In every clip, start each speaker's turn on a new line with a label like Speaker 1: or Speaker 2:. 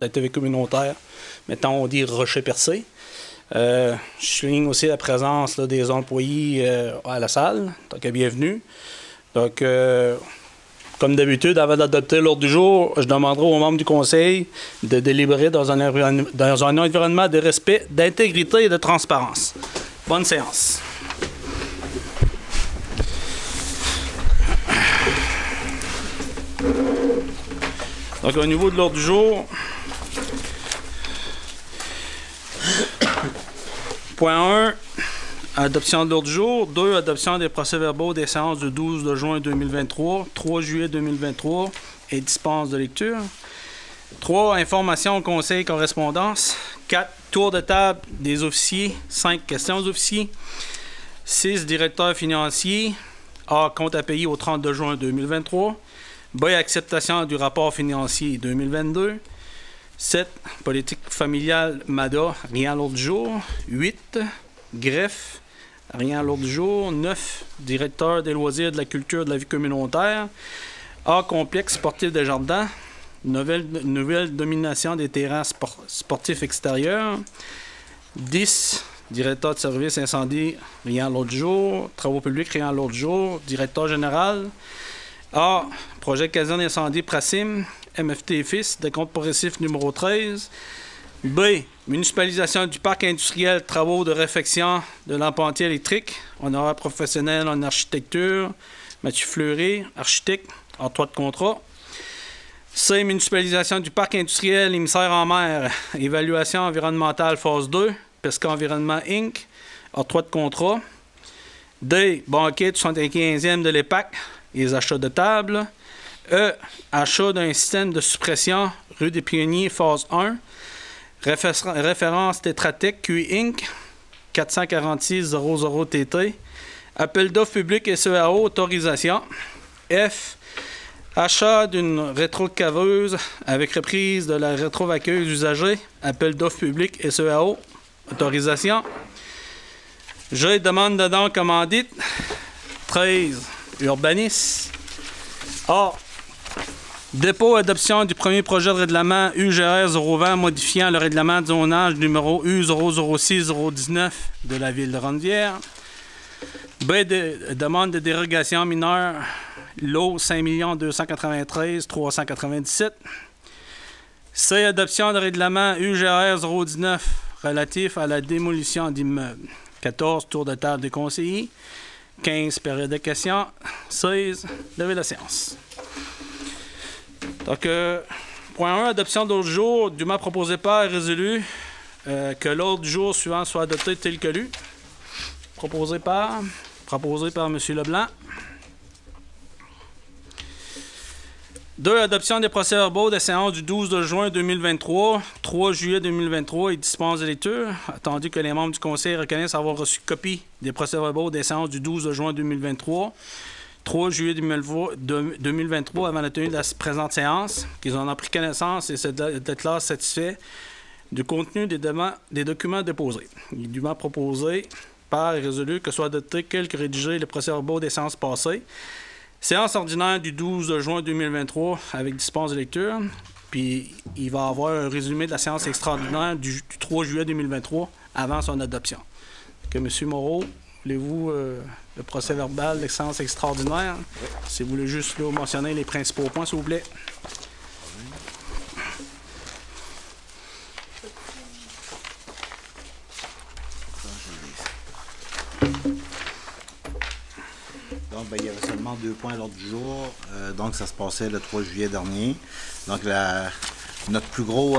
Speaker 1: la TV communautaire. Maintenant, on dit Rocher-Percé. Je souligne aussi la présence là, des employés à la salle. Donc, bienvenue. Donc, comme d'habitude, avant d'adopter l'ordre du jour, je demanderai aux membres du Conseil de délibérer dans un environnement de respect, d'intégrité et de transparence. Bonne séance. Donc, au niveau de l'ordre du jour, point 1, adoption de l'ordre du jour. 2, adoption des procès-verbaux des séances du 12 juin 2023, 3 juillet 2023 et dispense de lecture. 3, information au conseil correspondance. 4, tour de table des officiers. 5, questions aux officiers. 6, directeur financier. A, compte à payer au 30 juin 2023. B, acceptation du rapport financier 2022. 7, politique familiale MADA, rien à l'ordre du jour. 8, greffe, rien à l'ordre du jour. 9, directeur des loisirs, de la culture, de la vie communautaire. A, complexe sportif de jardin. Nouvelle domination des terrains sportifs extérieurs. 10, directeur de service incendie, rien à l'ordre du jour. Travaux publics, rien à l'ordre du jour. Directeur général. A, projet caserne incendie Prasim, MFT Fils, décompte progressif numéro 13. B, municipalisation du parc industriel, travaux de réfection de lampentier électrique, honoraire professionnel en architecture, Mathieu Fleury, architecte, en droit de contrat. C, municipalisation du parc industriel, émissaire en mer, évaluation environnementale phase 2, Pesca Environnement Inc., en droit de contrat. D, banquet du 75e de l'EPAC, les achats de table. E, achat d'un système de suppression, rue des Pionniers, phase 1. Référence Tetratec QI Inc. 446-00TT. Appel d'offres public SEAO, autorisation. F, achat d'une rétrocaveuse avec reprise de la rétrovaqueuse usagée. Appel d'offres public SEAO, autorisation. G, demande de don commandite. 13, urbanisme. A, dépôt et adoption du premier projet de règlement UGR 020 modifiant le règlement de zonage numéro U006-019 de la ville de Rondevière. B, demande de dérogation mineure lot 5 293 397. C, adoption de règlement UGR 019 relatif à la démolition d'immeubles. 14, tour de table des conseillers. 15, période de questions. 16, levée de la séance. Donc, point 1, adoption de l'ordre du jour, dûment proposé par et résolu que l'ordre du jour suivant soit adopté tel que lu. Proposé par M. Leblanc. 2, adoption des procès-verbaux des séances du 12 juin 2023, 3 juillet 2023 et dispense de lecture. Attendu que les membres du Conseil reconnaissent avoir reçu copie des procès-verbaux des séances du 12 juin 2023, 3 juillet 2023 avant la tenue de la présente séance, qu'ils en ont pris connaissance et se déclarent satisfaits du contenu des documents déposés. Il est dûment proposé par et résolu que soit adopté quelques rédigés les procès-verbaux des séances passées. Séance ordinaire du 12 juin 2023 avec dispense de lecture. Puis il va y avoir un résumé de la séance extraordinaire du 3 juillet 2023 avant son adoption. Que M. Moreau, voulez-vous le procès verbal de la séance extraordinaire? Oui. Si vous voulez juste là, mentionner les principaux points, s'il vous plaît.
Speaker 2: Donc, il y avait seulement 2 points à l'ordre du jour. Donc, ça se passait le 3 juillet dernier. Donc, notre plus gros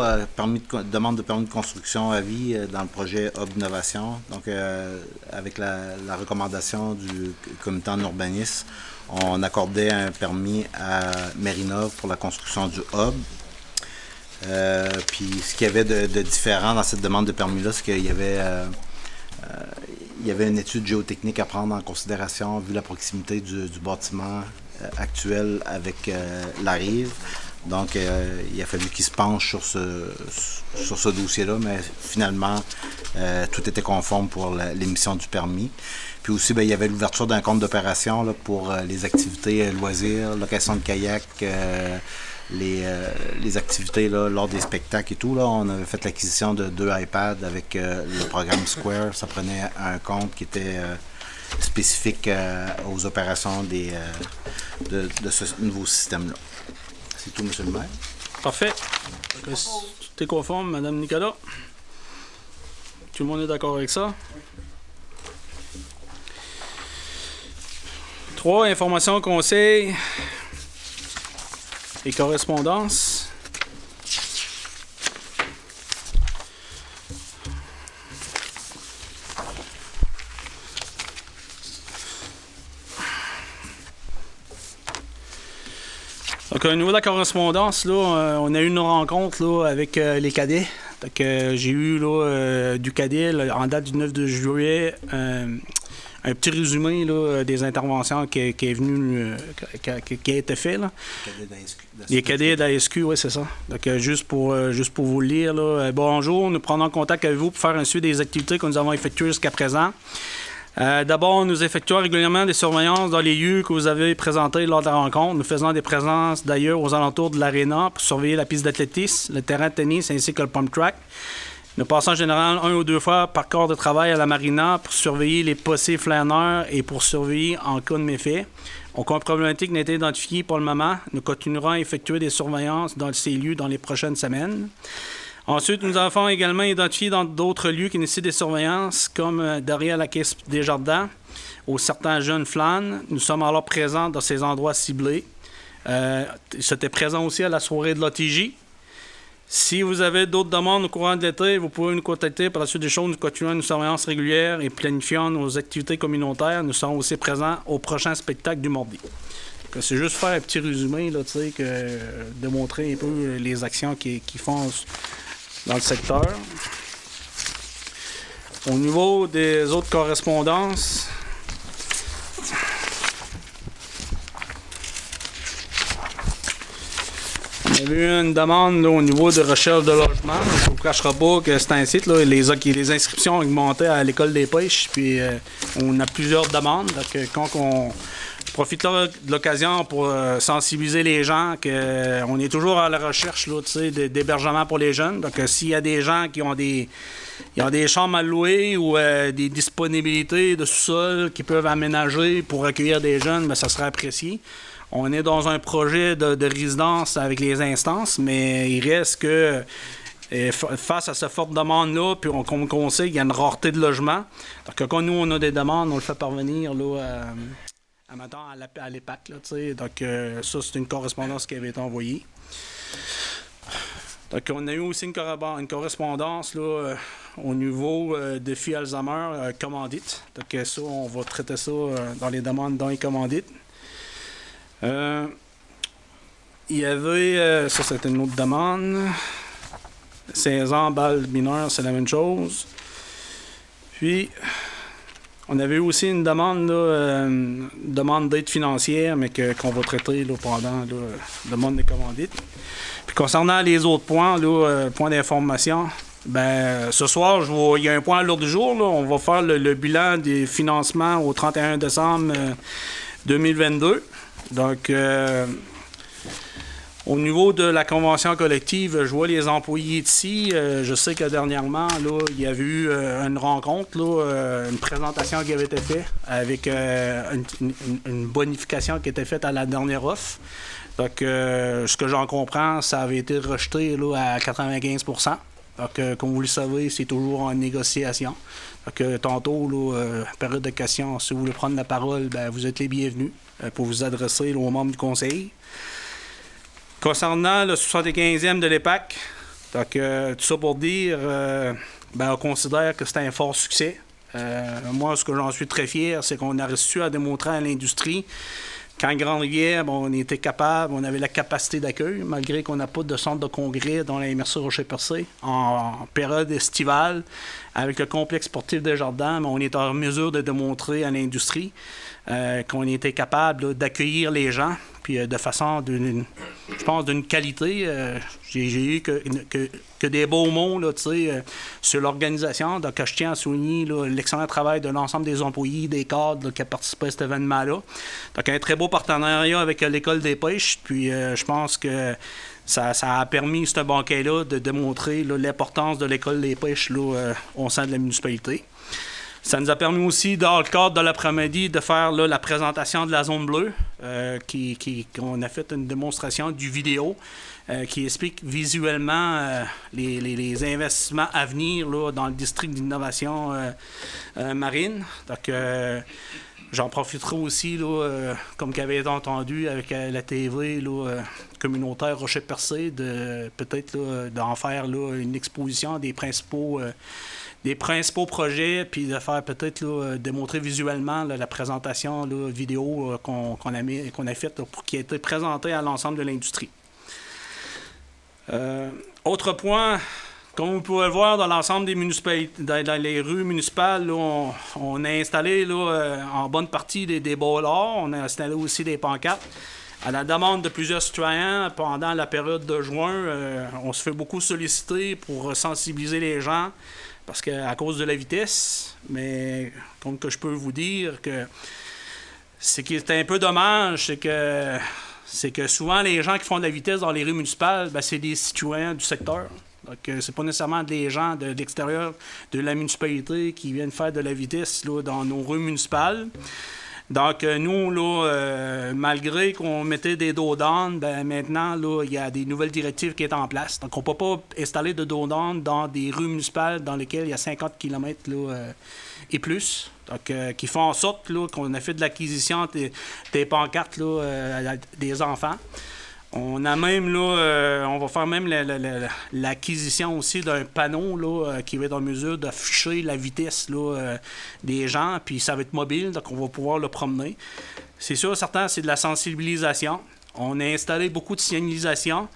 Speaker 2: demande de permis de construction à vie dans le projet Hub Innovation. Donc, avec la recommandation du comité en urbanisme, on accordait un permis à Mérinov pour la construction du Hub. Puis, ce qu'il y avait de différent dans cette demande de permis-là, c'est qu'il y avait une étude géotechnique à prendre en considération vu la proximité du bâtiment actuel avec la rive. Donc, il a fallu qu'il se penche sur ce dossier-là, mais finalement, tout était conforme pour l'émission du permis. Puis aussi, il y avait l'ouverture d'un compte d'opération pour les activités loisirs, location de kayak, les activités là, lors des spectacles et tout. Là, on avait fait l'acquisition de 2 iPads avec le programme Square. Ça prenait un compte qui était spécifique aux opérations de ce nouveau système-là. C'est tout, M. le maire.
Speaker 1: Parfait. Tout est conforme, Mme Nicolas? Tout le monde est d'accord avec ça? 3. Information, conseil et correspondance. Donc, au niveau de la correspondance, là, on a eu une rencontre là, avec les cadets. Donc, j'ai eu là, du cadet, là, en date du 9 de juillet, un petit résumé là, des interventions qui est venu, qui a été fait. Là. Les cadets de la SQ, oui, c'est ça. Donc, juste pour vous le lire, là, bonjour, nous prenons contact avec vous pour faire un suivi des activités que nous avons effectuées jusqu'à présent. D'abord, nous effectuons régulièrement des surveillances dans les lieux que vous avez présentés lors de la rencontre. Nous faisons des présences d'ailleurs aux alentours de l'aréna pour surveiller la piste d'athlétisme, le terrain de tennis ainsi que le pump track. Nous passons en général 1 ou 2 fois par corps de travail à la marina pour surveiller les possibles flâneurs et pour surveiller en cas de méfait. Aucune problématique n'a été identifiée pour le moment. Nous continuerons à effectuer des surveillances dans ces lieux dans les prochaines semaines. Ensuite, nous avons également identifié dans d'autres lieux qui nécessitent des surveillances, comme derrière la caisse des jardins, où certains jeunes flânent. Nous sommes alors présents dans ces endroits ciblés. C'était présent aussi à la soirée de l'ATJ. Si vous avez d'autres demandes au courant de l'été, vous pouvez nous contacter. Par la suite des choses, nous continuons une surveillance régulière et planifions nos activités communautaires. Nous serons aussi présents au prochain spectacle du mardi. C'est juste faire un petit résumé, là, démontrer un peu les actions qu'ils font dans le secteur. Au niveau des autres correspondances, on a eu une demande là, au niveau de recherche de logement. Je ne vous cachera pas que c'est un site, là, les inscriptions ont augmenté à l'école des pêches, puis on a plusieurs demandes. Donc, quand on profite de l'occasion pour sensibiliser les gens qu'on est toujours à la recherche d'hébergement pour les jeunes. Donc, s'il y a des gens qui ont des chambres à louer ou des disponibilités de sous-sol qui peuvent aménager pour accueillir des jeunes, bien, ça serait apprécié. On est dans un projet de résidence avec les instances, mais il reste que face à cette forte demande-là, puis comme on sait, il y a une rareté de logement. Donc, quand nous, on a des demandes, on le fait parvenir là, à l'EPAC. Donc, ça, c'est une correspondance qui avait été envoyée. Donc, on a eu aussi une correspondance là, au niveau défi Alzheimer commandite. Donc, ça, on va traiter ça dans les demandes dans les commandites. Il y avait, ça c'était une autre demande, 16 ans, balle mineure, c'est la même chose. Puis, on avait eu aussi une demande, là, demande d'aide financière, mais qu'on va traiter là, pendant la demande des commandites. Puis concernant les autres points, points d'information, ben ce soir, il y a un point à l'ordre du jour. Là, on va faire le bilan des financements au 31 décembre 2022. Donc, au niveau de la convention collective, je vois les employés ici. Je sais que dernièrement, là, il y a eu une rencontre, là, une présentation qui avait été faite avec une bonification qui était faite à la dernière offre. Donc, ce que j'en comprends, ça avait été rejeté là, à 95%. Donc, comme vous le savez, c'est toujours en négociation. Donc, tantôt, là, période de questions, si vous voulez prendre la parole, ben, vous êtes les bienvenus pour vous adresser là, aux membres du conseil. Concernant le 75e de l'EPAC, donc, tout ça pour dire, ben, on considère que c'est un fort succès. Moi, ce que j'en suis très fier, c'est qu'on a réussi à démontrer à l'industrie qu'en Grande-Rivière, bon, on était capable, on avait la capacité d'accueil, malgré qu'on n'a pas de centre de congrès dans la MRC Rocher-Percé. En période estivale, avec le complexe sportif des Jardins, on est en mesure de démontrer à l'industrie qu'on était capable là, d'accueillir les gens, puis de façon, je pense, d'une qualité. J'ai eu que des beaux mots là, sur l'organisation. Donc, je tiens à souligner l'excellent travail de l'ensemble des employés, des cadres là, qui ont participé à cet événement-là. Donc, un très beau partenariat avec l'École des pêches. Puis, je pense que ça a permis, ce banquet-là, de démontrer l'importance de l'École des pêches là, au sein de la municipalité. Ça nous a permis aussi, dans le cadre de l'après-midi, de faire là, la présentation de la zone bleue, qu'on a fait une démonstration du vidéo qui explique visuellement les investissements à venir là, dans le district d'innovation marine. Donc, j'en profiterai aussi, là, comme qu'avait été entendu avec la TV là, communautaire Rocher-Percé, peut-être d'en faire là, une exposition des principaux projets, puis de faire peut-être démontrer visuellement là, la présentation là, vidéo qu'on a faite pour qui a été présentée à l'ensemble de l'industrie. Autre point, comme vous pouvez le voir dans l'ensemble des municipalités, dans les rues municipales, là, on a installé là, en bonne partie des bollards, on a installé aussi des pancartes. À la demande de plusieurs citoyens, pendant la période de juin, on se fait beaucoup solliciter pour sensibiliser les gens parce qu'à cause de la vitesse, mais comme que je peux vous dire que ce qui est un peu dommage, c'est que souvent les gens qui font de la vitesse dans les rues municipales, c'est des citoyens du secteur. Donc, c'est pas nécessairement des gens de l'extérieur de la municipalité qui viennent faire de la vitesse là, dans nos rues municipales. Donc, nous, là, malgré qu'on mettait des dos d'âne, maintenant, là, il y a des nouvelles directives qui sont en place. Donc, on ne peut pas installer de dos d'âne dans des rues municipales dans lesquelles il y a 50 km là, et plus. Donc, qui font en sorte là, qu'on a fait de l'acquisition des pancartes là, des enfants. On a même, là, on va faire même l'acquisition aussi d'un panneau là, qui va être en mesure d'afficher la vitesse là, des gens, puis ça va être mobile, donc on va pouvoir le promener. C'est sûr, certain, c'est de la sensibilisation. On a installé beaucoup de signalisation.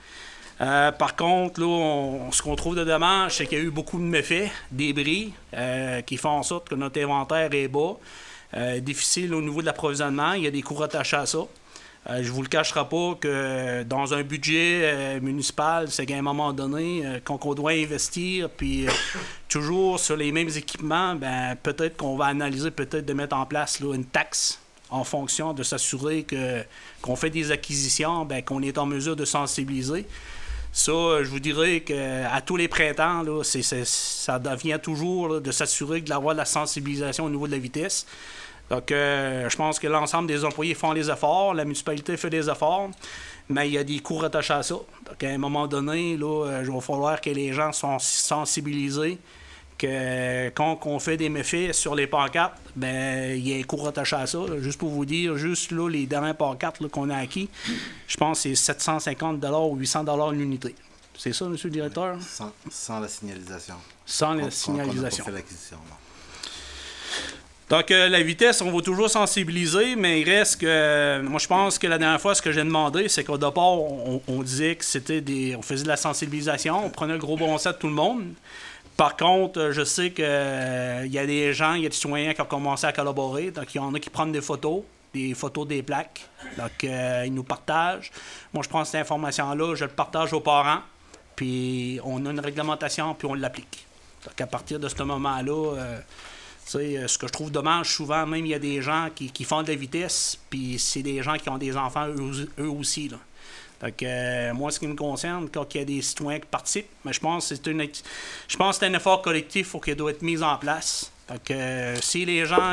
Speaker 1: Par contre, là, ce qu'on trouve de dommage, c'est qu'il y a eu beaucoup de méfaits, débris, qui font en sorte que notre inventaire est bas, difficile au niveau de l'approvisionnement. Il y a des coûts rattachés à ça. Je ne vous le cacherai pas que dans un budget municipal, c'est qu'à un moment donné, quand on doit investir, puis toujours sur les mêmes équipements, peut-être qu'on va analyser peut-être de mettre en place là, une taxe en fonction de s'assurer qu'on fait des acquisitions, qu'on est en mesure de sensibiliser. Ça, je vous dirais qu'à tous les printemps, là, ça devient toujours là, de s'assurer d'avoir de la sensibilisation au niveau de la vitesse. Donc, je pense que l'ensemble des employés font les efforts, la municipalité fait des efforts, mais il y a des coûts rattachés à ça. Donc, à un moment donné, là, il va falloir que les gens soient sensibilisés, que quand on fait des méfaits sur les pancartes, il y a un coût rattaché à ça. Là. Juste pour vous dire, juste là, les dernières pancartes là, qu'on a acquis, je pense que c'est 750 ou 800 l'unité. C'est ça, M. le directeur?
Speaker 2: Sans la signalisation.
Speaker 1: Sans la signalisation.
Speaker 2: On n'a pas fait l'acquisition, non.
Speaker 1: Donc, la vitesse, on va toujours sensibiliser, mais il reste que... moi, je pense que la dernière fois, ce que j'ai demandé, c'est qu'au départ, on disait que c'était on faisait de la sensibilisation, on prenait le gros bon sens de tout le monde. Par contre, je sais qu'il y a des gens, il y a des citoyens qui ont commencé à collaborer. Donc, il y en a qui prennent des photos des plaques. Donc, ils nous partagent. Moi, je prends cette information-là, je le partage aux parents, puis on a une réglementation, puis on l'applique. Donc, à partir de ce moment-là... ce que je trouve dommage, souvent, même il y a des gens qui font de la vitesse, puis c'est des gens qui ont des enfants eux aussi. Là. Donc, moi, ce qui me concerne, quand il y a des citoyens qui participent, mais je pense que c'est un effort collectif qui doit être mis en place. Donc, si les gens,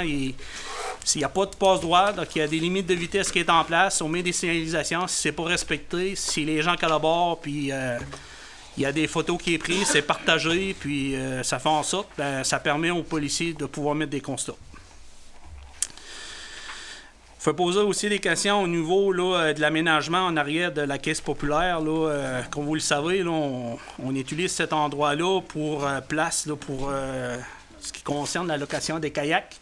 Speaker 1: s'il n'y a pas de passe-droit, donc il y a des limites de vitesse qui sont en place, on met des signalisations, si c'est pas respecté, si les gens collaborent, puis... il y a des photos qui sont prises, c'est partagé, puis ça fait en sorte, ça permet aux policiers de pouvoir mettre des constats. Il faut poser aussi des questions au niveau là, de l'aménagement en arrière de la caisse populaire. Là, comme vous le savez, là, on utilise cet endroit-là pour place, là, pour ce qui concerne la location des kayaks.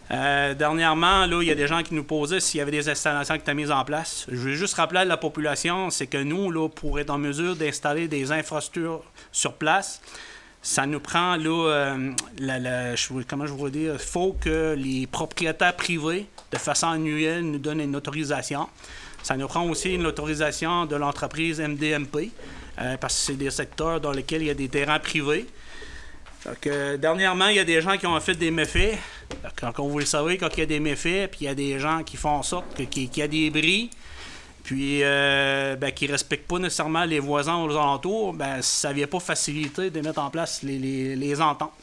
Speaker 1: Dernièrement, là, il y a des gens qui nous posaient s'il y avait des installations qui étaient mises en place. Je veux juste rappeler à la population, c'est que nous, là, pour être en mesure d'installer des infrastructures sur place, ça nous prend, là, comment je voudrais dire, il faut que les propriétaires privés, de façon annuelle, nous donnent une autorisation. Ça nous prend aussi l'autorisation de l'entreprise MDMP, parce que c'est des secteurs dans lesquels il y a des terrains privés. Donc, dernièrement, il y a des gens qui ont fait des méfaits. Comme vous le savez, quand il y a des méfaits, puis il y a des gens qui font en sorte qu'il y a des bris, puis qui ne respectent pas nécessairement les voisins aux alentours, ça ne vient pas faciliter de mettre en place les ententes.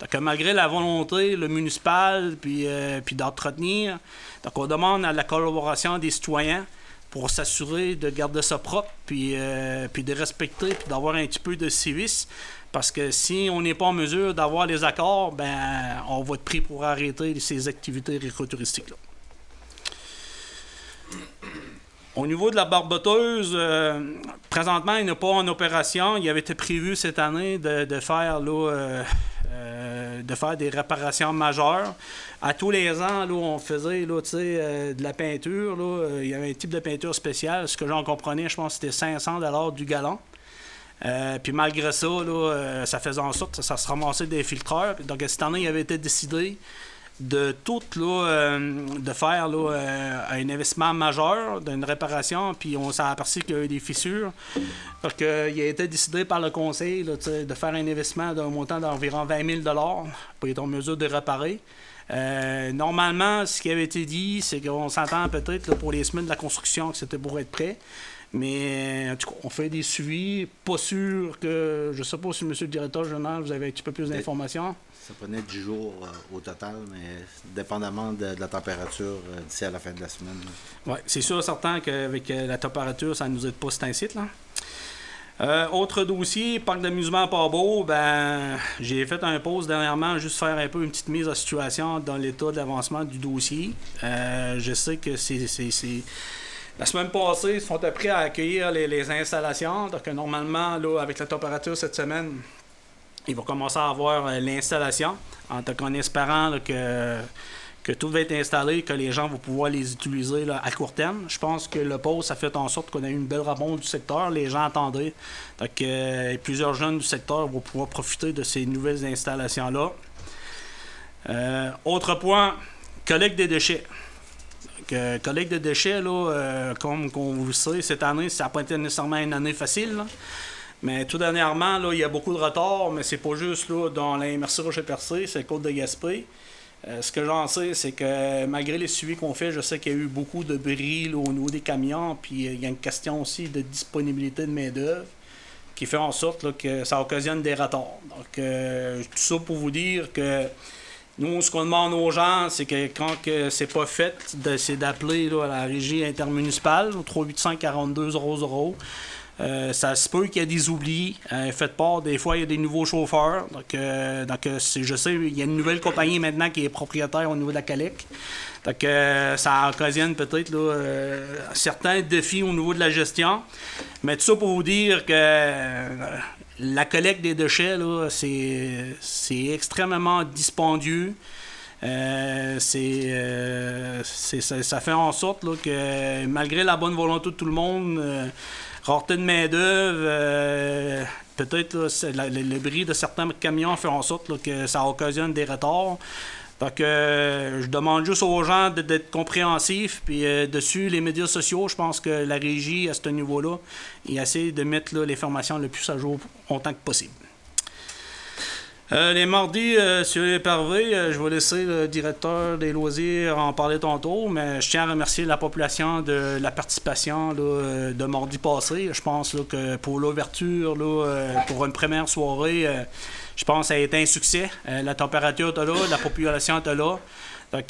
Speaker 1: Donc, malgré la volonté, le municipal, puis d'entretenir, donc on demande à la collaboration des citoyens pour s'assurer de garder ça propre, puis de respecter, puis d'avoir un petit peu de civisme. Parce que si on n'est pas en mesure d'avoir les accords, on va être pris pour arrêter ces activités écotouristiques-là. Au niveau de la barboteuse, présentement, il n'est pas en opération. Il avait été prévu cette année de faire des réparations majeures. À tous les ans, là, on faisait de la peinture. Là, il y avait un type de peinture spéciale. Ce que j'en comprenais, je pense que c'était 500 $ du gallon. Puis malgré ça, là, ça faisait en sorte que ça se ramassait des filtreurs. Donc cette année, il avait été décidé de faire un investissement majeur d'une réparation, puis on s'est aperçu qu'il y a eu des fissures. Parce qu'il a été décidé par le conseil là, de faire un investissement d'un montant d'environ 20 000 $ pour être en mesure de réparer. Normalement, ce qui avait été dit, c'est qu'on s'entend peut-être pour les semaines de la construction que c'était pour être prêt. Mais en tout cas, on fait des suivis. Pas sûr que... Je ne sais pas si, monsieur le directeur général, vous avez un petit peu plus d'informations.
Speaker 2: Ça prenait 10 jours au total, mais dépendamment de la température d'ici à la fin de la semaine.
Speaker 1: Oui, c'est sûr certain qu'avec la température, ça ne nous aide pas cet incite, là. Autre dossier, parc d'amusement à Port-Beau, j'ai fait un pause dernièrement, juste faire un peu une petite mise en situation dans l'état de l'avancement du dossier. Je sais que c'est... La semaine passée, ils sont prêts à accueillir les installations. Donc, normalement, là, avec la température cette semaine, ils vont commencer à avoir l'installation. En espérant là, que tout va être installé, que les gens vont pouvoir les utiliser là, à court terme. Je pense que le pause, ça fait en sorte qu'on a eu une belle réponse du secteur. Les gens attendaient. Donc, plusieurs jeunes du secteur vont pouvoir profiter de ces nouvelles installations-là. Autre point, collecte des déchets. Collecte de déchets, là, comme vous le savez, cette année, ça n'a pas été nécessairement une année facile. Là. Mais tout dernièrement, là, il y a beaucoup de retard, mais c'est pas juste là, dans la MRC Rocher-Percé, c'est le Côte de Gaspé. Ce que j'en sais, c'est que malgré les suivis qu'on fait, je sais qu'il y a eu beaucoup de bris là, au niveau des camions, puis il y a une question aussi de disponibilité de main-d'œuvre qui fait en sorte là, que ça occasionne des retards. Donc, tout ça pour vous dire que nous, ce qu'on demande aux gens, c'est que quand c'est pas fait, c'est d'appeler là, à la régie intermunicipale, au 385-4200. Ça se peut qu'il y ait des oublis. Faites part, des fois, il y a des nouveaux chauffeurs. Donc je sais, il y a une nouvelle compagnie maintenant qui est propriétaire au niveau de la collecte. Donc, ça occasionne peut-être certains défis au niveau de la gestion. Mais tout ça pour vous dire que la collecte des déchets, là, c'est extrêmement dispendieux. Ça fait en sorte là, que malgré la bonne volonté de tout le monde, rareté de main-d'œuvre, peut-être là, le bris de certains camions fait en sorte là, que ça occasionne des retards. Donc, je demande juste aux gens d'être compréhensifs. Puis, dessus, les médias sociaux, je pense que la régie, à ce niveau-là, il essaie de mettre là, les formations le plus à jour autant que possible. Les mardis sur les parvés, je vais laisser le directeur des loisirs en parler tantôt, mais je tiens à remercier la population de la participation là, de mardi passé. Je pense là, que pour l'ouverture, pour une première soirée, je pense que ça a été un succès. La température est là, la population est là. Donc,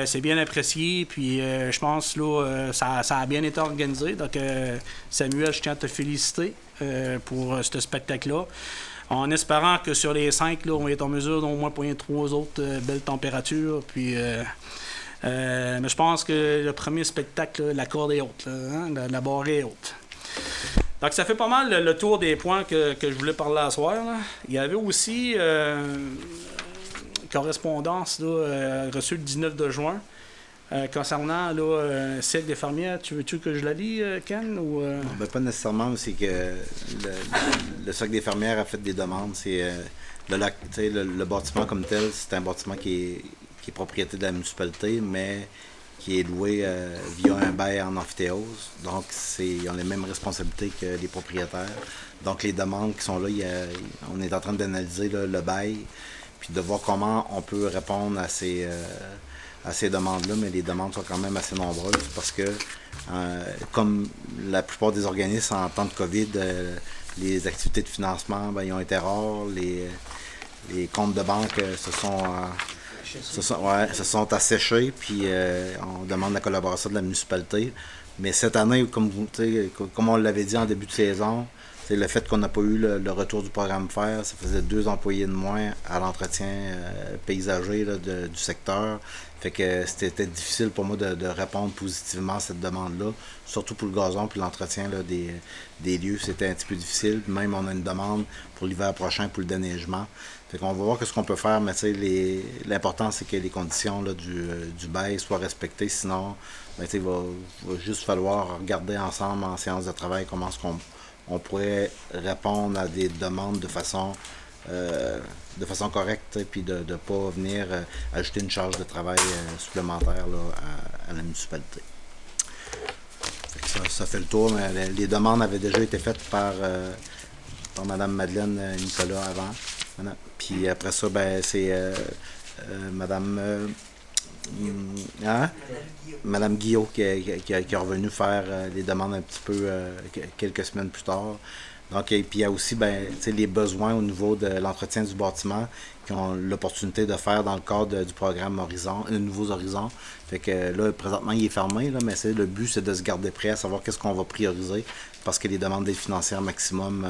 Speaker 1: c'est bien apprécié. Puis, je pense que ça a bien été organisé. Donc, Samuel, je tiens à te féliciter pour ce spectacle-là. En espérant que sur les 5, là, on va être en mesure d'au moins poigner 3 autres belles températures. Puis, mais je pense que le premier spectacle, là, la corde est haute, là, hein? La barre est haute. Donc, ça fait pas mal le tour des points que je voulais parler à soir. Là. Il y avait aussi une correspondance là, reçue le 19 de juin concernant le cercle des fermières. Tu veux-tu que je la lis, Ken? Ou,
Speaker 2: Ben, pas nécessairement, c'est que le cercle des fermières a fait des demandes. C'est le bâtiment comme tel, c'est un bâtiment qui est propriété de la municipalité, mais qui est loué via un bail en amphithéose. Donc, ils ont les mêmes responsabilités que les propriétaires. Donc, les demandes qui sont là, on est en train d'analyser le bail, puis de voir comment on peut répondre à ces demandes-là, mais les demandes sont quand même assez nombreuses parce que, comme la plupart des organismes en temps de COVID, les activités de financement, ils ont été rares, les comptes de banque se sont asséchés, puis on demande la collaboration de la municipalité. Mais cette année, comme on l'avait dit en début de saison, c'est le fait qu'on n'a pas eu le retour du programme FAIRE, ça faisait 2 employés de moins à l'entretien paysager du secteur. Fait que c'était difficile pour moi de répondre positivement à cette demande-là, surtout pour le gazon puis l'entretien des lieux, c'était un petit peu difficile. Même on a une demande pour l'hiver prochain pour le déneigement. Fait qu'on va voir ce qu'on peut faire, mais l'important c'est que les conditions du bail soient respectées, sinon il va juste falloir regarder ensemble en séance de travail comment est-ce qu'on pourrait répondre à des demandes de façon correcte, puis de ne pas venir ajouter une charge de travail supplémentaire à la municipalité. Ça fait le tour, mais les demandes avaient déjà été faites par Mme Madeleine Nicolas avant. Puis après ça, c'est Mme Madame Guillot qui est revenue faire les demandes un petit peu quelques semaines plus tard. Donc, et puis il y a aussi les besoins au niveau de l'entretien du bâtiment qui ont l'opportunité de faire dans le cadre du programme Horizon, Nouveaux Horizons. Fait que là, présentement, il est fermé, là, mais le but, c'est de se garder prêt à savoir qu'est-ce qu'on va prioriser parce que les demandes d'aide financière maximum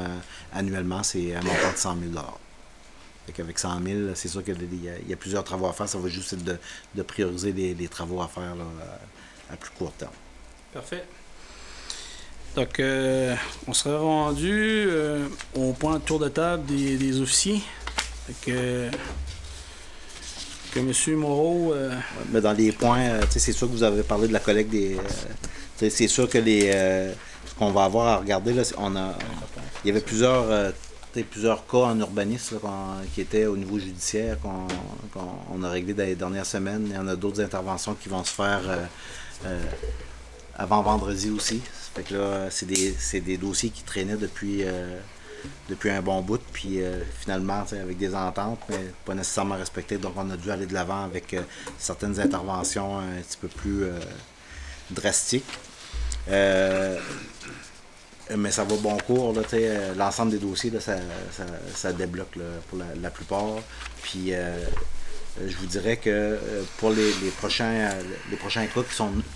Speaker 2: annuellement, c'est un montant de 100 000 $. Fait qu'avec 100 000, c'est sûr qu'il y a plusieurs travaux à faire. Ça va juste être de prioriser les travaux à faire là, à plus court terme.
Speaker 1: Parfait. Donc, on serait rendu au point de tour de table des officiers. Fait que M. Moreau...
Speaker 2: Mais dans les points, c'est sûr que vous avez parlé de la collecte des... c'est sûr que ce qu'on va avoir à regarder, là, il y avait plusieurs cas en urbanisme là, qui étaient au niveau judiciaire qu'on a réglé dans les dernières semaines. Il y en a d'autres interventions qui vont se faire avant vendredi aussi. Fait que là, c'est des dossiers qui traînaient depuis un bon bout, puis finalement, avec des ententes, mais pas nécessairement respectées. Donc, on a dû aller de l'avant avec certaines interventions un petit peu plus drastiques. Mais ça va bon cours, l'ensemble des dossiers, là, ça débloque là, pour la plupart. Puis je vous dirais que pour les prochains cas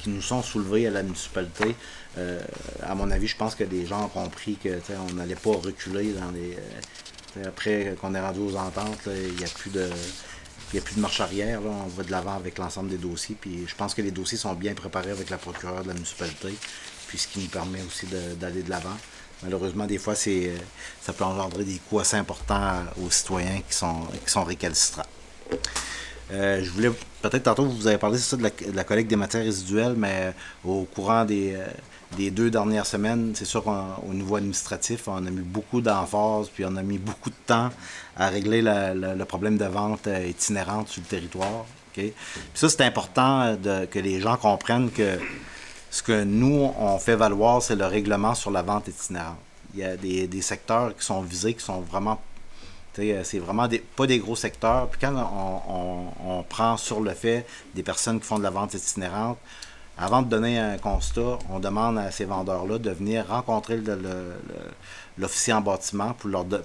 Speaker 2: qui nous sont soulevés à la municipalité, à mon avis, je pense que les gens ont compris que on n'allait pas reculer après qu'on est rendu aux ententes, il n'y a plus de marche arrière. Là, on va de l'avant avec l'ensemble des dossiers. Puis je pense que les dossiers sont bien préparés avec la procureure de la municipalité. Puis ce qui nous permet aussi d'aller de l'avant. Malheureusement, des fois, ça peut engendrer des coûts assez importants aux citoyens qui sont récalcitrants. Je voulais, peut-être tantôt, vous avez parlé de la collecte des matières résiduelles, mais au courant des 2 dernières semaines, c'est sûr qu'au niveau administratif, on a mis beaucoup d'emphase, puis on a mis beaucoup de temps à régler le problème de vente itinérante sur le territoire. Okay? Puis ça, c'est important que les gens comprennent que ce que nous, on fait valoir, c'est le règlement sur la vente itinérante. Il y a des secteurs qui sont visés, qui sont vraiment... C'est vraiment pas des gros secteurs. Puis quand on prend sur le fait des personnes qui font de la vente itinérante, avant de donner un constat, on demande à ces vendeurs-là de venir rencontrer l'officier en bâtiment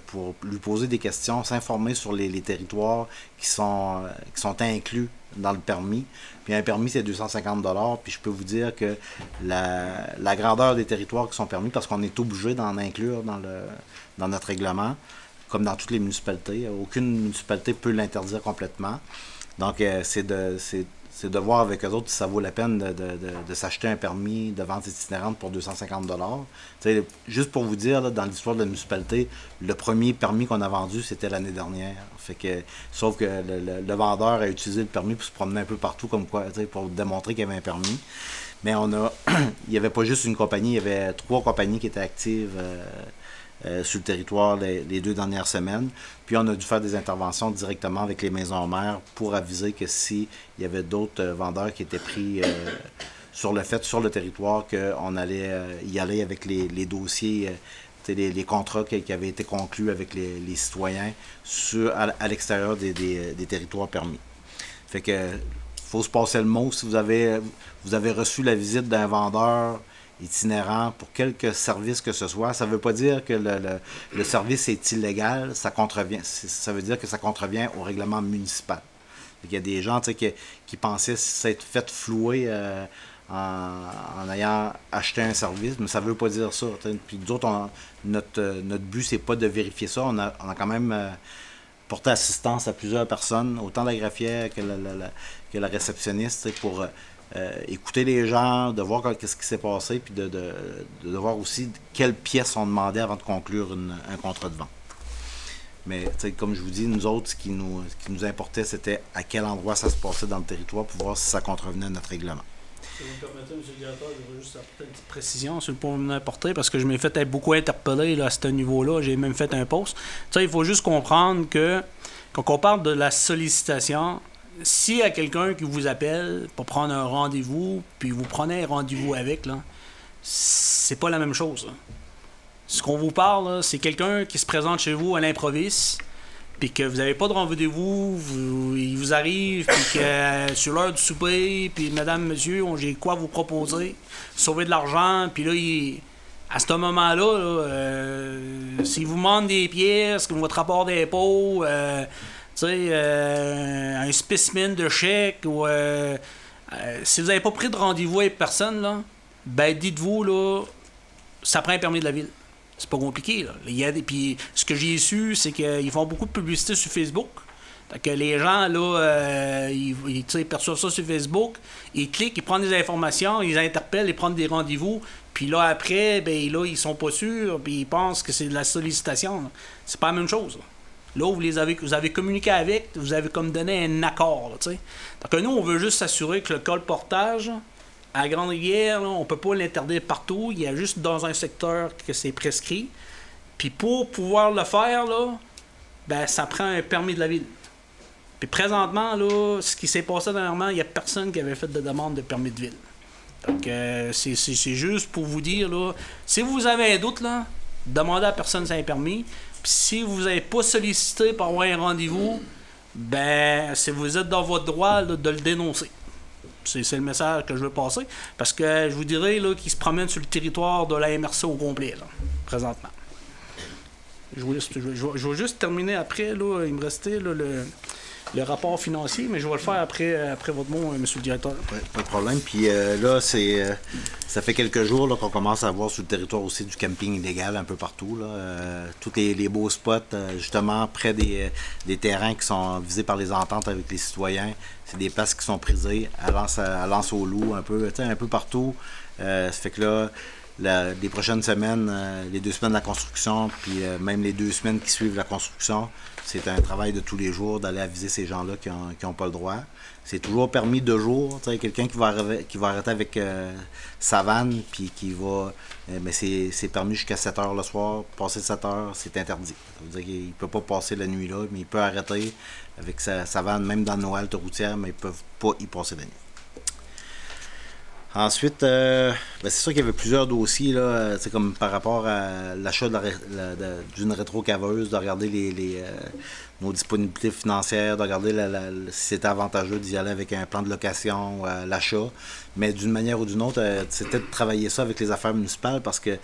Speaker 2: pour lui poser des questions, s'informer sur les territoires qui sont inclus dans le permis. Puis un permis, c'est 250 $. Puis je peux vous dire que la grandeur des territoires qui sont permis, parce qu'on est obligé d'en inclure dans notre règlement, comme dans toutes les municipalités. Aucune municipalité peut l'interdire complètement. Donc, c'est de voir avec eux autres si ça vaut la peine de s'acheter un permis de vente itinérante pour 250 $. Juste pour vous dire, là, dans l'histoire de la municipalité, le premier permis qu'on a vendu, c'était l'année dernière. Fait que, sauf que le vendeur a utilisé le permis pour se promener un peu partout, comme quoi, pour démontrer qu'il y avait un permis. Mais il n'y avait pas juste une compagnie, il y avait 3 compagnies qui étaient actives sur le territoire les 2 dernières semaines. Puis on a dû faire des interventions directement avec les maisons mères pour aviser que s'il y avait d'autres vendeurs qui étaient pris sur le territoire, qu'on allait y aller avec les dossiers, les contrats qui avaient été conclus avec les citoyens à l'extérieur des territoires permis. Fait que faut se passer le mot. Si vous avez reçu la visite d'un vendeur itinérant pour quelque service que ce soit, ça ne veut pas dire que le service est illégal, ça veut dire que ça contrevient au règlement municipal. Il y a des gens qui pensaient s'être fait flouer en ayant acheté un service, mais ça ne veut pas dire ça. Puis nous autres, notre but, c'est pas de vérifier ça. On a quand même porté assistance à plusieurs personnes, autant la greffière que la réceptionniste, pour écouter les gens, de voir qu'est-ce qui s'est passé, puis de voir aussi quelles pièces on demandait avant de conclure un contrat de vente. Mais comme je vous dis, nous autres, ce qui nous importait, c'était à quel endroit ça se passait dans le territoire pour voir si ça contrevenait à notre règlement.
Speaker 1: Si vous me permettez, M. le directeur, je vais juste apporter une petite précision sur le point que vous venez d'apporter, parce que je m'ai fait être beaucoup interpellé là, à ce niveau-là. J'ai même fait un post. Il faut juste comprendre que quand on parle de la sollicitation, s'il y a quelqu'un qui vous appelle pour prendre un rendez-vous, puis vous prenez un rendez-vous avec, là, c'est pas la même chose. Là. Ce qu'on vous parle, là, c'est quelqu'un qui se présente chez vous à l'improviste, puis que vous n'avez pas de rendez-vous, il vous arrive, puis que sur l'heure du souper, puis madame, monsieur, j'ai quoi vous proposer, sauver de l'argent, puis là, à ce moment-là, s'il vous demande des pièces, comme votre rapport d'impôt, un spécimen de chèque, ou si vous n'avez pas pris de rendez-vous avec personne, là, ben dites-vous, là, ça prend un permis de la ville. C'est pas compliqué, là. Puis ce que j'ai su, c'est qu'ils font beaucoup de publicité sur Facebook. Fait que les gens, là, ils perçoivent ça sur Facebook, ils cliquent, ils prennent des informations, ils interpellent, ils prennent des rendez-vous, puis là, après, ben là, ils sont pas sûrs, puis ils pensent que c'est de la sollicitation. Là. C'est pas la même chose. Là, vous avez communiqué avec, vous avez comme donné un accord, tu sais. Donc nous, on veut juste s'assurer que le colportage, à la Grande-Rivière, on ne peut pas l'interdire partout. Il y a juste dans un secteur que c'est prescrit. Puis pour pouvoir le faire, là, ben, ça prend un permis de la ville. Puis présentement, là, ce qui s'est passé dernièrement, il n'y a personne qui avait fait de demande de permis de ville. Donc, c'est juste pour vous dire, là, si vous avez un doute, là, demandez à personne si un permis. Puis si vous n'avez pas sollicité pour avoir un rendez-vous, ben, si vous êtes dans votre droit là, de le dénoncer. C'est le message que je veux passer. Parce que je vous dirais qu'ils se promènent sur le territoire de la MRC au complet, là, présentement. Je vais juste terminer après. Là, il me restait là, le rapport financier, mais je vais le faire après votre mot, M. le directeur.
Speaker 2: Oui, pas de problème. Puis là, ça fait quelques jours là, qu'on commence à voir sur le territoire aussi du camping illégal un peu partout. Là. Tous les beaux spots, justement, près des terrains qui sont visés par les ententes avec les citoyens. C'est des places qui sont prisées à Lance-au-Loup, un peu partout. Ça fait que là, les prochaines semaines, les 2 semaines de la construction, puis même les 2 semaines qui suivent la construction, c'est un travail de tous les jours d'aller aviser ces gens-là qui n'ont pas le droit. C'est toujours permis 2 jours. Quelqu'un qui va arrêter avec sa vanne, puis qui va... mais c'est permis jusqu'à 7 heures le soir. Passer 7 heures, c'est interdit. Ça veut dire qu'il ne peut pas passer la nuit là, mais il peut arrêter avec sa vanne, même dans nos haltes routières, mais ils ne peuvent pas y passer la nuit. Ensuite, c'est sûr qu'il y avait plusieurs dossiers, là, comme par rapport à l'achat d'une rétrocaveuse, de regarder nos disponibilités financières, de regarder si c'était avantageux d'y aller avec un plan de location, l'achat. Mais d'une manière ou d'une autre, c'était de travailler ça avec les affaires municipales parce que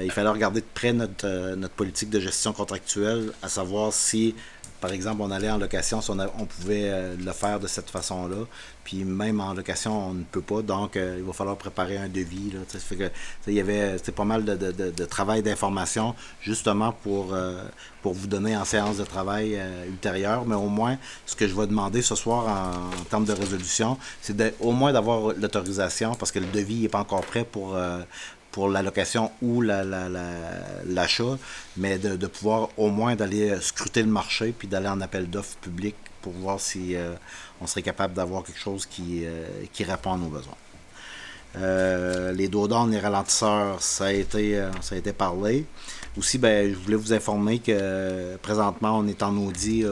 Speaker 2: il fallait regarder de près notre politique de gestion contractuelle, à savoir si, par exemple, on allait en location, si on pouvait le faire de cette façon-là. Puis même en location, on ne peut pas. Donc, il va falloir préparer un devis. Là, ça fait que, il y avait pas mal de travail d'information, justement pour vous donner en séance de travail ultérieure. Mais au moins, ce que je vais demander ce soir en termes de résolution, c'est au moins d'avoir l'autorisation, parce que le devis n'est pas encore prêt pour la location ou l'achat, mais de pouvoir au moins d'aller scruter le marché puis d'aller en appel d'offres public pour voir si on serait capable d'avoir quelque chose qui répond à nos besoins. Les dos d'âne, les ralentisseurs, ça a été parlé. Aussi, je voulais vous informer que présentement, on est en audit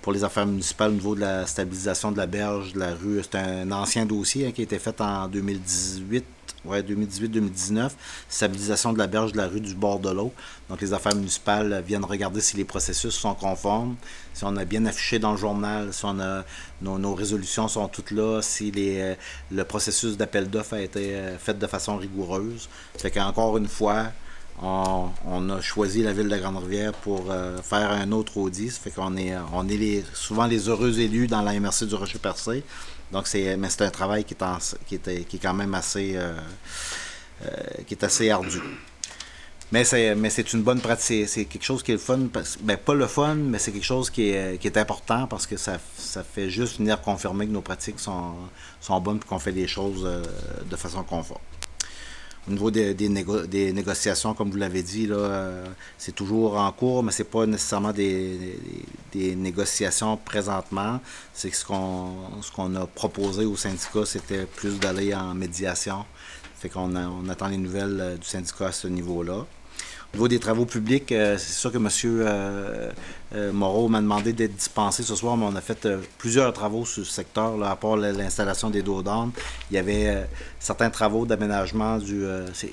Speaker 2: pour les affaires municipales au niveau de la stabilisation de la berge de la rue. C'est un ancien dossier qui a été fait en 2018. Ouais, 2018-2019, stabilisation de la berge de la rue du bord de l'eau. Donc, les affaires municipales viennent regarder si les processus sont conformes, si on a bien affiché dans le journal, si on a, nos résolutions sont toutes là, si le processus d'appel d'offres a été fait de façon rigoureuse. Fait qu'encore une fois, on a choisi la ville de Grande-Rivière pour faire un autre audit. Ça fait qu'on est, souvent les heureux élus dans la MRC du Rocher-Percé. Donc, c'est un travail qui est quand même assez ardu. Mais c'est une bonne pratique. C'est quelque chose qui est le fun. Pas le fun, mais c'est quelque chose qui est important parce que ça fait juste venir confirmer que nos pratiques sont bonnes et qu'on fait les choses de façon conforme. Au niveau des négociations, comme vous l'avez dit, c'est toujours en cours, mais ce n'est pas nécessairement des négociations présentement. C'est que ce qu'on a proposé au syndicat, c'était plus d'aller en médiation. Fait qu'on attend les nouvelles du syndicat à ce niveau-là. Au niveau des travaux publics, c'est sûr que M. Moreau m'a demandé d'être dispensé ce soir, mais on a fait plusieurs travaux sur ce secteur, à part l'installation des dos d'âne. Il y avait certains travaux d'aménagement,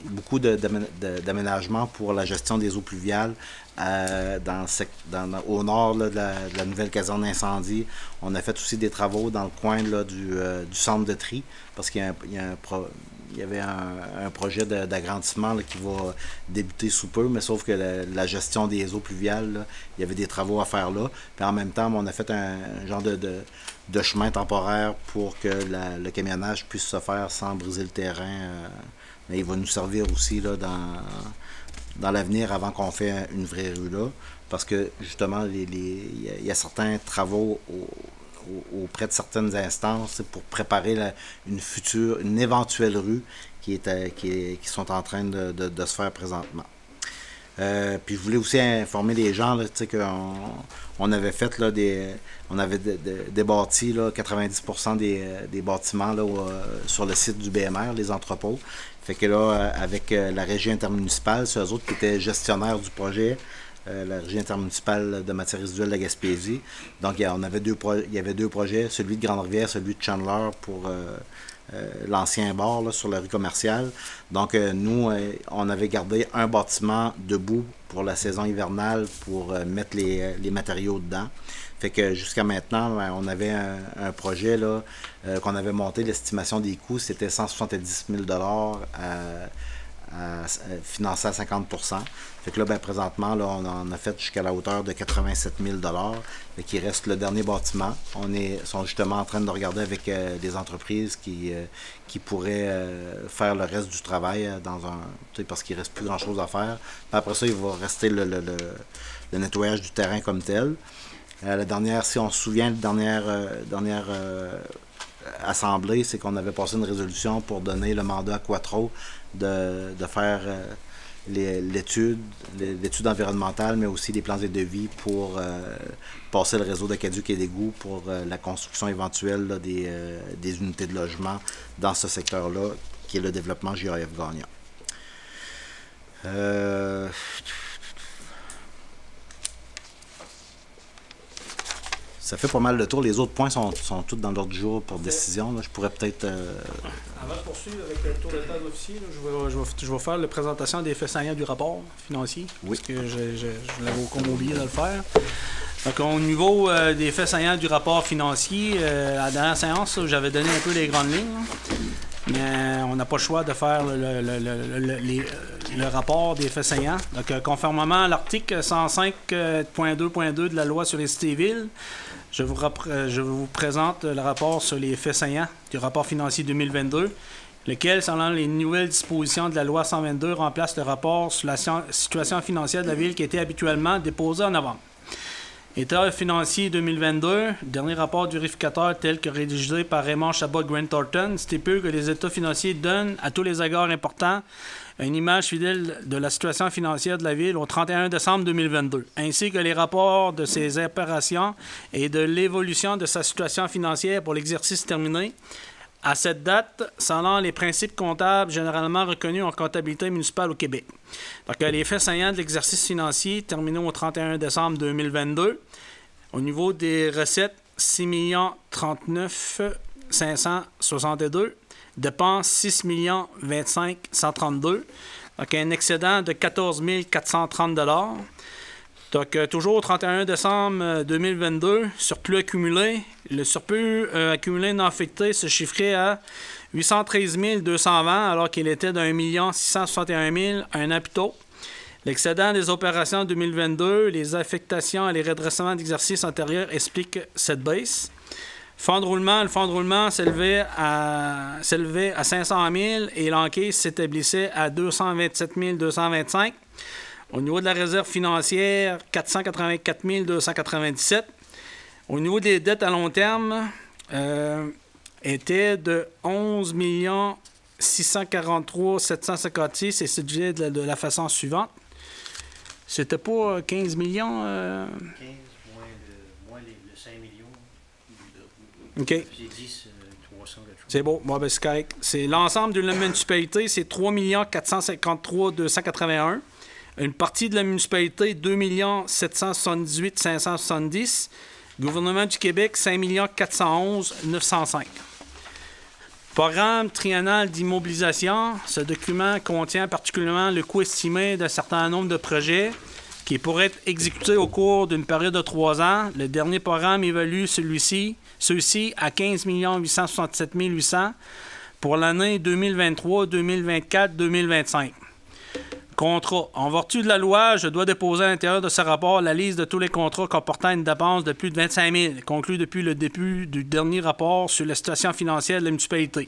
Speaker 2: beaucoup d'aménagement pour la gestion des eaux pluviales au nord de la nouvelle caserne d'incendie. On a fait aussi des travaux dans le coin du centre de tri, parce qu'il y avait un projet d'agrandissement qui va débuter sous peu, mais sauf que la gestion des eaux pluviales, il y avait des travaux à faire là. Puis en même temps, on a fait un genre de chemin temporaire pour que le camionnage puisse se faire sans briser le terrain. Mais il va nous servir aussi là, dans l'avenir avant qu'on fait une vraie rue là. Parce que justement, il y a certains travaux auprès de certaines instances pour préparer une éventuelle rue qui sont en train de se faire présentement. Puis je voulais aussi informer les gens qu'on avait fait là, on avait débâti 90% des bâtiments là, sur le site du BMR, les entrepôts. Fait que là, avec la régie intermunicipale, c'est eux autres qui étaient gestionnaires du projet. La régie intermunicipale de matières résiduelles de la Gaspésie. Donc, il y avait deux projets, celui de Grande-Rivière, celui de Chandler pour l'ancien bar là, sur la rue commerciale. Donc, nous, on avait gardé un bâtiment debout pour la saison hivernale pour mettre les matériaux dedans. Fait que jusqu'à maintenant, on avait un projet là, qu'on avait monté, l'estimation des coûts, c'était 170 000 financé à 50%. Fait que là, présentement, là, on en a fait jusqu'à la hauteur de 87 000 $. Fait qu'il reste le dernier bâtiment. Sont justement en train de regarder avec des entreprises qui pourraient faire le reste du travail parce qu'il ne reste plus grand-chose à faire. Puis après ça, il va rester le nettoyage du terrain comme tel. Si on se souvient, la dernière assemblée, c'est qu'on avait passé une résolution pour donner le mandat à Quattro de faire l'étude environnementale, mais aussi des plans et devis pour passer le réseau d'aqueduc et d'égouts pour la construction éventuelle là, des unités de logement dans ce secteur-là, qui est le développement GAF Gagnon. Ça fait pas mal de tour. Les autres points sont tous dans l'ordre du jour pour décision. Là. Je pourrais peut-être...
Speaker 1: Avant de poursuivre avec le tour de table officier, je vais faire la présentation des faits saillants du rapport financier. Oui. Parce que je l'avais comme oublié de le faire. Donc, au niveau des faits saillants du rapport financier, à la dernière séance, j'avais donné un peu les grandes lignes. Mais on n'a pas le choix de faire le rapport des faits saillants. Donc, conformément à l'article 105.2.2 de la loi sur les cités et villes, je vous présente le rapport sur les faits saillants du rapport financier 2022, lequel, selon les nouvelles dispositions de la loi 122, remplace le rapport sur la situation financière de la ville qui était habituellement déposé en novembre. État financier 2022, dernier rapport du vérificateur tel que rédigé par Raymond Chabot Grant Thornton, stipule que les états financiers donnent à tous les égards importants une image fidèle de la situation financière de la ville au 31 décembre 2022, ainsi que les rapports de ses opérations et de l'évolution de sa situation financière pour l'exercice terminé À cette date, selon les principes comptables généralement reconnus en comptabilité municipale au Québec. Donc, les faits saillants de l'exercice financier terminé au 31 décembre 2022. Au niveau des recettes, 6 039 562. Dépenses, 6 025 132. Donc, un excédent de 14 430 $. Donc, toujours au 31 décembre 2022, surplus accumulé. Le surplus accumulé non affecté se chiffrait à 813 220 alors qu'il était de 1 661 000 un an plus tôt. L'excédent des opérations 2022, les affectations et les redressements d'exercices antérieurs expliquent cette baisse. Fonds de roulement, le fonds de roulement s'élevait à 500 000 et l'encaisse s'établissait à 227 225. Au niveau de la réserve financière, 484 297. Au niveau des dettes à long terme, était de 11 643 756 et c'est divisé de la façon suivante. C'était pas 15 millions?
Speaker 3: 15 moins le 5 millions.
Speaker 1: OK.
Speaker 3: J'ai 10, 300 quelque chose.
Speaker 1: C'est beau. Bon, ben, c'est correct. C'est l'ensemble de la municipalité, c'est 3 453 281. Une partie de la municipalité, 2 778 570. Gouvernement du Québec, 5 411 905. Programme triennal d'immobilisation. Ce document contient particulièrement le coût estimé d'un certain nombre de projets qui pourraient être exécutés au cours d'une période de 3 ans. Le dernier programme évalue ceux-ci à 15 867 800 pour l'année 2023, 2024, 2025. Contrat. En vertu de la loi, je dois déposer à l'intérieur de ce rapport la liste de tous les contrats comportant une dépense de plus de 25 000, conclus depuis le début du dernier rapport sur la situation financière de la municipalité.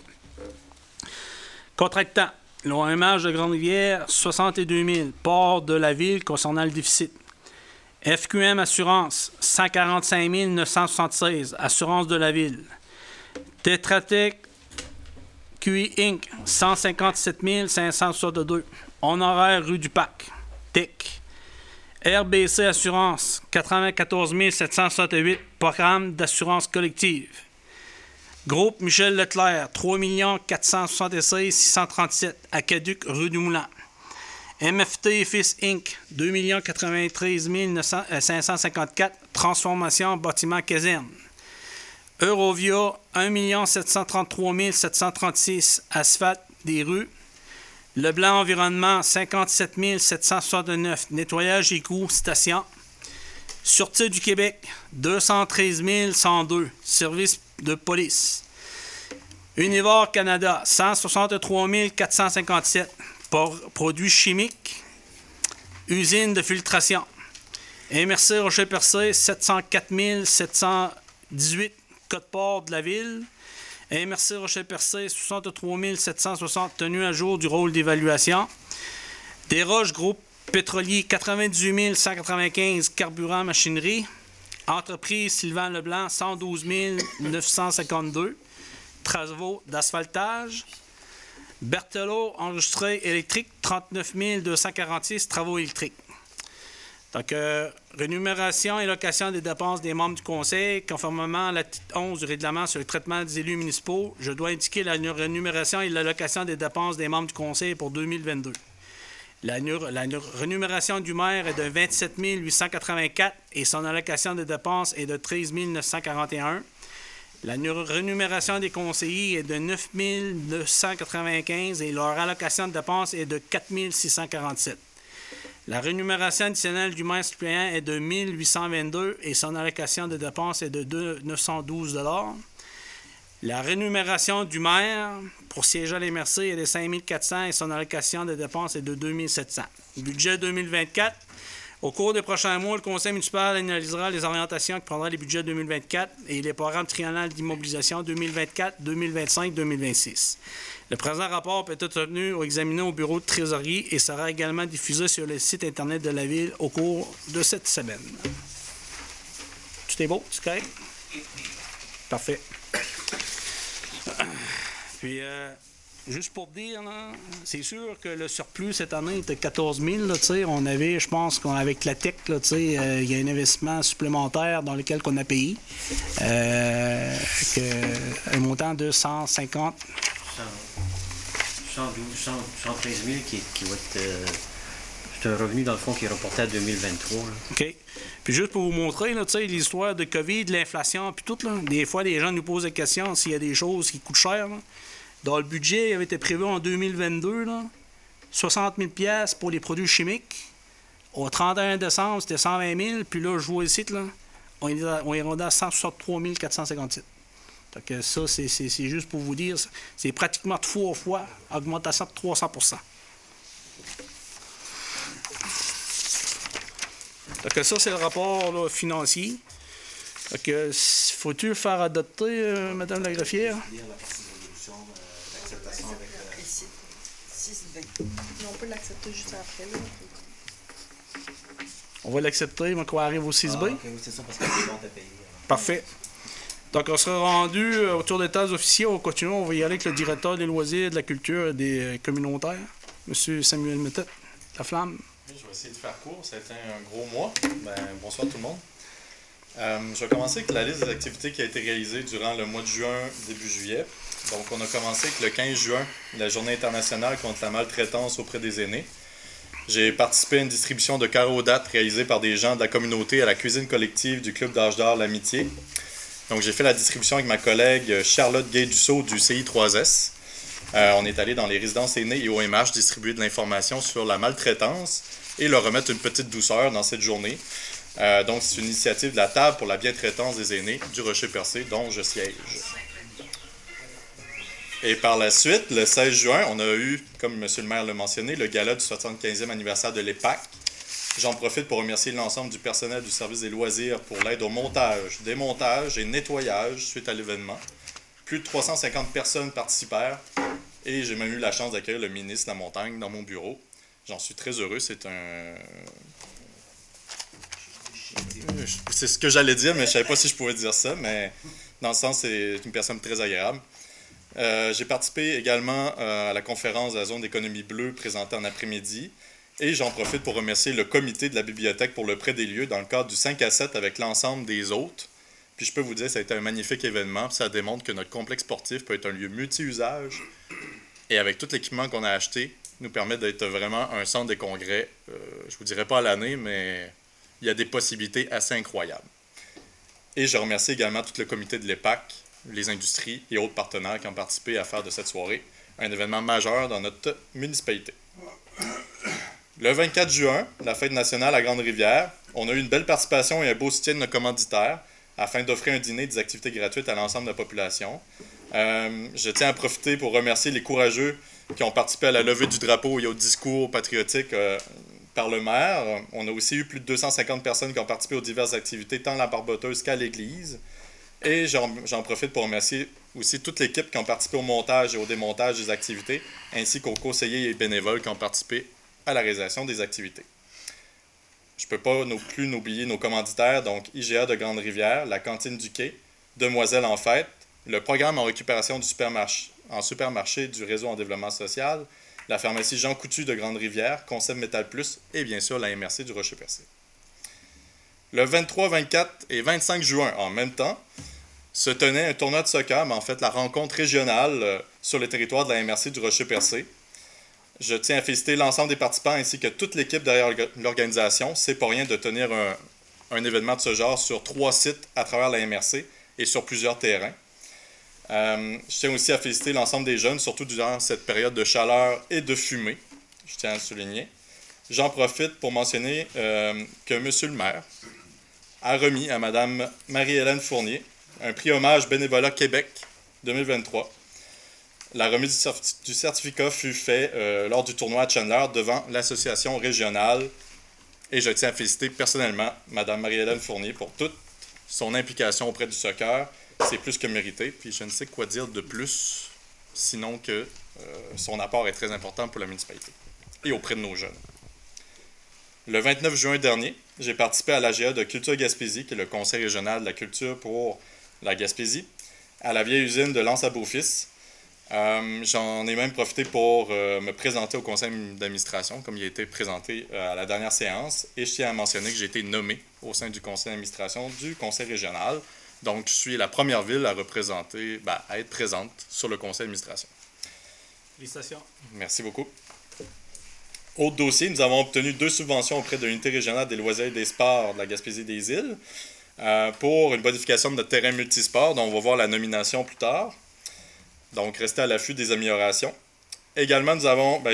Speaker 1: Contractant. L'OMH de Grande-Rivière, 62 000. Port de la ville concernant le déficit. FQM Assurance, 145 976. Assurance de la ville. Tetratec QI Inc., 157 562. Honoraire rue du Parc. TEC. RBC Assurance, 94 768. Programme d'assurance collective. Groupe Michel Leclerc, 3 476 637. Aqueduc rue du Moulin. MFT Fils Inc., 2 93 554. Transformation bâtiment caserne. Eurovia, 1 733 736. Asphalte des rues. Leblanc Environnement, 57 769. Nettoyage égout, station. Sûreté du Québec, 213 102. Service de police. Univore Canada, 163 457. Produits chimiques. Usine de filtration. MRC Rocher-Percé, 704 718. Code-port de la ville. MRC Rocher-Percé, 63 760, tenu à jour du rôle d'évaluation. Desroches Groupe Pétrolier, 98 195, carburant machinerie. Entreprise Sylvain Leblanc, 112 952, travaux d'asphaltage. Berthelot, enregistré électrique, 39 246, travaux électriques. Donc, rémunération et location des dépenses des membres du conseil, conformément à l'article 11 du règlement sur le traitement des élus municipaux, je dois indiquer la rémunération et l'allocation des dépenses des membres du conseil pour 2022. La rémunération du maire est de 27 884 et son allocation de dépenses est de 13 941. La rémunération des conseillers est de 9 995 et leur allocation de dépenses est de 4 647. La rémunération additionnelle du maire suppléant est de 1 822 et son allocation de dépenses est de 912 $. La rémunération du maire pour siéger à l'MRC est de 5 400 et son allocation de dépenses est de 2 700. Budget 2024. Au cours des prochains mois, le conseil municipal analysera les orientations qui prendra les budgets 2024 et les programmes triennales d'immobilisation 2024, 2025, 2026. Le présent rapport peut être obtenu ou examiné au bureau de trésorerie et sera également diffusé sur le site Internet de la Ville au cours de cette semaine. Tout est beau? C'est correct? Parfait. Puis, juste pour dire, là, c'est sûr que le surplus cette année était 14 000. Là, on avait, je pense qu'avec la tech, il y a un investissement supplémentaire dans lequel on a payé. Un montant de 150.
Speaker 3: 113 000 qui va être... c'est un revenu, dans le fond, qui est reporté à 2023. Là.
Speaker 1: OK. Puis juste pour vous montrer, là, l'histoire de COVID, de l'inflation, puis tout, là, des fois, les gens nous posent des questions s'il y a des choses qui coûtent cher. Là. Dans le budget, il avait été prévu en 2022, là, 60 000 $ pour les produits chimiques. Au 31 décembre, c'était 120 000. Puis là, je vois ici, là, on est rendu à 163 457. Donc ça, c'est juste pour vous dire, c'est pratiquement 3 fois, augmentation de 300 %. Donc ça, c'est le rapport là, financier. Donc, faut-il faire adopter, Madame la greffière?
Speaker 2: Lire la partie de résolution d'acceptation avec
Speaker 4: on peut l'accepter juste après. Là.
Speaker 1: On va l'accepter, mais quoi arrive au 6B?
Speaker 2: OK, oui, c'est ça, parce que c'est bon à payer.
Speaker 1: Parfait. Donc, on sera rendu autour des tâches officiers. On continue. On va y aller avec le directeur des loisirs, de la culture et des communautaires, M. Samuel Mettet. La flamme.
Speaker 5: Oui, je vais essayer de faire court. Ça a été un gros mois. Bonsoir tout le monde. Je vais commencer avec la liste des activités qui a été réalisée durant le mois de juin, début juillet. Donc, on a commencé avec le 15 juin, la Journée internationale contre la maltraitance auprès des aînés. J'ai participé à une distribution de carreaux dates réalisée par des gens de la communauté à la cuisine collective du Club d'âge d'or L'Amitié. Donc, j'ai fait la distribution avec ma collègue Charlotte Gay-Dussault du CI3S. On est allé dans les résidences aînées et OMH distribuer de l'information sur la maltraitance et leur remettre une petite douceur dans cette journée. Donc, c'est une initiative de la Table pour la bientraitance des aînés du Rocher-Percé, dont je siège. Et par la suite, le 16 juin, on a eu, comme M. le maire l'a mentionné, le gala du 75e anniversaire de l'EPAC. J'en profite pour remercier l'ensemble du personnel du service des loisirs pour l'aide au montage, démontage et nettoyage suite à l'événement. Plus de 350 personnes participèrent et j'ai même eu la chance d'accueillir le ministre de la Montagne dans mon bureau. J'en suis très heureux. C'est ce que j'allais dire, mais je ne savais pas si je pouvais dire ça, mais dans le sens, c'est une personne très agréable. J'ai participé également à la conférence de la zone d'économie bleue présentée en après-midi. Et j'en profite pour remercier le comité de la bibliothèque pour le prêt des lieux dans le cadre du 5 à 7 avec l'ensemble des hôtes. Puis je peux vous dire, ça a été un magnifique événement. Ça démontre que notre complexe sportif peut être un lieu multi-usage. Et avec tout l'équipement qu'on a acheté, nous permet d'être vraiment un centre des congrès. Je vous dirais pas à l'année, mais il y a des possibilités assez incroyables. Et je remercie également tout le comité de l'EPAC, les industries et autres partenaires qui ont participé à faire de cette soirée un événement majeur dans notre municipalité. Le 24 juin, la fête nationale à Grande-Rivière, on a eu une belle participation et un beau soutien de nos commanditaires afin d'offrir un dîner et des activités gratuites à l'ensemble de la population. Je tiens à profiter pour remercier les courageux qui ont participé à la levée du drapeau et au discours patriotique par le maire. On a aussi eu plus de 250 personnes qui ont participé aux diverses activités, tant à la barboteuse qu'à l'église. Et j'en profite pour remercier aussi toute l'équipe qui ont participé au montage et au démontage des activités, ainsi qu'aux conseillers et bénévoles qui ont participé à la réalisation des activités. Je ne peux pas non plus oublier nos commanditaires, donc IGA de Grande-Rivière, la cantine du quai, Demoiselles en fête, le programme en récupération du supermarché du réseau en développement social, la pharmacie Jean Coutu de Grande-Rivière, Concept Métal Plus et bien sûr la MRC du Rocher-Percé. Le 23, 24 et 25 juin, en même temps, se tenait un tournoi de soccer, mais en fait la rencontre régionale sur le territoire de la MRC du Rocher-Percé. Je tiens à féliciter l'ensemble des participants ainsi que toute l'équipe derrière l'organisation. C'est pas rien de tenir un événement de ce genre sur 3 sites à travers la MRC et sur plusieurs terrains. Je tiens aussi à féliciter l'ensemble des jeunes, surtout durant cette période de chaleur et de fumée. Je tiens à le souligner. J'en profite pour mentionner que M. le maire a remis à Mme Marie-Hélène Fournier un prix hommage Bénévolat Québec 2023. La remise du certificat fut faite lors du tournoi à Chandler devant l'association régionale. Et je tiens à féliciter personnellement Mme Marie-Hélène Fournier pour toute son implication auprès du soccer. C'est plus que mérité. Puis je ne sais quoi dire de plus, sinon que son apport est très important pour la municipalité et auprès de nos jeunes. Le 29 juin dernier, j'ai participé à l'AGA de Culture Gaspésie, qui est le conseil régional de la culture pour la Gaspésie, à la vieille usine de Lens à Beaufils. J'en ai même profité pour me présenter au conseil d'administration, comme il a été présenté à la dernière séance. Et je tiens à mentionner que j'ai été nommé au sein du conseil d'administration du conseil régional. Donc, je suis la première ville à représenter, à être présente sur le conseil d'administration.
Speaker 1: Félicitations.
Speaker 5: Merci beaucoup. Autre dossier, nous avons obtenu 2 subventions auprès de l'unité régionale des loisirs et des sports de la Gaspésie des Îles pour une modification de notre terrain multisport, dont on va voir la nomination plus tard. Donc, restez à l'affût des améliorations. Également,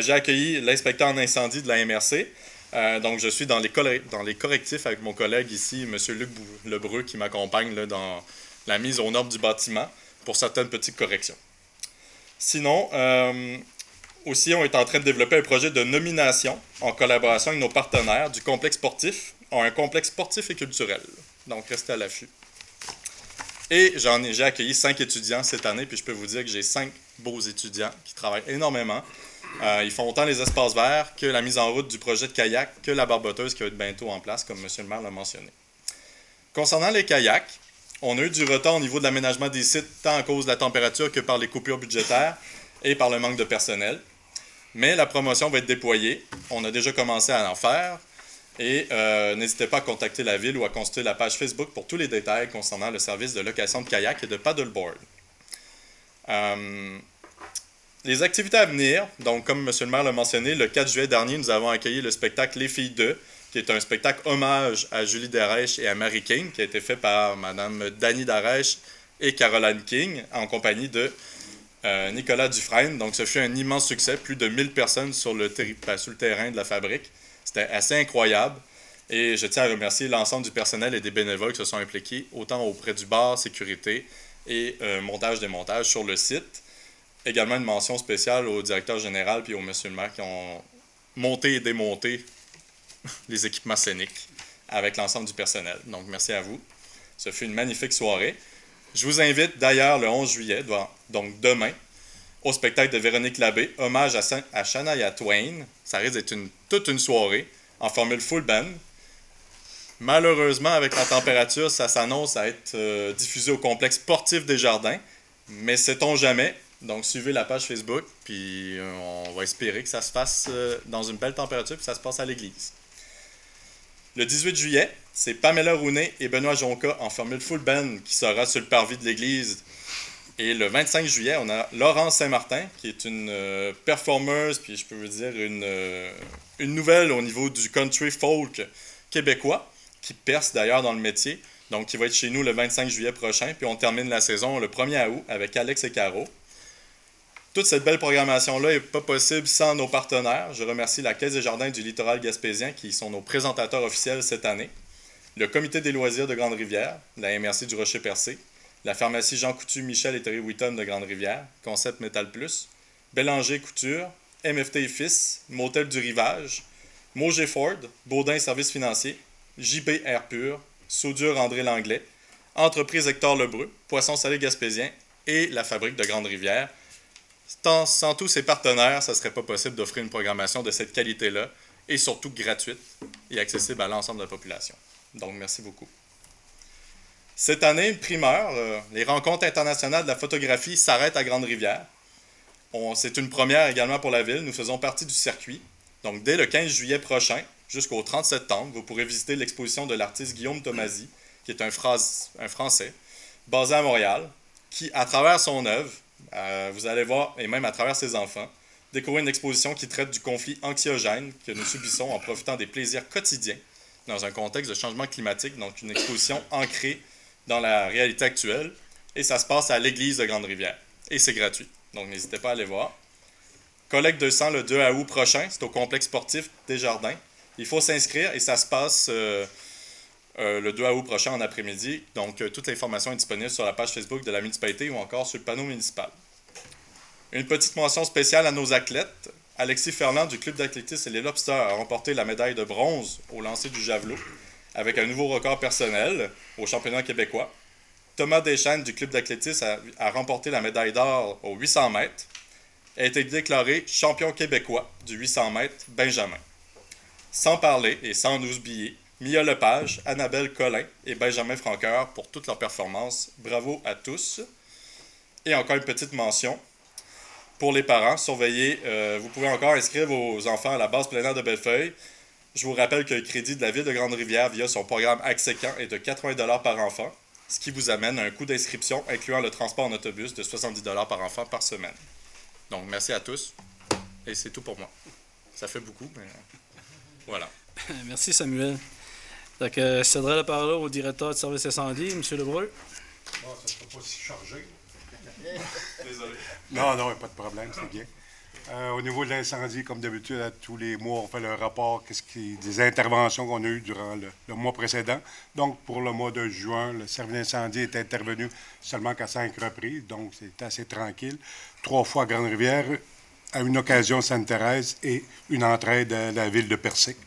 Speaker 5: j'ai accueilli l'inspecteur en incendie de la MRC. Donc, je suis dans les correctifs avec mon collègue ici, M. Luc Lebreu, qui m'accompagne là, dans la mise aux normes du bâtiment pour certaines petites corrections. Sinon, aussi, on est en train de développer un projet de nomination en collaboration avec nos partenaires du complexe sportif en un complexe sportif et culturel. Donc, restez à l'affût. Et j'ai accueilli 5 étudiants cette année, puis je peux vous dire que j'ai 5 beaux étudiants qui travaillent énormément. Ils font autant les espaces verts que la mise en route du projet de kayak, que la barboteuse qui va être bientôt en place, comme M. le maire l'a mentionné. Concernant les kayaks, on a eu du retard au niveau de l'aménagement des sites, tant à cause de la température que par les coupures budgétaires et par le manque de personnel. Mais la promotion va être déployée. On a déjà commencé à en faire. Et n'hésitez pas à contacter la ville ou à consulter la page Facebook pour tous les détails concernant le service de location de kayak et de paddleboard. Les activités à venir, donc comme M. le maire l'a mentionné, le 4 juillet dernier, nous avons accueilli le spectacle Les Filles 2, qui est un spectacle hommage à Julie Darèche et à Mary King, qui a été fait par Mme Dany Darèche et Caroline King, en compagnie de Nicolas Dufresne. Donc, ce fut un immense succès, plus de 1000 personnes sur le terrain de la fabrique. C'était assez incroyable. Et je tiens à remercier l'ensemble du personnel et des bénévoles qui se sont impliqués, autant auprès du bar, sécurité et montage-démontage sur le site. Également une mention spéciale au directeur général et au monsieur le maire qui ont monté et démonté les équipements scéniques avec l'ensemble du personnel. Donc, merci à vous. Ce fut une magnifique soirée. Je vous invite d'ailleurs le 11 juillet, donc demain, au spectacle de Véronique Labbé, hommage à Shania Twain. Ça risque d'être toute une soirée en formule full band. Malheureusement, avec la température, ça s'annonce à être diffusé au complexe sportif des Jardins. Mais sait-on jamais. Donc, suivez la page Facebook, puis on va espérer que ça se fasse dans une belle température, puis ça se passe à l'église. Le 18 juillet, c'est Pamela Rounet et Benoît Jonca en formule full band qui sera sur le parvis de l'église. Et le 25 juillet, on a Laurence Saint-Martin, qui est une performeuse, puis je peux vous dire une nouvelle au niveau du country folk québécois, qui perce d'ailleurs dans le métier. Donc, qui va être chez nous le 25 juillet prochain. Puis on termine la saison le 1er août avec Alex et Caro. Toute cette belle programmation-là n'est pas possible sans nos partenaires. Je remercie la Caisse des Jardins du Littoral gaspésien qui sont nos présentateurs officiels cette année, le Comité des loisirs de Grande-Rivière, la MRC du Rocher-Percé, la pharmacie Jean Coutu, Michel et Terry Wheaton de Grande-Rivière, Concept Metal Plus, Bélanger Couture, MFT et Fils, Motel du Rivage, Mauger Ford, Baudin Services financiers, JB Air Pur, Soudure André Langlais, Entreprise Hector Lebreu, Poisson Salé Gaspésien et la Fabrique de Grande-Rivière. Sans tous ces partenaires, ça ne serait pas possible d'offrir une programmation de cette qualité-là et surtout gratuite et accessible à l'ensemble de la population. Donc, merci beaucoup. Cette année, une primeur, les rencontres internationales de la photographie s'arrêtent à Grande-Rivière. C'est une première également pour la ville. Nous faisons partie du circuit. Donc, dès le 15 juillet prochain jusqu'au 30 septembre, vous pourrez visiter l'exposition de l'artiste Guillaume Tomasi, qui est un Français, basé à Montréal, qui, à travers son œuvre, vous allez voir, et même à travers ses enfants, découvrir une exposition qui traite du conflit anxiogène que nous subissons en profitant des plaisirs quotidiens dans un contexte de changement climatique. Donc, une exposition ancrée dans la réalité actuelle. Et ça se passe à l'église de Grande-Rivière. Et c'est gratuit. Donc, n'hésitez pas à aller voir. Collecte de sang le 2 août prochain. C'est au complexe sportif des Jardins. Il faut s'inscrire et ça se passe le 2 août prochain en après-midi. Donc, toute l'information est disponible sur la page Facebook de la municipalité ou encore sur le panneau municipal. Une petite mention spéciale à nos athlètes. Alexis Ferland du club d'athlétisme et les Lobsters a remporté la médaille de bronze au lancer du javelot avec un nouveau record personnel au championnat québécois. Thomas Deschênes du club d'athlétisme a remporté la médaille d'or au 800 mètres et a été déclaré champion québécois du 800 mètres Benjamin. Sans parler et sans nous oublier, Mia Lepage, Annabelle Collin et Benjamin Franqueur pour toutes leurs performances. Bravo à tous. Et encore une petite mention. Pour les parents, surveillez. Vous pouvez encore inscrire vos enfants à la base plein air de Bellefeuille. Je vous rappelle que le crédit de la Ville de Grande-Rivière via son programme Accès Camp est de 80 $ par enfant, ce qui vous amène à un coût d'inscription incluant le transport en autobus de 70 $ par enfant par semaine. Donc, merci à tous. Et c'est tout pour moi. Ça fait beaucoup, mais voilà.
Speaker 1: Merci, Samuel. Donc, je céderai la parole au directeur de service incendie, M. Lebreu.
Speaker 6: Bon, ça ne sera pas si chargé.
Speaker 5: Désolé.
Speaker 6: Non, pas de problème, c'est bien. Au niveau de l'incendie, comme d'habitude, à tous les mois, on fait le rapport des interventions qu'on a eues durant le mois précédent. Donc, pour le mois de juin, le service d'incendie est intervenu seulement qu'à 5 reprises, donc c'est assez tranquille. 3 fois à Grande-Rivière, à une occasion Sainte-Thérèse et une entraide à la ville de Persic.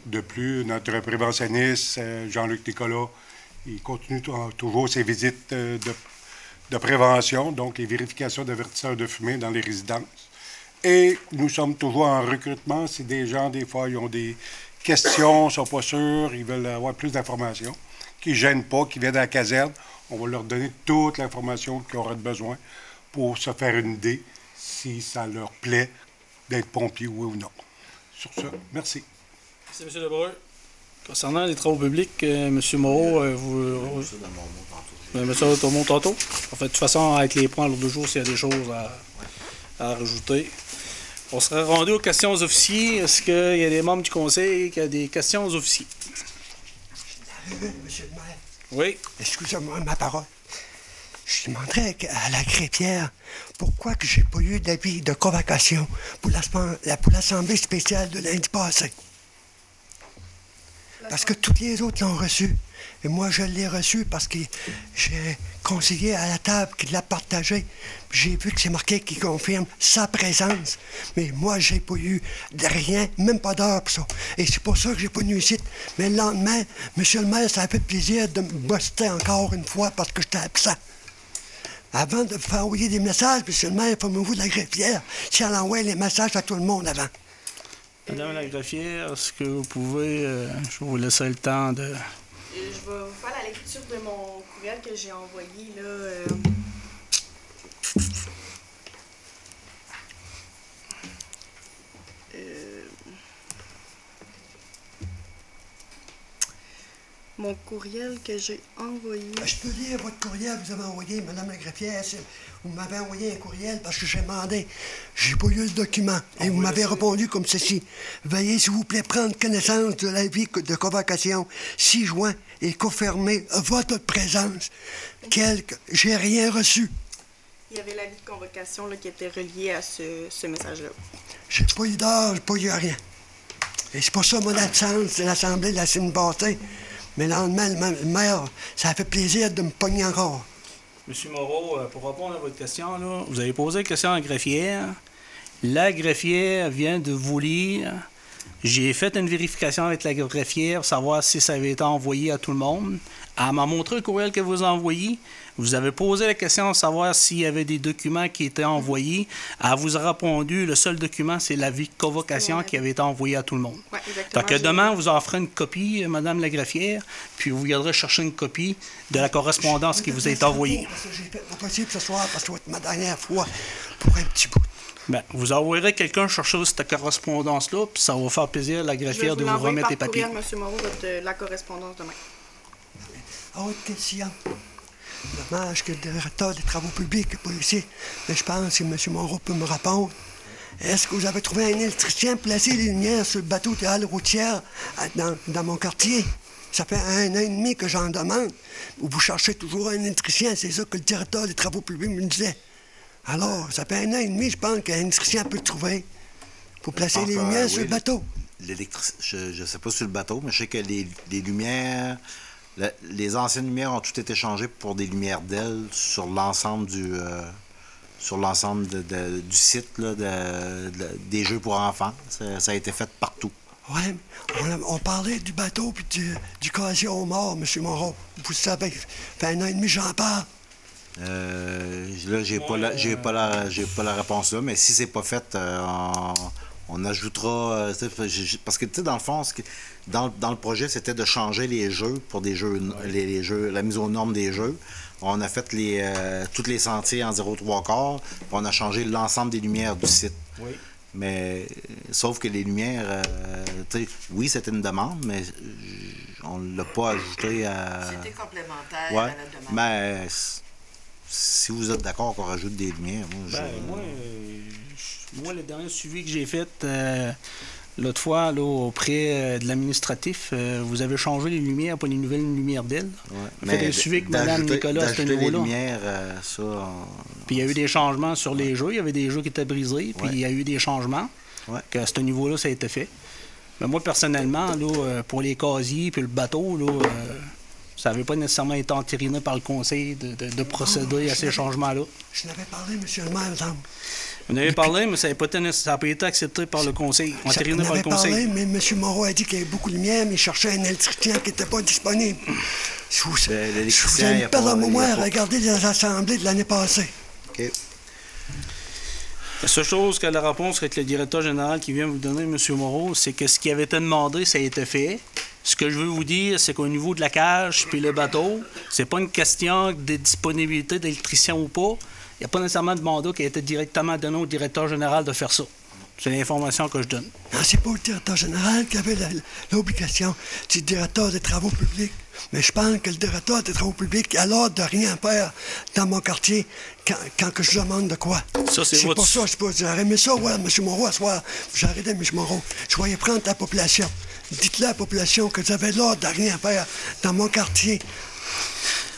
Speaker 6: De plus, notre préventionniste, Jean-Luc Nicolas, il continue toujours ses visites de prévention, donc les vérifications d'avertisseurs de fumée dans les résidences. Et nous sommes toujours en recrutement. Si des gens, des fois, ils ont des questions, ne sont pas sûrs, ils veulent avoir plus d'informations, qui ne gênent pas, qui viennent à la caserne, on va leur donner toute l'information qu'ils auraient besoin pour se faire une idée si ça leur plaît d'être pompier, oui ou non. Sur ce, merci.
Speaker 1: Merci, M. Lebreu. Concernant les travaux publics, M. Moreau, vous...
Speaker 2: Ça dans mon mot tantôt.
Speaker 1: Vous allez mettre ça dans mon tantôt? En fait, de toute façon, avec les points à l'ordre du jour, s'il y a des choses à rajouter. On serait rendu aux questions aux officiers. Est-ce qu'il y a des membres du conseil qui ont des questions aux officiers?
Speaker 7: Monsieur le maire,
Speaker 1: Oui.
Speaker 7: excusez-moi ma parole. Je demanderais à la greffière pourquoi que j'ai pas eu d'avis de convocation pour l'Assemblée spéciale de lundi passé. Parce que tous les autres l'ont reçu. Et moi, je l'ai reçu parce que j'ai conseillé à la table qui l'a partagé. J'ai vu que c'est marqué qu'il confirme sa présence. Mais moi, j'ai pas eu de rien, même pas d'heure pour ça. Et c'est pour ça que j'ai pas venu ici. Mais le lendemain, monsieur le maire, ça a fait plaisir de me buster encore une fois parce que j'étais absent. Avant de faire envoyer des messages, monsieur le maire, informez-vous de la greffière. Si elle envoie les messages à tout le monde avant.
Speaker 1: Madame la greffière, est-ce que vous pouvez... je vais vous laisser le temps de...
Speaker 4: Je vais vous faire la lecture de mon courriel que j'ai envoyé, là. Mon courriel que j'ai envoyé.
Speaker 7: Je peux lire votre courriel que vous avez envoyé, Madame la greffière. Vous m'avez envoyé un courriel parce que j'ai demandé. J'ai pas eu le document. Et vous m'avez répondu comme ceci. Veuillez, s'il vous plaît, prendre connaissance de l'avis de convocation 6 juin et confirmer votre présence. J'ai rien reçu.
Speaker 4: Il y avait l'avis de convocation là, qui était relié à ce message-là.
Speaker 7: J'ai pas eu d'heure, j'ai pas eu rien. Et c'est pour ça mon absence de l'Assemblée de la semaine passée. Mais le lendemain, le maire, ça a fait plaisir de me pogner encore.
Speaker 1: Monsieur Moreau, pour répondre à votre question, là, vous avez posé la question à la greffière. La greffière vient de vous lire. J'ai fait une vérification avec la greffière pour savoir si ça avait été envoyé à tout le monde. Elle m'a montré le courriel que vous envoyez. Vous avez posé la question de savoir s'il y avait des documents qui étaient envoyés. Elle vous a répondu, le seul document, c'est l'avis de convocation qui avait été envoyé à tout le monde.
Speaker 4: Oui, exactement.
Speaker 1: Donc, demain, vous en ferez une copie, Madame la greffière, puis vous viendrez chercher une copie de la correspondance qui vous a été envoyée.
Speaker 7: Parce que j'ai fait mon possible ce soir, parce que ça va être ma dernière fois pour un petit bout.
Speaker 1: Bien, vous envoyerez quelqu'un chercher cette correspondance-là, puis ça va faire plaisir à la greffière de vous remettre les papiers.
Speaker 4: Je vais vous l'envoyer par courriel, M. Moreau, la correspondance demain.
Speaker 7: Autre question. Dommage que le directeur des travaux publics n'est pas ici, mais je pense que M. Moreau peut me répondre. Est-ce que vous avez trouvé un électricien pour placer les lumières sur le bateau de halle routière dans mon quartier? Ça fait 1 an et demi que j'en demande. Vous cherchez toujours un électricien, c'est ça que le directeur des travaux publics me disait. Alors, ça fait 1 an et demi, je pense qu'un électricien peut le trouver pour placer les lumières sur le bateau.
Speaker 2: Je ne sais pas sur le bateau, mais je sais que les lumières... Les anciennes lumières ont toutes été changées pour des lumières d'aile sur l'ensemble du site là, des jeux pour enfants. Ça a été fait partout.
Speaker 7: Oui, on parlait du bateau puis du casier aux morts, M. Moreau. Vous savez, ça fait 1 an et demi j'en parle.
Speaker 2: Là, j'ai pas la réponse là, mais si c'est pas fait, On ajoutera, parce que, tu sais, dans le fond, dans le projet, c'était de changer les jeux pour des jeux, les jeux, la mise aux normes des jeux. On a fait tous les sentiers en 0,3 puis on a changé l'ensemble des lumières du site.
Speaker 1: Oui.
Speaker 2: Mais, sauf que les lumières, tu sais, oui, c'était une demande, mais on ne l'a pas ajouté à...
Speaker 8: C'était complémentaire
Speaker 2: Ouais,
Speaker 8: à la demande.
Speaker 2: mais si vous êtes d'accord qu'on rajoute des lumières,
Speaker 1: Moi, le dernier suivi que j'ai fait l'autre fois là, auprès de l'administratif, vous avez changé les lumières pour les nouvelles lumières d'aile.
Speaker 2: Ouais.
Speaker 1: Fait un suivi avec Mme Nicolas à ce
Speaker 2: d'ajouter les
Speaker 1: niveau-là.
Speaker 2: lumières,
Speaker 1: Puis il y a eu des changements sur les jeux. Il y avait des jeux qui étaient brisés, puis il y a eu des changements.
Speaker 2: Ouais.
Speaker 1: Que à ce niveau-là, ça a été fait. Mais moi, personnellement, là, pour les casiers puis le bateau, là, ça n'avait pas nécessairement été entériné par le conseil de procéder à ces changements-là.
Speaker 7: Je n'avais parlé, M. le maire, madame.
Speaker 1: On avait parlé, mais ça n'a pas été accepté par le conseil, entériné par le conseil.
Speaker 7: Parlé, mais M. Moreau a dit qu'il y avait beaucoup de lumière, mais il cherchait un électricien qui n'était pas disponible. Je vous ai pas dans mon mémoire, regardez les assemblées de l'année passée.
Speaker 2: OK.
Speaker 1: La seule chose que la réponse avec le directeur général qui vient vous donner, M. Moreau, c'est que ce qui avait été demandé, ça a été fait. Ce que je veux vous dire, c'est qu'au niveau de la cage puis le bateau, c'est pas une question de disponibilité d'électricien ou pas. Il n'y a pas nécessairement de mandat qui a été directement donné au directeur général de faire ça. C'est l'information que je donne.
Speaker 7: Non, c'est pas le directeur général qui avait l'obligation. C'est le directeur des travaux publics. Mais je pense que le directeur des travaux publics a l'ordre de rien faire dans mon quartier quand que je demande de quoi.
Speaker 1: Ça, c'est votre...
Speaker 7: pas ça, c'est pas... J'aurais aimé ça, ouais, M. Moreau, à soir. J'arrêtais, M. Moreau. Je voyais prendre la population. Dites-le à la population que j'avais l'ordre de rien faire dans mon quartier.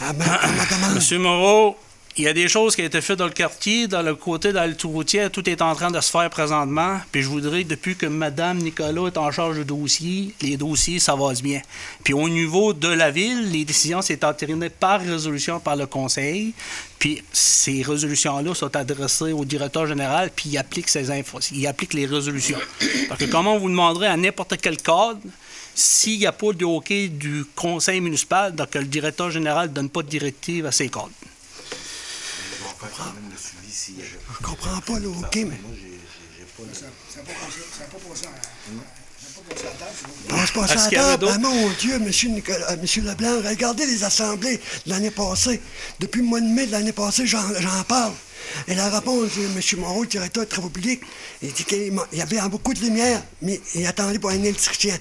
Speaker 7: À ma demande.
Speaker 1: M. Moreau, il y a des choses qui ont été faites dans le quartier, dans le côté de la routière, tout est en train de se faire présentement. Puis je voudrais, depuis que Mme Nicolas est en charge du dossier, les dossiers, ça va bien. Puis au niveau de la ville, les décisions sont entérinées par résolution par le conseil. Puis ces résolutions-là sont adressées au directeur général, puis il applique les résolutions. Parce que comment vous demanderez à n'importe quel cadre, s'il n'y a pas de hockey du conseil municipal, donc le directeur général ne donne pas de directive à ses cadres.
Speaker 7: Je comprends pas le hockey, mais... C'est pas ça à table. Ah, mon Dieu, monsieur Leblanc, regardez les assemblées de l'année passée. Depuis le mois de mai de l'année passée, j'en parle. Et la réponse de M. Moreau, le directeur des travaux publics, il dit qu'il y avait beaucoup de lumière, mais il attendait pour un électricien.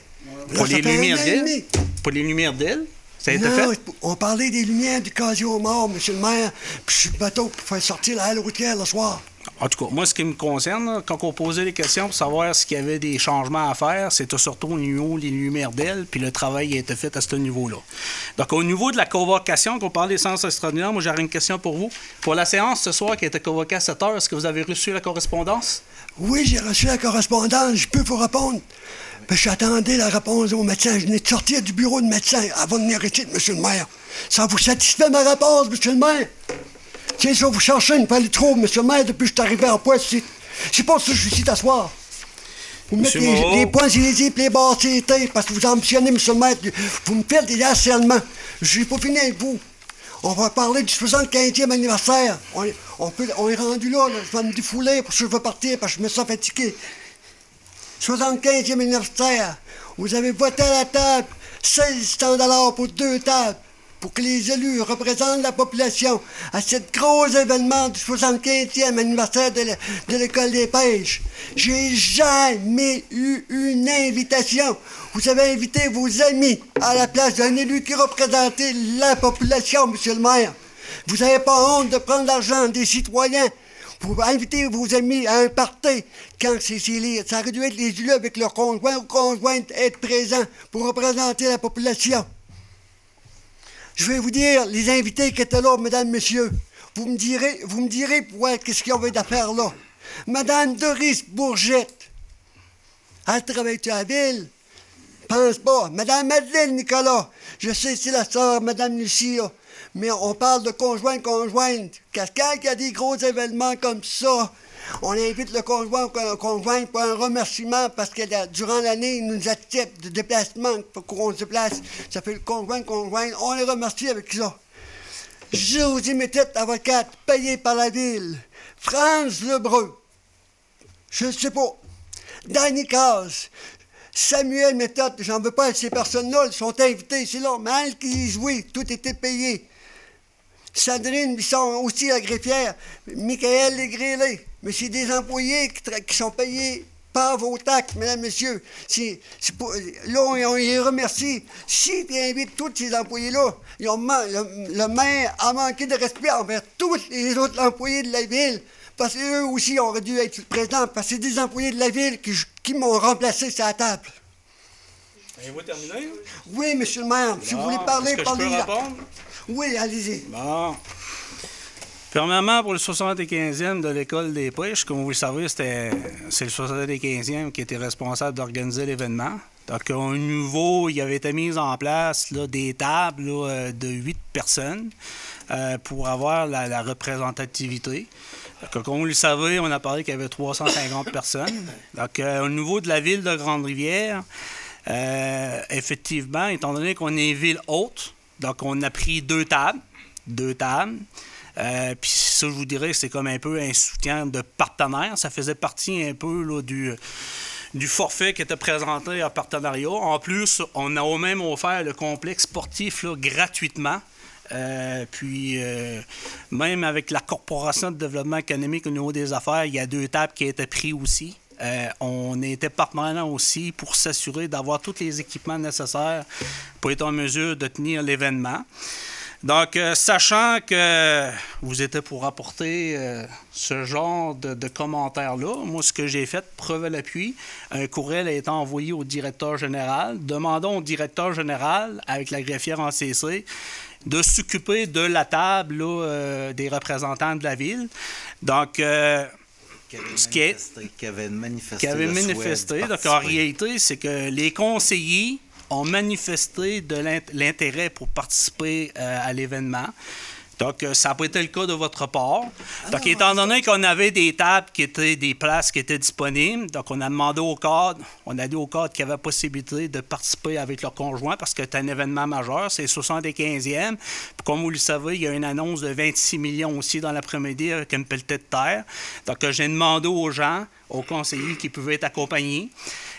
Speaker 1: Pour les lumières d'aile? Pour les lumières d'aile? Ça a été fait?
Speaker 7: On parlait des lumières du casier aux morts, M. le maire, puis sur le bateau pour faire sortir la halle routière le soir.
Speaker 1: En tout cas, moi, ce qui me concerne, là, quand on posait les questions pour savoir s'il y avait des changements à faire, c'était surtout au niveau des lumières d'aile, puis le travail a été fait à ce niveau-là. Donc, au niveau de la convocation, qu'on parle des séances extraordinaires, moi, j'aurais une question pour vous. Pour la séance ce soir qui a été convoquée à 7 h, est-ce que vous avez reçu la correspondance?
Speaker 7: Oui, j'ai reçu la correspondance. Je peux vous répondre. J'attendais la réponse au médecin. Je venais de sortir du bureau de médecin avant de venir ici, M. le maire. Ça vous satisfait ma réponse, M. le maire? Tiens, ça, vous cherchez une palette trop, M. le maire, depuis que je suis arrivé en poids ici. C'est pas ça que je suis ici t'asseoir. Vous mettez les points sur les yeux et les barres sur les têtes parce que vous ambitionnez, M. le maire. Vous me faites des harcèlements. Je n'ai pas fini avec vous. On va parler du 75e anniversaire. On est rendu là, je vais me défouler parce que je veux partir parce que je me sens fatigué. 75e anniversaire. Vous avez voté à la table 1600 $ pour 2 tables pour que les élus représentent la population à ce gros événement du 75e anniversaire de l'École des pêches. J'ai jamais eu une invitation. Vous avez invité vos amis à la place d'un élu qui représentait la population, M. le maire. Vous n'avez pas honte de prendre l'argent des citoyens pour inviter vos amis à un party quand ça aurait dû être les élus avec leurs conjoints ou conjointes être présents pour représenter la population. Je vais vous dire, les invités qui étaient là, mesdames, messieurs, vous me direz pour qu'est-ce qu'il y avait d'affaires là. Madame Doris Bourgette, elle travaille-tu à la ville? Pense pas. Madame Madeleine Nicolas, je sais c'est la sœur, Madame Lucie, là. Mais on parle de conjointe. Quand il y a des gros événements comme ça, on invite le conjoint pour un remerciement parce que durant l'année, il nous accepte de déplacement pour qu'on se déplace. Ça fait le conjoint. On les remercie avec ça. Josie Métette, avocate, payée par la ville. France Lebreu. Je ne sais pas. Danny Cass, Samuel Méthode, j'en veux pas, ces personnes-là, elles sont invitées ici, là, mais elles qui jouaient, tout était payé. Sandrine Bisson, aussi la greffière, Michael Légrélé, mais c'est des employés qui sont payés par vos taxes, mesdames, messieurs. Là, on les remercie. S'ils invitent tous ces employés-là, le maire a manqué de respect envers tous les autres employés de la ville. Parce qu'eux aussi auraient dû être présents, parce que c'est des employés de la ville qui m'ont remplacé sur la table.
Speaker 1: Avez-vous terminé?
Speaker 7: Oui, monsieur le maire, si vous voulez parler,
Speaker 1: est-ce que je peux répondre?
Speaker 7: Oui, allez-y.
Speaker 1: Bon. Premièrement, pour le 75e de l'École des pêches, comme vous le savez, c'est le 75e qui était responsable d'organiser l'événement. Donc, au niveau, il avait été mis en place là, des tables là, de 8 personnes pour avoir la représentativité. Donc, comme vous le savez, on a parlé qu'il y avait 350 personnes. Donc, au niveau de la ville de Grande-Rivière, effectivement, étant donné qu'on est ville haute, donc on a pris deux tables. Puis ça, je vous dirais, c'est comme un peu un soutien de partenaire. Ça faisait partie un peu là, du forfait qui était présenté en partenariat. En plus, on a même offert le complexe sportif là, gratuitement. Puis, même avec la Corporation de développement économique au niveau des affaires, il y a deux tables qui étaient prises aussi. On était partenaire aussi pour s'assurer d'avoir tous les équipements nécessaires pour être en mesure de tenir l'événement. Donc, sachant que vous étiez pour apporter ce genre de commentaires-là, moi, ce que j'ai fait, preuve à l'appui, un courriel a été envoyé au directeur général. Demandons au directeur général, avec la greffière en CC, de s'occuper de la table là, des représentants de la ville. Donc,
Speaker 2: qui avait manifesté.
Speaker 1: Donc, en réalité, c'est que les conseillers ont manifesté de l'intérêt pour participer à l'événement. Donc, ça n'a pas été le cas de votre part. Donc, étant donné qu'on avait des tables qui étaient des places qui étaient disponibles, donc on a demandé au cadre, on a dit au cadre qu'il y avait possibilité de participer avec leur conjoint parce que c'est un événement majeur, c'est le 75e. Puis, comme vous le savez, il y a une annonce de 26 millions aussi dans l'après-midi avec une pelletée de terre. Donc, j'ai demandé aux gens, aux conseillers qui pouvaient être accompagnés.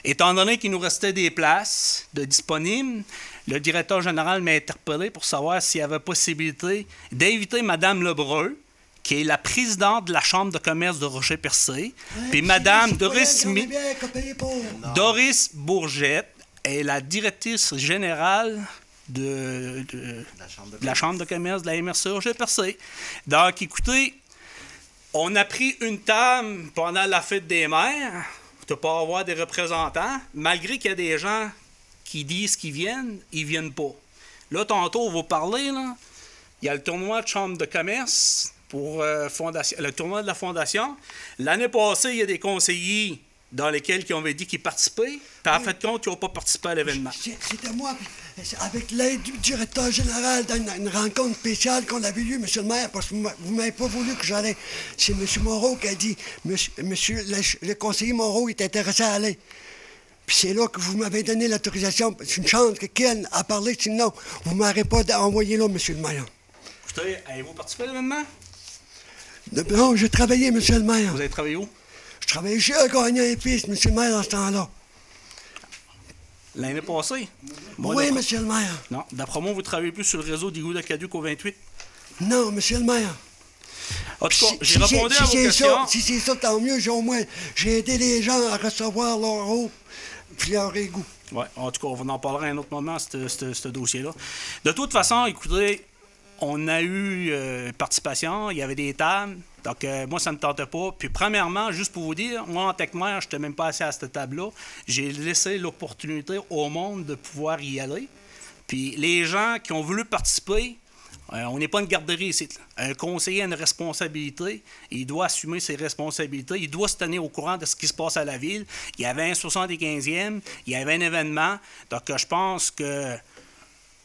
Speaker 1: Étant donné qu'il nous restait des places de disponibles, le directeur général m'a interpellé pour savoir s'il y avait possibilité d'inviter Mme Lebreu, qui est la présidente de la Chambre de commerce de Rocher-Percé, puis Mme Doris Bourgette est la directrice générale de la Chambre de commerce de la MRC Rocher-Percé. Donc, écoutez, on a pris une table pendant la fête des mères de ne pas avoir des représentants, malgré qu'il y a des gens qui disent qu'ils viennent pas. Là, tantôt, on va parler, là, il y a le tournoi de chambre de commerce pour le tournoi de la Fondation. L'année passée, il y a des conseillers dans lesquels qui ont dit qu'ils participaient. Puis, en fait, compte, ils n'ont pas participé à l'événement.
Speaker 7: C'était moi, avec l'aide du directeur général, dans une rencontre spéciale qu'on avait eue, monsieur le maire, parce que vous ne m'avez pas voulu que j'allais. C'est M. Moreau qui a dit, monsieur le conseiller Moreau est intéressé à aller. Puis c'est là que vous m'avez donné l'autorisation. C'est une chance que Ken a parlé, sinon, vous ne m'aurez pas envoyé là, monsieur le maire.
Speaker 1: Écoutez, avez-vous participé à l'événement?
Speaker 7: Non, j'ai travaillé, monsieur le maire.
Speaker 1: Vous avez travaillé où?
Speaker 7: Je travaillais chez Gagnon et Fils, monsieur le maire, dans ce temps-là.
Speaker 1: L'année passée? Moi,
Speaker 7: oui, monsieur le maire.
Speaker 1: Non, d'après moi, vous ne travaillez plus sur le réseau d'Igou de Caduc au 28?
Speaker 7: Non, monsieur le maire.
Speaker 1: En tout cas, j'ai répondu à vos questions.
Speaker 7: Si c'est ça, tant mieux. J'ai aidé les gens à recevoir leur eau puis leur égout.
Speaker 1: Oui, en tout cas, on en parlera à un autre moment, ce dossier-là. De toute façon, écoutez, on a eu participation, il y avait des tables. Donc, moi, ça ne me tentait pas. Puis, premièrement, juste pour vous dire, moi, en tant que maire, je n'étais même pas assis à cette table-là. J'ai laissé l'opportunité au monde de pouvoir y aller. Puis, les gens qui ont voulu participer, on n'est pas une garderie ici. Un conseiller a une responsabilité. Il doit assumer ses responsabilités. Il doit se tenir au courant de ce qui se passe à la ville. Il y avait un 75e, il y avait un événement. Donc, je pense que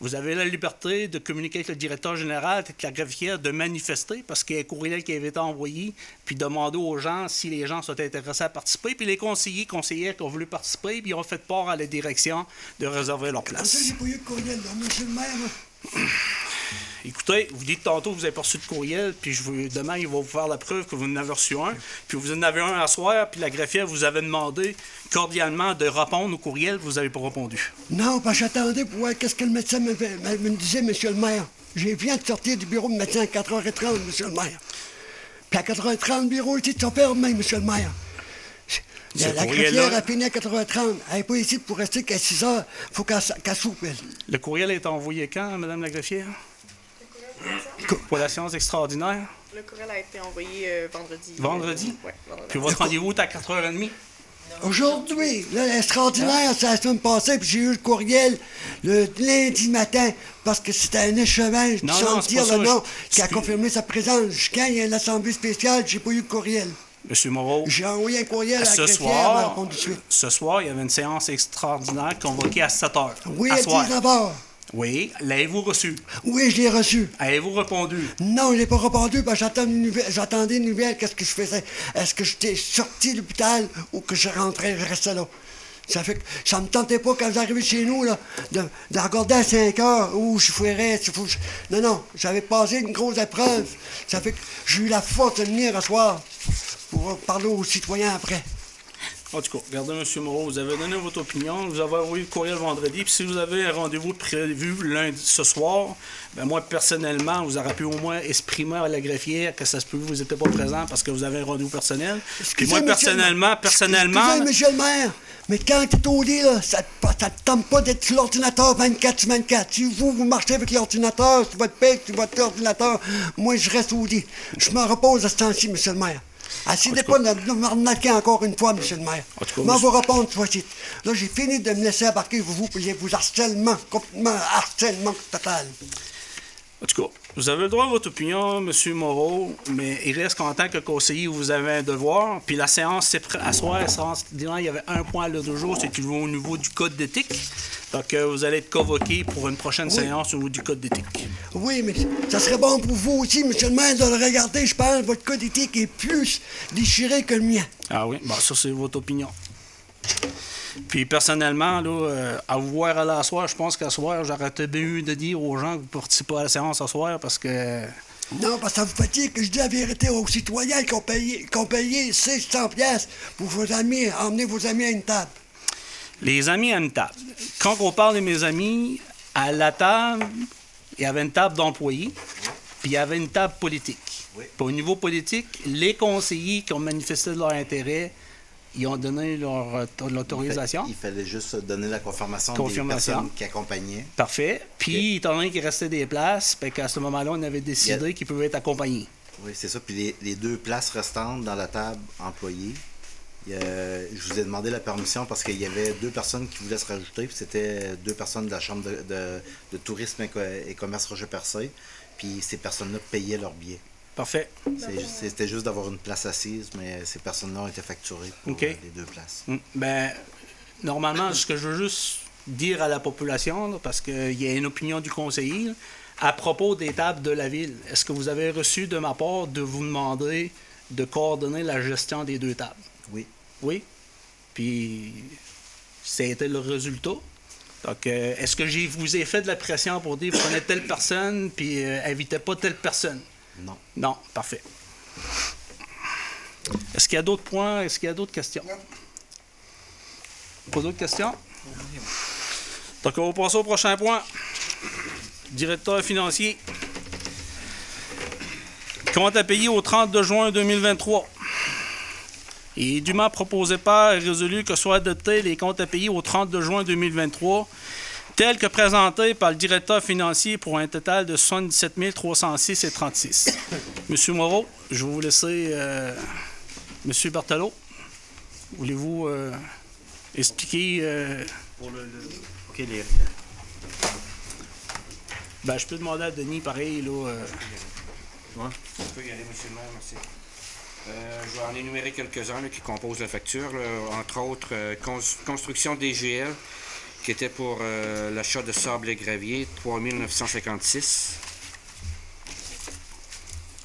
Speaker 1: vous avez la liberté de communiquer avec le directeur général, avec la greffière, de manifester, parce qu'il y a un courriel qui avait été envoyé, puis demander aux gens si les gens sont intéressés à participer. Puis les conseillères qui ont voulu participer, puis ils ont fait part à la direction de réserver leur place.
Speaker 7: J'ai pas eu de courriel, là, monsieur le maire.
Speaker 1: écoutez, vous dites tantôt que vous avez pas reçu de courriel, puis demain, il va vous faire la preuve que vous en avez reçu un, puis vous en avez un à soir, puis la greffière vous avait demandé cordialement de répondre au courriel, vous n'avez pas répondu.
Speaker 7: Non, parce que j'attendais pour voir qu'est-ce que le médecin me disait, monsieur le maire. J'ai viens de sortir du bureau de médecin à 4h30, monsieur le maire. Puis à 4h30, le bureau était fermé, monsieur le maire. La greffière a fini à 4h30. Elle n'est pas ici pour rester qu'à 6h. Il faut qu'elle soupe, elle.
Speaker 1: Le courriel est envoyé quand, madame la greffière?
Speaker 4: Le courriel,
Speaker 1: Pour la séance extraordinaire?
Speaker 4: le courriel a été envoyé vendredi.
Speaker 1: Vendredi?
Speaker 4: Oui, vendredi.
Speaker 1: Puis votre rendez-vous est à 4h30?
Speaker 7: Aujourd'hui, là, l'extraordinaire, c'est la semaine passée, puis j'ai eu le courriel le lundi matin, parce que c'était un échevin,
Speaker 1: Non,
Speaker 7: sans
Speaker 1: non, c'est
Speaker 7: dire
Speaker 1: pas
Speaker 7: le
Speaker 1: ça,
Speaker 7: nom, qui a confirmé sa présence. Quand il y a une assemblée spéciale, j'ai pas eu le courriel.
Speaker 1: Monsieur Moreau,
Speaker 7: J'ai envoyé un courriel à la
Speaker 1: ce
Speaker 7: greffière, elle m'a
Speaker 1: soir,
Speaker 7: répondu tout de suite.
Speaker 1: ce soir, il y avait une séance extraordinaire convoquée à 7h.
Speaker 7: Oui,
Speaker 1: à
Speaker 7: à
Speaker 1: soir.
Speaker 7: 19h.
Speaker 1: Oui, l'avez-vous reçu?
Speaker 7: Oui, je l'ai reçu.
Speaker 1: Avez-vous répondu?
Speaker 7: Non, je l'ai pas répondu, parce que j'attendais une nouvelle, qu'est-ce que je faisais? Est-ce que j'étais sorti de l'hôpital ou que je rentrais, je restais là? Ça fait que ça me tentait pas quand j'arrivais chez nous, là, de regarder à 5 heures où je ferais. Non, non, j'avais passé une grosse épreuve. Ça fait que j'ai eu la force de venir à soir pour parler aux citoyens après.
Speaker 1: En tout cas, regardez, M. Moreau, vous avez donné votre opinion, vous avez envoyé le courriel vendredi, puis si vous avez un rendez-vous prévu lundi ce soir, ben moi, personnellement, vous aurez pu au moins exprimer à la greffière que ça se peut que vous n'étiez pas présent parce que vous avez un rendez-vous personnel. Puis moi, personnellement...
Speaker 7: Excusez, monsieur le maire, mais quand tu es au lit, là, ça te tente pas d'être sur l'ordinateur 24/24. Si vous marchez avec l'ordinateur, sur votre pec, sur votre ordinateur, moi, je reste au lit. Je me repose à ce temps-ci, monsieur le maire. Essayez pas de m'arnaquer encore une fois, monsieur le maire. Mais vous répondre, fois-ci. Là, j'ai fini de me laisser embarquer, vous harcèlement, complètement harcèlement total.
Speaker 1: En tout cas, vous avez le droit à votre opinion, M. Moreau, mais il reste qu'en tant que conseiller, vous avez un devoir. Puis la séance, c'est à soir, la séance, il y avait un point à l'heure de jour, c'est au niveau du code d'éthique. Donc, vous allez être convoqué pour une prochaine séance au niveau du code d'éthique.
Speaker 7: Oui, mais ça serait bon pour vous aussi, monsieur le maire, de le regarder. Je pense que votre code éthique est plus déchiré que le mien.
Speaker 1: Ah oui? Bon, ça, c'est votre opinion. Puis, personnellement, là, à vous voir à la soir, je pense qu'à soir, j'aurais bien eu de dire aux gens que vous ne participez pas à la séance à soir parce que...
Speaker 7: Non, parce que ça vous fatigue que je dis la vérité aux citoyens qui ont payé 600 pièces pour vos amis, emmener vos amis à une table.
Speaker 1: Les amis à une table. Quand on parle de mes amis, à la table, il y avait une table d'employés, puis il y avait une table politique.
Speaker 2: Oui.
Speaker 1: Puis au niveau politique, les conseillers qui ont manifesté de leur intérêt, ils ont donné leur l'autorisation.
Speaker 2: Il fallait juste donner la confirmation des
Speaker 1: Confirmation.
Speaker 2: personnes qui accompagnaient.
Speaker 1: Parfait. Puis, étant donné qu'il restait des places, ben, qu'à ce moment-là, on avait décidé qu'ils pouvaient être accompagnés.
Speaker 2: Oui, c'est ça. Puis les deux places restantes dans la table employée, je vous ai demandé la permission parce qu'il y avait deux personnes qui voulaient se rajouter. Puis c'était deux personnes de la Chambre de tourisme et commerce Rocher-Percé. Puis ces personnes-là payaient leur billet.
Speaker 1: Parfait.
Speaker 2: C'était juste d'avoir une place assise, mais ces personnes-là ont été facturées pour
Speaker 1: OK.
Speaker 2: Les deux places.
Speaker 1: Ben, normalement, ce que je veux juste dire à la population, là, parce qu'il y a une opinion du conseiller, là, à propos des tables de la ville, est-ce que vous avez reçu de ma part de vous demander de coordonner la gestion des deux tables?
Speaker 2: Oui.
Speaker 1: Oui. Puis, ça a été le résultat. Donc, est-ce que vous ai fait de la pression pour dire prenez telle personne, puis invitez pas telle personne?
Speaker 2: Non.
Speaker 1: Non, parfait. Est-ce qu'il y a d'autres points? Est-ce qu'il y a d'autres questions?
Speaker 6: Non.
Speaker 1: Pas d'autres questions? Donc, on va passer au prochain point. Directeur financier. Compte à payer au 30 juin 2023. Il est dûment proposé par et résolu que soient adoptés les comptes à payer au 30 juin 2023, tels que présentés par le directeur financier pour un total de 77 306,36. Monsieur Moreau, je vais vous laisser. Monsieur Berthelot, voulez-vous expliquer...
Speaker 3: Pour OK, les...
Speaker 1: Ben, je peux demander à Denis, pareil, là...
Speaker 3: Ouais.
Speaker 8: Je peux y aller, monsieur le maire, merci. Je vais en énumérer quelques-uns là, qui composent la facture. Là. Entre autres, construction DGL, qui était pour l'achat de sable et gravier, 3 956.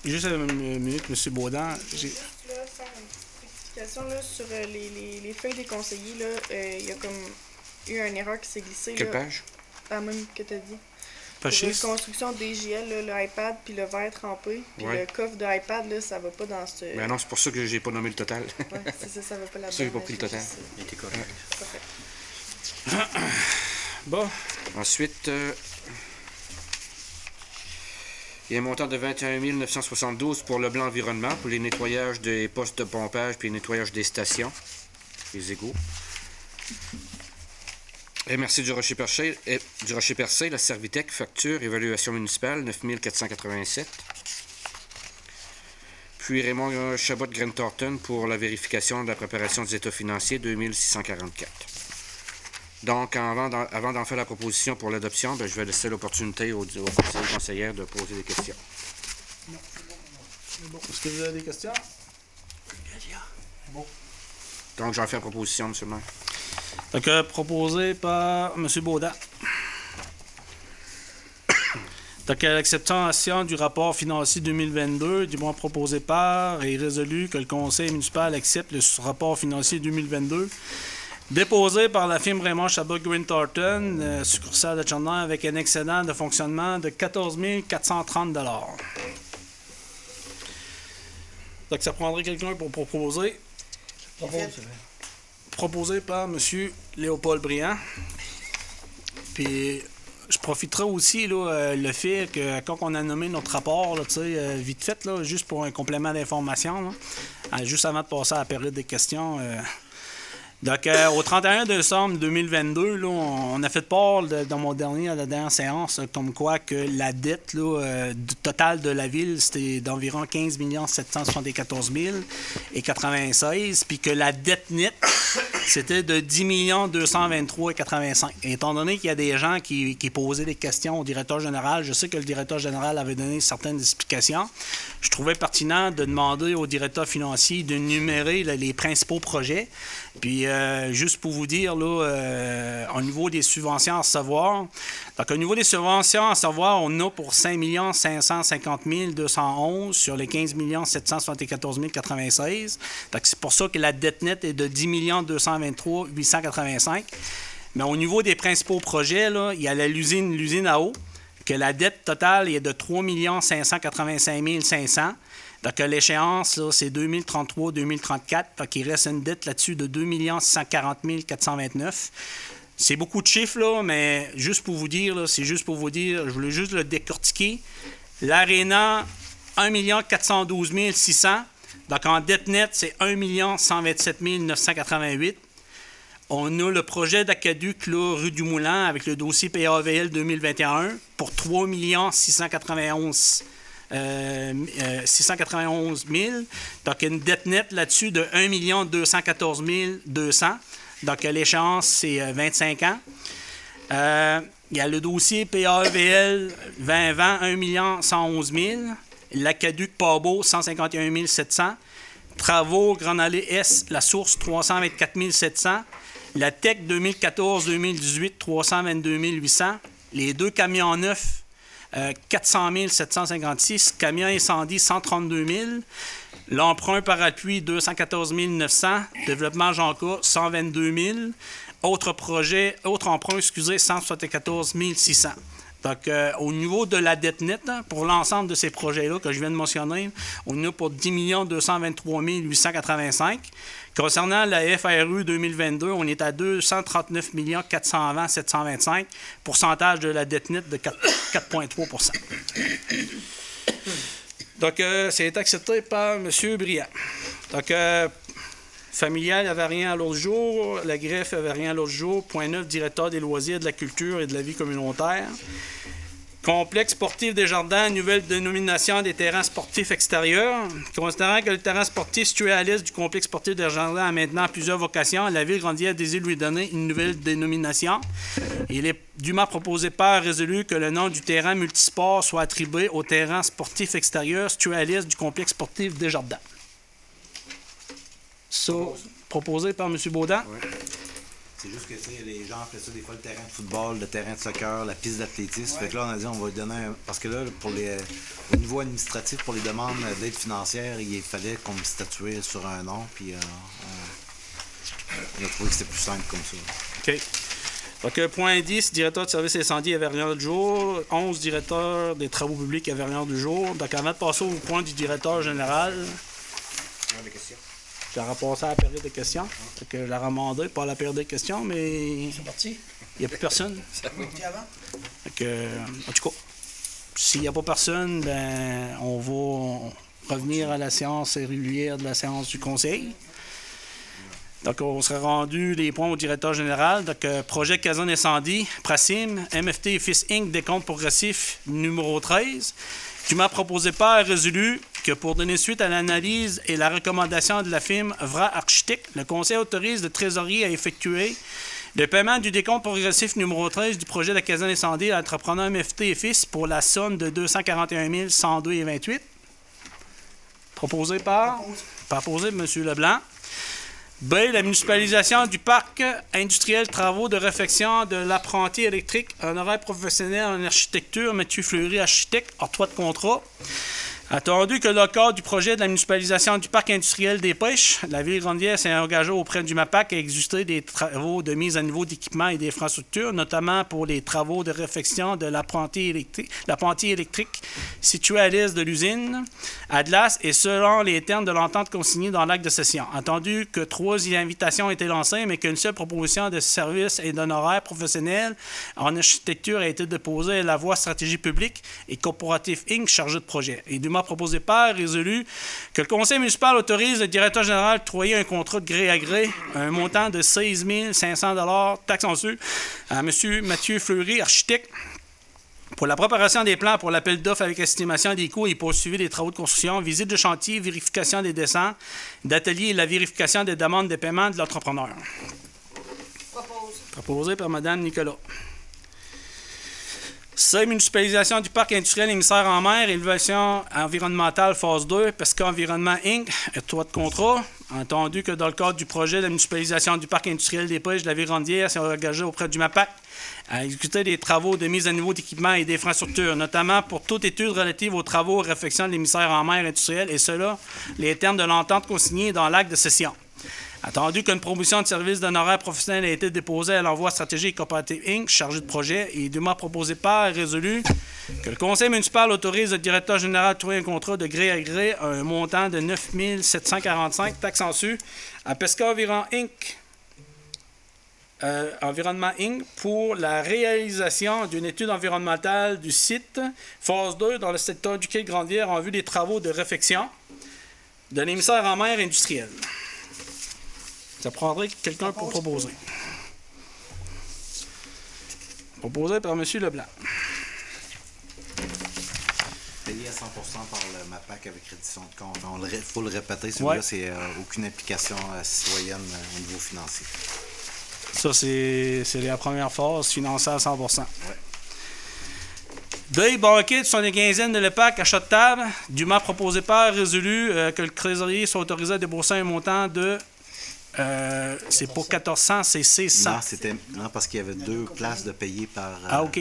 Speaker 1: Juste une minute, M. Baudin.
Speaker 4: Juste là, faire une explication là, sur les feuilles des conseillers. Il y a comme eu une erreur qui s'est glissée.
Speaker 8: Quelle
Speaker 4: là,
Speaker 8: page?
Speaker 4: la même que tu as dit.
Speaker 1: Fâché.
Speaker 4: Pour la construction DGL, là, le iPad puis le verre trempé, puis
Speaker 8: Ouais.
Speaker 4: le coffre de iPad, là, ça va pas dans ce...
Speaker 8: Ben non, c'est pour ça que j'ai pas nommé le total.
Speaker 4: Ouais, c'est ça, ça va pas là-dedans.
Speaker 8: Ça, j'ai pas pris le total.
Speaker 3: Il était correct.
Speaker 4: Parfait.
Speaker 1: Bon.
Speaker 8: Ensuite, il y a un montant de 21 972 pour le blanc environnement, pour les nettoyages des postes de pompage puis les nettoyages des stations, les égouts. MRC du Rocher-Percé, la Servitec, facture, évaluation municipale, 9 487. Puis Raymond Chabot de Grant Thornton pour la vérification de la préparation des états financiers, 2 644. Donc, avant d'en faire la proposition pour l'adoption, ben, je vais laisser l'opportunité aux conseillers et conseillères de poser des questions.
Speaker 1: Bon. Est-ce que vous avez des questions?
Speaker 8: Donc, j'en fais la proposition, M. le maire.
Speaker 1: Donc, proposé par M. Baudin. Donc, à l'acceptation du rapport financier 2022, du moins proposé par et résolu que le conseil municipal accepte le rapport financier 2022 déposé par la firme Raymond Chabot Grant Thornton, succursale de Chardonnay, avec un excédent de fonctionnement de 14 430 $. Donc, ça prendrait quelqu'un pour proposer. Proposé par M. Léopold Briand. Puis, je profiterai aussi, là, le fait que quand on a nommé notre rapport, là, vite fait, là, juste pour un complément d'information, là, juste avant de passer à la période des questions. Donc, au 31 décembre 2022, là, on a fait part dans la dernière séance, comme quoi que la dette là, totale de la ville, c'était d'environ 15 774 096, puis que la dette nette, c'était de 10 223,85. Et étant donné qu'il y a des gens qui posaient des questions au directeur général, je sais que le directeur général avait donné certaines explications, je trouvais pertinent de demander au directeur financier de numérer là, les principaux projets. Puis, juste pour vous dire, là, au niveau des subventions à recevoir, donc au niveau des subventions à recevoir, on a pour 5 550 211 sur les 15 774 096. Donc, c'est pour ça que la dette nette est de 10 223 885. Mais au niveau des principaux projets, là, il y a l'usine à eau, que la dette totale est de 3 585 500. Donc, l'échéance, là, c'est 2033-2034. Fait qu'il reste une dette là-dessus de 2 640 429. C'est beaucoup de chiffres, là, mais juste pour vous dire, là, je voulais juste le décortiquer. L'Arena, 1 412 600. Donc, en dette nette, c'est 1 127 988. On a le projet d'Aqueduc, là, rue du Moulin, avec le dossier PAVL 2021 pour 3 691 000. Donc, une dette nette là-dessus de 1 214 200. Donc, l'échéance, c'est 25 ans. Il y a le dossier PAVL 2020, 1 111 000. L'Aqueduc Pabo, 151 700. Travaux Grande Allée S, La Source, 324 700. La TEC 2014-2018, 322 800. Les deux camions neufs, 400 756. Camions incendie, 132 000. L'emprunt parapluie, 214 900. Développement Jonca, 122 000. Autre emprunt, 174 600. Donc, au niveau de la dette nette, pour l'ensemble de ces projets-là que je viens de mentionner, on est pour 10 223 885. Concernant la FRU 2022, on est à 239 420 725. Pourcentage de la dette nette de 4,3 %. Donc, c'est accepté par M. Briand. Donc, familial, il n'y avait rien à l'autre jour. La greffe, il n'y avait rien à l'autre jour. Point 9, directeur des loisirs, de la culture et de la vie communautaire. Complexe sportif des jardins, nouvelle dénomination des terrains sportifs extérieurs. Considérant que le terrain sportif situé à l'est du complexe sportif des jardins a maintenant plusieurs vocations, la ville grandière désire lui donner une nouvelle dénomination. Il est dûment proposé par résolu que le nom du terrain multisport soit attribué au terrain sportif extérieur situé à l'est du complexe sportif des jardins. Ça, proposé par M. Baudin.
Speaker 2: Oui. C'est juste que les gens appellent ça des fois le terrain de football, le terrain de soccer, la piste d'athlétisme. Ouais. Fait que là, on a dit on va donner parce que là, au niveau administratif, pour les demandes d'aide financière, il fallait qu'on me statue sur un nom, puis on a trouvé que c'était plus simple comme ça.
Speaker 1: OK. Donc, point 10, directeur de service incendie à Verrières du jour. 11, directeur des travaux publics à Verrières du jour. Donc, avant de passer au point du directeur général,
Speaker 8: Des questions?
Speaker 1: j'aurais passé à la période de questions. Fait que je la ramandé, pas à la période de questions, mais
Speaker 9: C'est parti.
Speaker 1: il n'y a plus personne.
Speaker 9: Dis avant.
Speaker 1: Fait que, en tout cas, s'il n'y a pas personne, ben, on va revenir à la séance régulière de la séance du conseil. Donc, on sera rendu les points au directeur général. Donc, projet caserne incendie, Prasim, MFT et Fils Inc., décompte progressif numéro 13. Tu m'as proposé par résolu que pour donner suite à l'analyse et la recommandation de la firme VRA Architecte, le conseil autorise le trésorier à effectuer le paiement du décompte progressif numéro 13 du projet de la caserne incendie à l'entrepreneur MFT et Fils pour la somme de 241 102,28. Proposé par M. Leblanc. B. La municipalisation du parc industriel travaux de réfection de l'apprenti électrique, honoraire professionnel en architecture, Mathieu Fleury, architecte, octroi de contrat. Attendu que dans le cadre du projet de la municipalisation du parc industriel des Pêches, la Ville de Grande-Rivière s'est engagée auprès du MAPAC à exécuter des travaux de mise à niveau d'équipements et d'infrastructures, notamment pour les travaux de réfection de l'apprenti électrique situé à l'est de l'usine, à Glace, et selon les termes de l'entente consignée dans l'acte de cession. Attendu que 3 invitations ont été lancées, mais qu'une seule proposition de service et d'honoraires professionnels en architecture a été déposée à la Voie Stratégie publique et Corporatif Inc. chargé de projet. Et du proposé par résolu que le conseil municipal autorise le directeur général d'octroyer un contrat de gré à gré, un montant de 16 500 $ taxes en su à M. Mathieu Fleury, architecte, pour la préparation des plans pour l'appel d'offres avec estimation des coûts et poursuivi des travaux de construction, visite de chantier, vérification des dessins, d'atelier et la vérification des demandes de paiement de l'entrepreneur. Proposé par Mme Nicolas. C. Municipalisation du parc industriel émissaire en mer, évaluation environnementale phase 2, Pesca Environnement Inc., octroi de contrat. Entendu que dans le cadre du projet de la municipalisation du parc industriel des Pêches de la Ville de Grande-Rivière s'est engagé auprès du MAPAC à exécuter des travaux de mise à niveau d'équipements et d'infrastructures, notamment pour toute étude relative aux travaux et réflexions de l'émissaire en mer industriel, et cela, les termes de l'entente consignée dans l'acte de cession. Attendu qu'une proposition de service d'honoraires professionnels a été déposée à l'envoi stratégique Coopérative Inc., chargé de projet, et dûment proposé par résolu que le conseil municipal autorise le directeur général de trouver un contrat de gré à gré à un montant de 9 745 taxes en su à Pesca Environnement Inc. pour la réalisation d'une étude environnementale du site phase 2 dans le secteur du quai de Grande-Rivière en vue des travaux de réfection de l'émissaire en mer industriel. Ça prendrait quelqu'un pour proposer. Proposé par M. Leblanc.
Speaker 2: Payé à 100% par le MAPAC avec reddition de compte. Il faut le répéter, celui-là, c'est aucune implication citoyenne au niveau financier.
Speaker 1: Ça, c'est la première phase, financée à 100%. Deuil banquet de son quinzaine de l'EPAC, achat de table, dûment proposé par résolu que le trésorier soit autorisé à débourser un montant de... c'est pas 1400, c'est 600.
Speaker 2: Non, parce qu'il y avait 2 places de payer par...
Speaker 1: Ah, OK.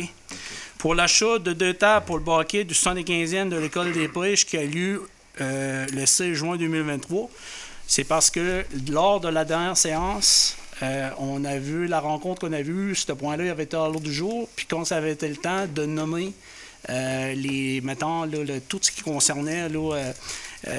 Speaker 1: Pour l'achat de 2 tables pour le banquet du 75e de l'École des Pêches qui a lieu le 16 juin 2023, c'est parce que lors de la dernière séance, on a vu la rencontre qu'on a vue, ce point-là, il avait été à l'ordre du jour, puis quand ça avait été le temps de nommer tout ce qui concernait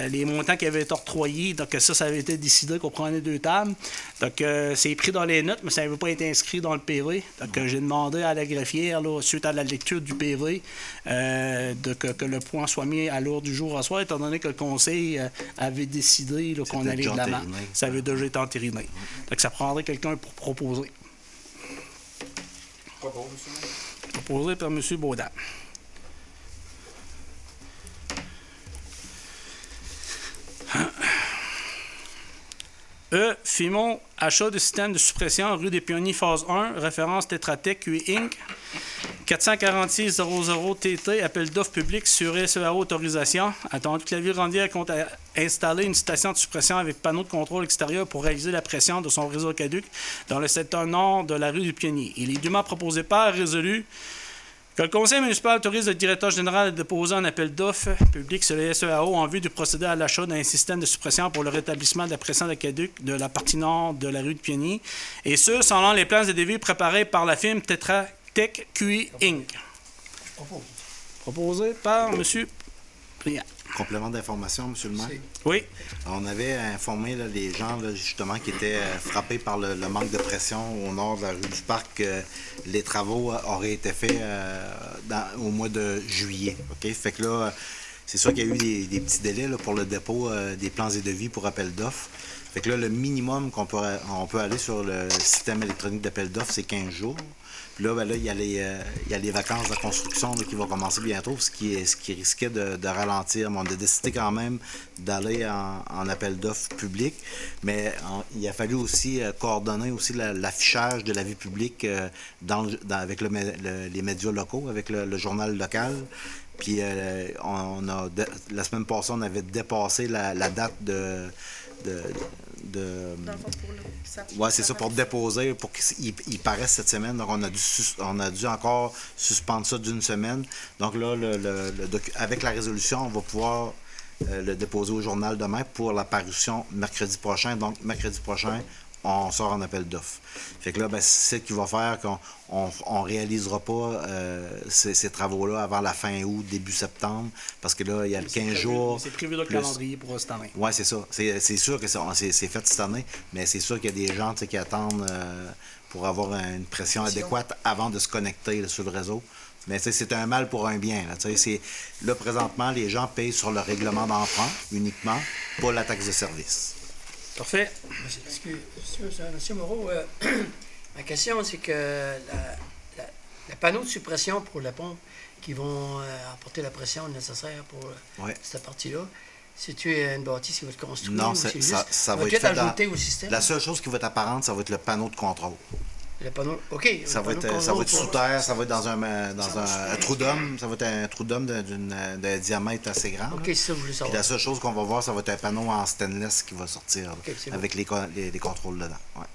Speaker 1: les montants qui avaient été octroyés. Donc ça avait été décidé qu'on prenait 2 tables. Donc c'est pris dans les notes, mais ça n'avait pas été inscrit dans le PV. Donc j'ai demandé à la greffière, suite à la lecture du PV, que le point soit mis à l'ordre du jour à soir, étant donné que le conseil avait décidé qu'on allait de l'avant. Ça avait déjà été entériné. Donc ça prendrait quelqu'un pour proposer. Proposé par M. Baudin. E. Fimon, achat de système de suppression rue des Pionniers, phase 1, référence Tetratec QE Inc. 446 00 TT, appel d'offres public sur SEAO autorisation. Attendu que la Ville de Grande-Rivière compte à installer une station de suppression avec panneau de contrôle extérieur pour réaliser la pression de son réseau caduc dans le secteur nord de la rue du Pionnier. Il est dûment proposé par résolu Que le conseil municipal autorise le directeur général à déposer un appel d'offres public sur les SEAO en vue de procéder à l'achat d'un système de suppression pour le rétablissement de la pression d'aqueduc de la partie nord de la rue de Pionnier, et ce, selon les plans de devis préparés par la firme Tetra Tech QI Inc. Proposé par M. Pliant.
Speaker 2: Complément d'information, M. le maire.
Speaker 1: Oui.
Speaker 2: On avait informé là, les gens là, justement qui étaient frappés par le manque de pression au nord de la rue du Parc que les travaux auraient été faits au mois de juillet. OK? Fait que là, c'est sûr qu'il y a eu des petits délais là, pour le dépôt des plans et devis pour appel d'offres. Fait que là, le minimum qu'on peut aller sur le système électronique d'appel d'offres, c'est 15 jours. Puis là, il y a les vacances de construction là, qui vont commencer bientôt, ce qui risquait de ralentir. Mais on a décidé quand même d'aller en appel d'offres public. Mais il a fallu aussi coordonner aussi l'affichage de la vie publique avec les médias locaux, avec le journal local. Puis la semaine passée, on avait dépassé la date de
Speaker 4: Dans le fond,
Speaker 2: ouais, c'est ça, pour déposer, pour qu'il paraisse cette semaine. Donc, on a dû encore suspendre ça d'une semaine. Donc là, avec la résolution, on va pouvoir le déposer au journal demain pour la parution mercredi prochain. Donc, mercredi prochain, on sort en appel d'offres. Fait que là, c'est ce qui va faire qu'on réalisera pas ces travaux-là avant la fin août, début septembre, parce que là, il y a le 15 jours.
Speaker 1: C'est prévu dans le calendrier pour cette année.
Speaker 2: Oui, c'est ça. C'est sûr que c'est fait cette année, mais c'est sûr qu'il y a des gens qui attendent pour avoir une pression adéquate avant de se connecter là, sur le réseau. Mais c'est un mal pour un bien. Là, présentement, les gens payent sur le règlement d'emprunt uniquement, pas la taxe de service.
Speaker 1: Parfait.
Speaker 9: Monsieur Moreau, ma question, c'est que le panneau de suppression pour la pompe qui vont apporter la pression nécessaire pour cette partie-là, c'est-tu une bâtisse qui va être construite?
Speaker 2: Non, ça va être fait
Speaker 9: ajouté au système?
Speaker 2: La seule chose qui va être apparente, ça va être le panneau de contrôle.
Speaker 9: Le panneau, OK.
Speaker 2: Ça va être sous terre, ça va être dans un trou d'homme. Ça va être un trou d'homme d'un diamètre assez grand.
Speaker 9: OK, c'est ça, je voulais savoir.
Speaker 2: Puis la seule chose qu'on va voir, ça va être un panneau en stainless qui va sortir avec les contrôles dedans. Ouais.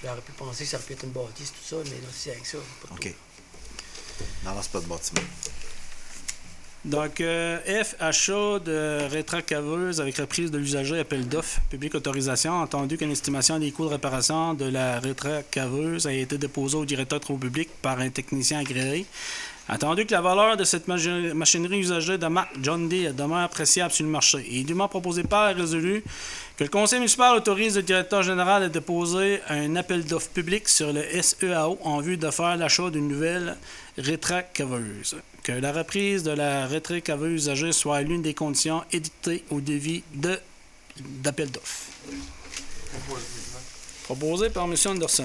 Speaker 9: J'aurais pu penser que ça aurait pu être une bâtisse, tout ça, mais là, c'est avec ça.
Speaker 2: OK. Non, c'est pas de bâtiment.
Speaker 1: Donc, F, achat de rétrocaveuse avec reprise de l'usager, appel d'offres, public autorisation, entendu qu'une estimation des coûts de réparation de la rétrocaveuse a été déposée au directeur de travaux publics par un technicien agréé. Attendu que la valeur de cette machinerie usagée de marque John Deere demeure appréciable sur le marché, et dûment proposé par résolu que le conseil municipal autorise le directeur général à déposer un appel d'offres public sur le SEAO en vue de faire l'achat d'une nouvelle rétrocaveuse. Que la reprise de la rétrocaveuse usagée soit l'une des conditions édictées au devis d'appel d'offres. Proposé par M. Anderson.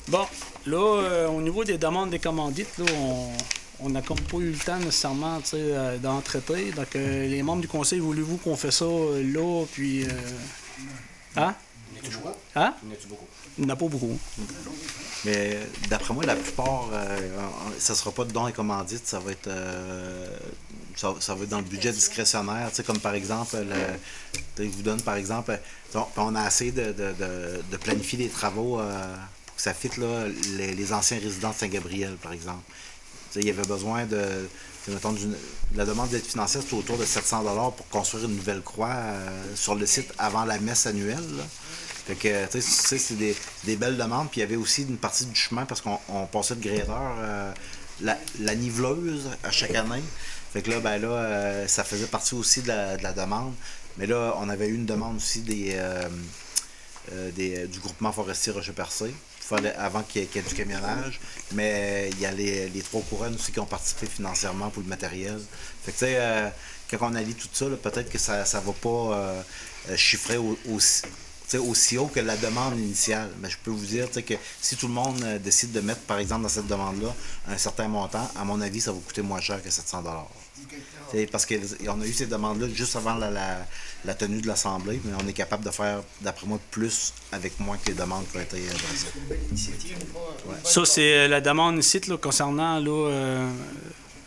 Speaker 1: Bon, là, au niveau des demandes des commandites, là, on n'a comme pas eu le temps nécessairement d'en traiter. Donc, les membres du conseil, voulez-vous qu'on fait ça là, puis... Hein? Hein? Il n'y en a pas beaucoup.
Speaker 2: Mais d'après moi, la plupart, ça ne sera pas de dons et commandites, ça va être dans le budget discrétionnaire. Comme par exemple, je vous donne par exemple, on a essayé de planifier des travaux pour que ça fitte là, les anciens résidents de Saint-Gabriel, par exemple. Il y avait besoin mettons, la demande d'aide financière, c'est autour de 700 $ pour construire une nouvelle croix sur le site avant la messe annuelle. Là. Fait que, c'est des belles demandes. Puis il y avait aussi une partie du chemin parce qu'on passait de gradeur la niveleuse à chaque année. Fait que là, ça faisait partie aussi de la demande. Mais là, on avait eu une demande aussi du groupement forestier Rocher-Percé avant qu'il y ait du camionnage. Mais il y a les Trois Couronnes aussi qui ont participé financièrement pour le matériel. Fait que, tu sais, quand on allie tout ça, peut-être que ça ne va pas chiffrer aussi haut que la demande initiale. Mais je peux vous dire que si tout le monde décide de mettre, par exemple, dans cette demande-là, un certain montant, à mon avis, ça va coûter moins cher que 700 $. Parce qu'on a eu ces demandes-là juste avant la tenue de l'Assemblée, mais on est capable de faire, d'après moi, plus avec moins que les demandes qui ont été adressées.
Speaker 1: Ça, c'est la demande ici là, concernant là,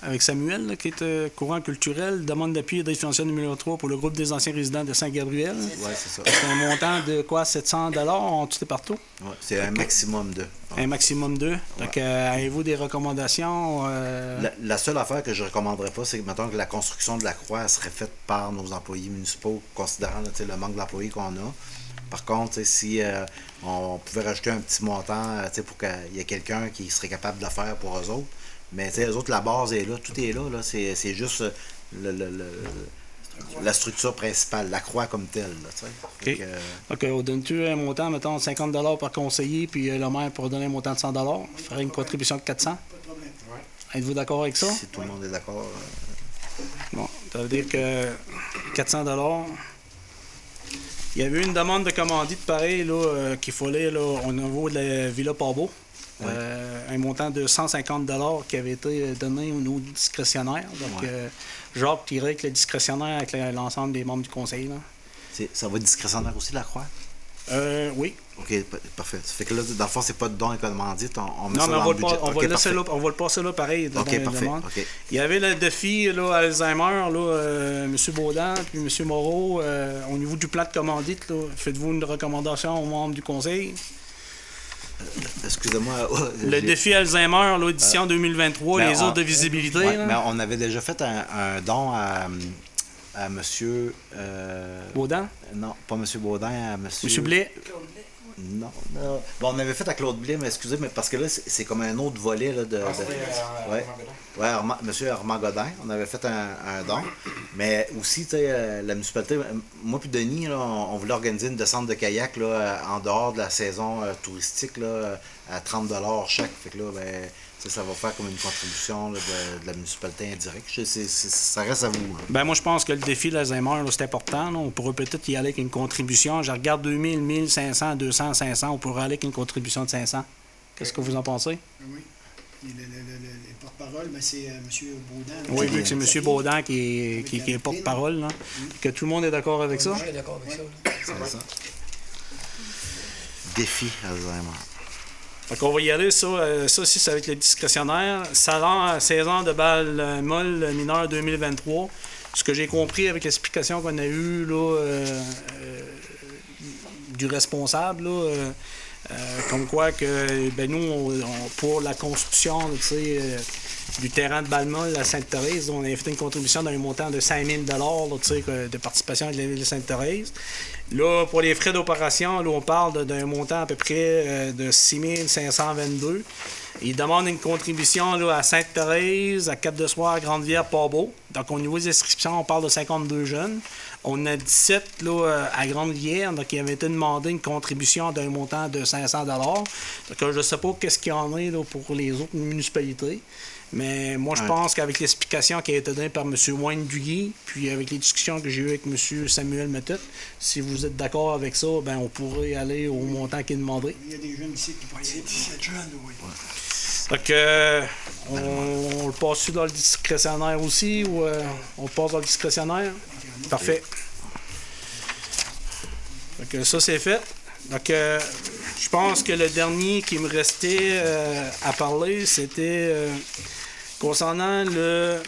Speaker 1: avec Samuel, là, qui est courant culturel, demande d'appui et d'aide financière numéro 3 pour le groupe des anciens résidents de Saint-Gabriel.
Speaker 2: Oui, c'est ça.
Speaker 1: C'est un montant de quoi, 700 en tout et partout?
Speaker 2: Ouais, c'est un maximum de.
Speaker 1: Un maximum de. Donc, avez-vous des recommandations?
Speaker 2: La seule affaire que je ne recommanderais pas, c'est que, mettons, que la construction de la croix elle serait faite par nos employés municipaux, considérant là, le manque d'employés qu'on a. Par contre, si on pouvait rajouter un petit montant pour qu'il y ait quelqu'un qui serait capable de le faire pour eux autres. Mais eux autres, la base est là, tout est là. C'est juste la structure principale, la croix comme telle. Là,
Speaker 1: OK. On donne-tu un montant, mettons, 50 par conseiller, puis le maire pourrait donner un montant de 100 il ferait une contribution de 400
Speaker 7: Pas de problème.
Speaker 1: Ouais. Êtes-vous d'accord avec ça?
Speaker 2: Si tout le monde est d'accord.
Speaker 1: Bon, ça veut dire que 400 Il y avait une demande de commandite pareil là, qu'il fallait là, au niveau de la Villa Pabot.
Speaker 2: Oui.
Speaker 1: Un montant de 150 qui avait été donné au niveau discrétionnaire. Donc, Jacques tirait avec le discrétionnaire avec l'ensemble des membres du conseil. Là.
Speaker 2: Ça va être discrétionnaire aussi, la croix?
Speaker 1: Oui.
Speaker 2: OK, parfait. Ça fait que là, dans le fond, c'est pas de don et commandite. On met
Speaker 1: Non,
Speaker 2: ça
Speaker 1: mais
Speaker 2: dans
Speaker 1: on
Speaker 2: le budget.
Speaker 1: va le passer là pareil. Dans
Speaker 2: OK, parfait.
Speaker 1: Okay. Il y avait le défi là, Alzheimer, là, M. Baudin puis M. Moreau, au niveau du plan de commandite. Là, faites-vous une recommandation aux membres du conseil?
Speaker 2: Excusez-moi.
Speaker 1: Le défi Alzheimer, l'édition 2023, les autres de visibilité.
Speaker 2: Ouais, mais on avait déjà fait un don à M.
Speaker 1: Baudin?
Speaker 2: Non, pas M. Baudin, à M.
Speaker 1: Blais?
Speaker 2: Non. Bon, on avait fait à Claude Blais, mais excusez, mais parce que là, c'est comme un autre volet là, M. Armand Godin. On avait fait un don. Mais aussi, tu sais, la municipalité, moi puis Denis, là, on voulait organiser une descente de kayak là, en dehors de la saison touristique là, à 30 chaque. Fait que là, ben, ça va faire comme une contribution là, de la municipalité indirecte. Ça reste à vous. Hein.
Speaker 1: Ben moi, je pense que le défi de l'Alzheimer, c'est important. Là. On pourrait peut-être y aller avec une contribution. Je regarde 2000, 1500, 200, 500. On pourrait aller avec une contribution de 500. Qu'est-ce que vous en pensez?
Speaker 7: Oui. Le porte-parole, ben, c'est M. Baudin.
Speaker 1: Oui, vu que c'est M. Baudin qui est porte-parole. Là. Que tout le monde est d'accord avec ça?
Speaker 9: Je suis d'accord avec ça.
Speaker 2: C'est ça. Défi Alzheimer.
Speaker 1: Donc, on va y aller, ça aussi, c'est avec le discrétionnaire. Salaire, saison de balle molle mineur 2023. Ce que j'ai compris avec l'explication qu'on a eue là, du responsable, là, comme quoi que ben, nous, pour la construction du terrain de balle molle à Sainte-Thérèse, on a fait une contribution d'un montant de 5 000 de participation de la ville de Sainte-Thérèse. Là, pour les frais d'opération, là, on parle d'un montant à peu près de 6 522. Ils demandent une contribution là, à Sainte-Thérèse, à Cap-de-Soir, Grande-Vière, Port-Beau. Donc, au niveau des inscriptions, on parle de 52 jeunes. On a 17 là, à Grande-Rivière, donc il avait été demandé une contribution d'un montant de 500 $. Donc, je ne sais pas qu'est-ce qu'il y en a là, pour les autres municipalités. Mais moi, je pense qu'avec l'explication qui a été donnée par M. Wayne Duguay, puis avec les discussions que j'ai eues avec M. Samuel Mettet, si vous êtes d'accord avec ça, ben on pourrait aller au montant qui est demandé.
Speaker 7: Il y a des jeunes ici qui pourraient y aller. 17 jeunes, oui.
Speaker 1: Donc, on le passe dans le discrétionnaire aussi, ou on le passe dans le discrétionnaire? Parfait. Donc, ça, c'est fait. Donc, je pense que le dernier qui me restait à parler, c'était concernant le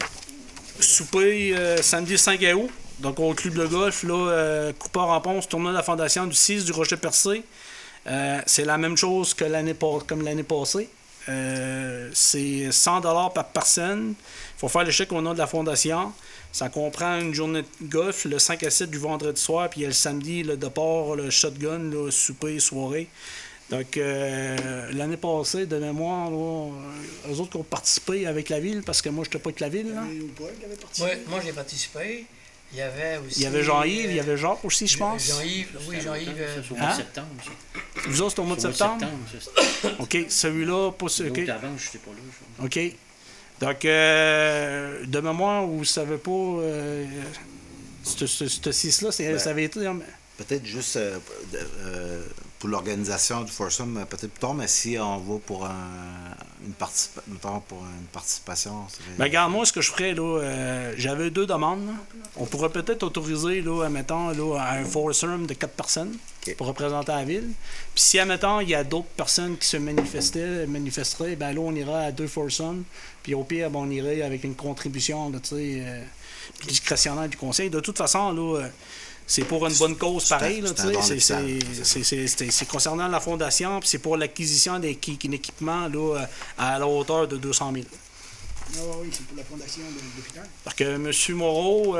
Speaker 1: souper samedi 5 août. Donc, au club de golf, là, Coupard-en-Ponce, tournoi de la fondation du 6 du Rocher-Percé. C'est la même chose que comme l'année passée. C'est 100 $ par personne. Il faut faire le chèque au nom de la fondation. Ça comprend une journée de golf, le 5 à 7 du vendredi soir, puis il y a le samedi, le départ, le shotgun, le souper, soirée. Donc, l'année passée, de mémoire, eux autres qui ont participé avec la ville, parce que moi, je n'étais pas avec la ville. Là.
Speaker 9: Oui, moi, j'ai participé. Il y avait aussi...
Speaker 1: Il y avait Jean-Yves, il y avait Jacques aussi, je pense.
Speaker 9: Jean-Yves, oui, Jean-Yves.
Speaker 3: C'est au mois de septembre, ça.
Speaker 1: Vous autres, c'est au mois de septembre? OK, celui-là, pas ce...
Speaker 3: L'autre avant, je n'étais pas là.
Speaker 1: OK. Donc, de mémoire, vous ne savez pas, ce 6-là, ça avait été...
Speaker 2: Peut-être juste pour l'organisation du foursome, peut-être plus tard, mais si on va pour une participation...
Speaker 1: Ben, regarde, moi, ce que je ferais, là, j'avais 2 demandes. Là. On pourrait peut-être autoriser, là, admettons, là, un foursome de 4 personnes pour représenter la ville. Puis si, admettons, il y a d'autres personnes qui se manifesteraient, ben là, on ira à 2 foursomes. Puis au pire, ben, on irait avec une contribution, discrétionnaire du conseil. De toute façon, là... C'est pour une bonne cause pareil. C'est concernant la fondation, puis c'est pour l'acquisition d'un équipement là, à la hauteur de 200 000.
Speaker 10: Ah oui, c'est pour la fondation de l'hôpital.
Speaker 1: Parce que M. Moreau,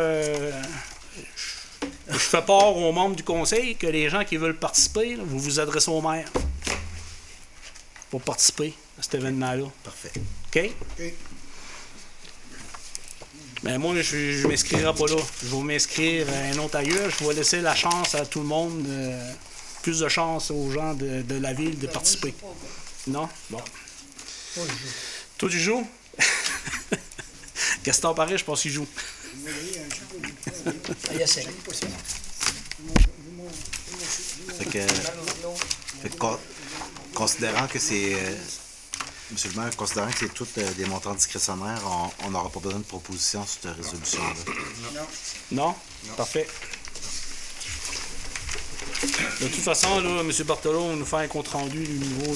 Speaker 1: je fais part aux membres du conseil que les gens qui veulent participer, là, vous vous adressez au maire pour participer à cet événement-là.
Speaker 2: Parfait.
Speaker 1: OK? OK. Mais moi, je ne m'inscrirai pas là. Je vais m'inscrire à un autre ailleurs. Je vais laisser la chance à tout le monde, plus de chance aux gens de la ville de participer. Non? Bon. Toi, tu joues? Gaston Paré, je pense qu'il joue.
Speaker 2: Considérant que c'est... Monsieur le maire, considérant que c'est tous des montants discrétionnaires, on n'aura pas besoin de proposition sur cette résolution-là.
Speaker 1: Non? Parfait. De toute façon, là, M. Barthelot va nous faire un compte-rendu du niveau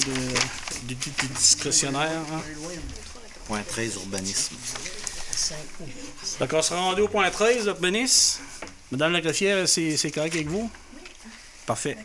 Speaker 1: du discrétionnaire. Hein?
Speaker 2: Point 13, urbanisme.
Speaker 1: D'accord, on sera rendu au point 13, urbanisme. Madame la greffière, c'est correct avec vous? Parfait.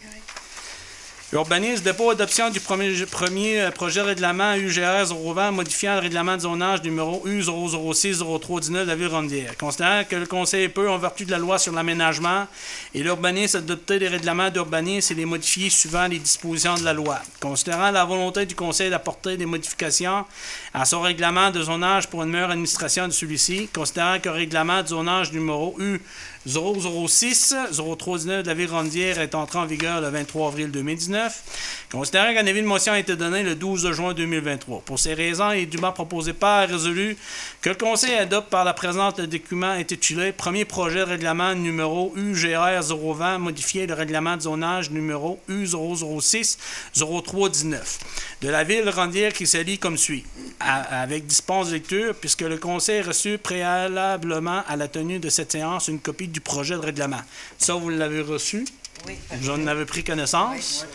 Speaker 1: Urbanisme, dépôt adoption du premier projet de règlement UGR 020 modifiant le règlement de zonage numéro U006-0319 de la Ville-Rondière. Considérant que le Conseil peut, en vertu de la loi sur l'aménagement et l'urbanisme, adopter les règlements d'urbanisme et les modifier suivant les dispositions de la loi. Considérant la volonté du Conseil d'apporter des modifications à son règlement de zonage pour une meilleure administration de celui-ci, considérant que le règlement de zonage numéro U006-0319 de la Ville-Rondière est entré en vigueur le 23 avril 2019, considérant qu'un avis de motion a été donné le 12 juin 2023. Pour ces raisons, il est dûment proposé par résolu que le Conseil adopte par la présente le document intitulé « Premier projet de règlement numéro UGR 020 modifié le règlement de zonage numéro U006-0319 de la Ville-Rondière qui se lit comme suit, avec dispense de lecture, puisque le Conseil a reçu préalablement à la tenue de cette séance une copie du projet de règlement. Ça, vous l'avez reçu?
Speaker 11: Oui.
Speaker 1: Vous en avez pris connaissance?
Speaker 11: Oui.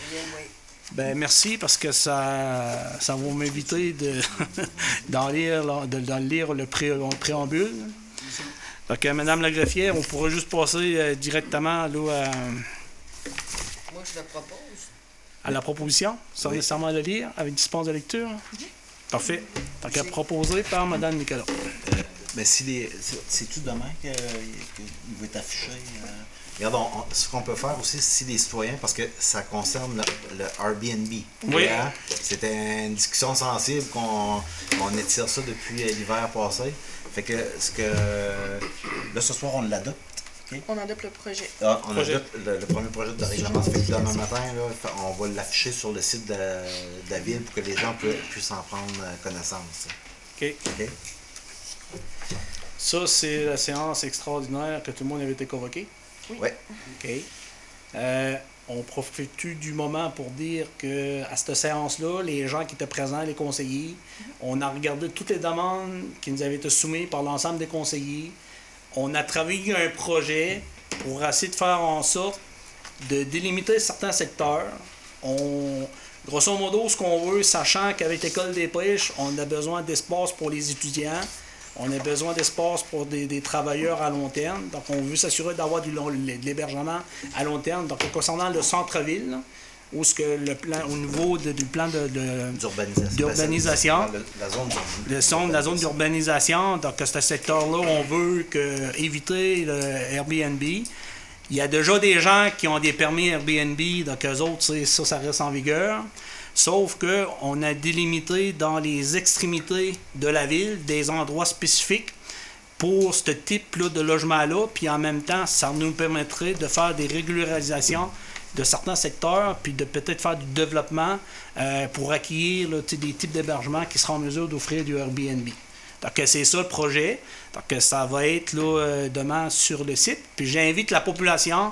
Speaker 1: Ben merci, parce que ça va m'éviter d'en lire le préambule. Donc, Madame la greffière, on pourra juste passer directement là,
Speaker 11: Moi, je le propose.
Speaker 1: À la proposition, sans nécessairement le lire, avec dispense de lecture. Parfait. Donc, proposé par Mme Nicolas.
Speaker 2: Mais c'est tout demain qu'il va être affiché. Regarde, ce qu'on peut faire aussi, si les citoyens, parce que ça concerne le Airbnb.
Speaker 1: Oui.
Speaker 2: C'était une discussion sensible qu'on étire ça depuis l'hiver passé. Fait que là, ce soir, on l'adopte. Okay.
Speaker 4: On adopte le projet.
Speaker 2: On adopte le premier projet de règlement. Ça fait que demain matin, là, on va l'afficher sur le site de la ville pour que les gens puissent en prendre connaissance.
Speaker 1: OK. Ça, c'est la séance extraordinaire que tout le monde avait été convoqué?
Speaker 2: Oui.
Speaker 1: OK. On profite du moment pour dire qu'à cette séance-là, les gens qui étaient présents, les conseillers, on a regardé toutes les demandes qui nous avaient été soumises par l'ensemble des conseillers. On a travaillé un projet pour essayer de faire en sorte de délimiter certains secteurs. Grosso modo, ce qu'on veut, sachant qu'avec l'École des pêches, on a besoin d'espace pour les étudiants, on a besoin d'espace pour des travailleurs à long terme. Donc, on veut s'assurer d'avoir de l'hébergement à long terme. Donc, concernant le centre-ville, où ce que le plan, au niveau du plan d'urbanisation, la zone d'urbanisation, donc ce secteur-là, on veut éviter le Airbnb. Il y a déjà des gens qui ont des permis Airbnb, donc eux autres, ça reste en vigueur. Sauf qu'on a délimité dans les extrémités de la ville des endroits spécifiques pour ce type-là de logement-là, puis en même temps, ça nous permettrait de faire des régularisations de certains secteurs, puis de peut-être faire du développement pour acquérir là, des types d'hébergements qui seront en mesure d'offrir du Airbnb. Donc, c'est ça le projet. Donc, ça va être là, demain sur le site. Puis, j'invite la population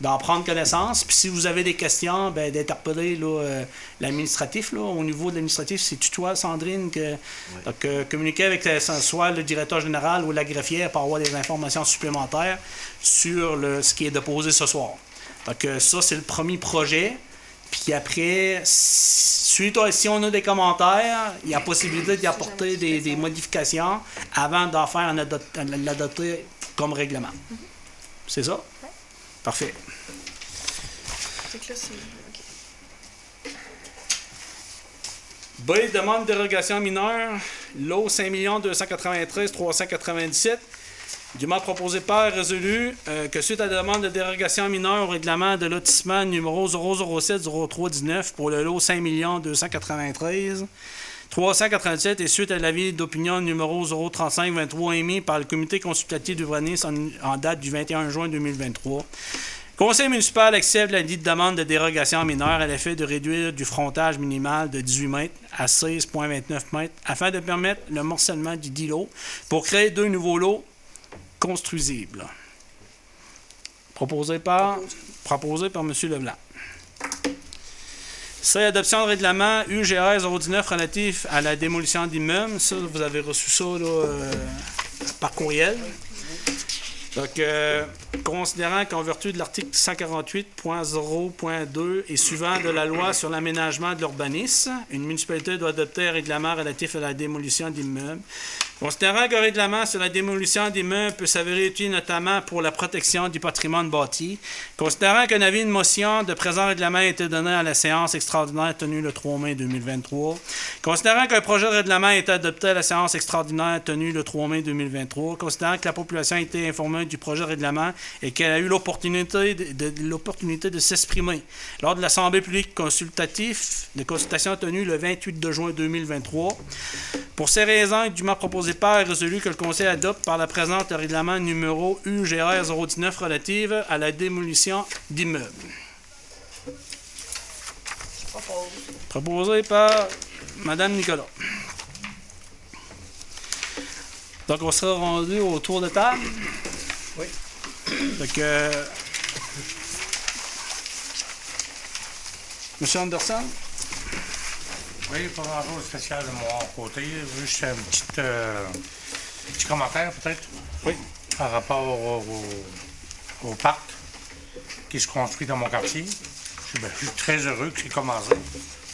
Speaker 1: d'en prendre connaissance. Puis si vous avez des questions, ben, d'interpeller là, l'administratif. Là. Au niveau de l'administratif, c'est toi, Sandrine, que donc, communiquer avec soit le directeur général ou la greffière pour avoir des informations supplémentaires sur ce qui est déposé ce soir. Donc ça, c'est le premier projet. Puis après, si on a des commentaires, il y a possibilité d'y apporter des modifications avant d'en faire l'adopter comme règlement. C'est ça?
Speaker 4: Ouais.
Speaker 1: Parfait.
Speaker 4: C'est que là, c'est...
Speaker 1: B, demande de dérogation mineure, lot 5 293 397. Dûment proposé par résolu que suite à la demande de dérogation mineure au règlement de lotissement numéro 007-0319 pour le lot 5 293 397 et suite à l'avis d'opinion numéro 035-23 émis par le comité consultatif d'urbanisme en date du 21 juin 2023. Conseil municipal accepte la dite demande de dérogation mineure à l'effet de réduire du frontage minimal de 18 mètres à 16,29 mètres afin de permettre le morcellement du dit lot pour créer 2 nouveaux lots construisibles. Proposé par M. Leblanc. C'est l'adoption de règlement UGR 019 relatif à la démolition d'immeubles. Ça, vous avez reçu ça là, par courriel. Donc, considérant qu'en vertu de l'article 148.0.2 et suivant de la loi sur l'aménagement de l'urbanisme, une municipalité doit adopter un règlement relatif à la démolition d'immeubles. Considérant qu'un règlement sur la démolition d'immeubles peut s'avérer utile notamment pour la protection du patrimoine bâti, considérant qu'un avis de motion de présent règlement a été donné à la séance extraordinaire tenue le 3 mai 2023, considérant qu'un projet de règlement a été adopté à la séance extraordinaire tenue le 3 mai 2023, considérant que la population a été informée du projet de règlement et qu'elle a eu l'opportunité de s'exprimer lors de l'Assemblée publique consultative de consultation tenue le 28 de juin 2023. Pour ces raisons, il est dûment proposé par et résolu que le Conseil adopte par la présente le règlement numéro UGR 019 relative à la démolition d'immeubles. Proposé par Mme Nicolas. Donc, on sera rendu au tour de table.
Speaker 9: Oui.
Speaker 1: Donc, M. Anderson?
Speaker 12: Oui, pas grand-chose de spécial de mon côté. Juste un petit commentaire, peut-être.
Speaker 1: Oui.
Speaker 12: Par rapport au parc qui se construit dans mon quartier. Je suis très heureux que c'est commencé.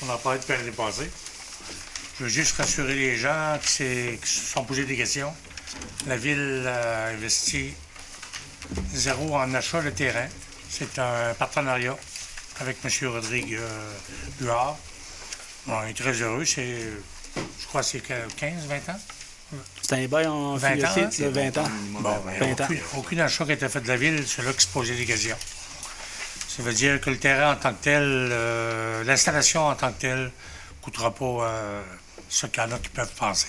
Speaker 12: On n'a pas été l'année passée. Je veux juste rassurer les gens qui se sont posés des questions. La ville a investi 0 en achat de terrain. C'est un partenariat avec M. Rodrigue Huard. On est très heureux. Je crois que c'est 15-20 ans.
Speaker 1: C'est un bail en philosophie de 20 ans.
Speaker 12: Bon, aucun achat qui a été fait de la ville, c'est là qu'ils se posaient des questions. Ça veut dire que le terrain en tant que tel, l'installation en tant que telle, ne coûtera pas ce qu'il y en a qui peuvent penser.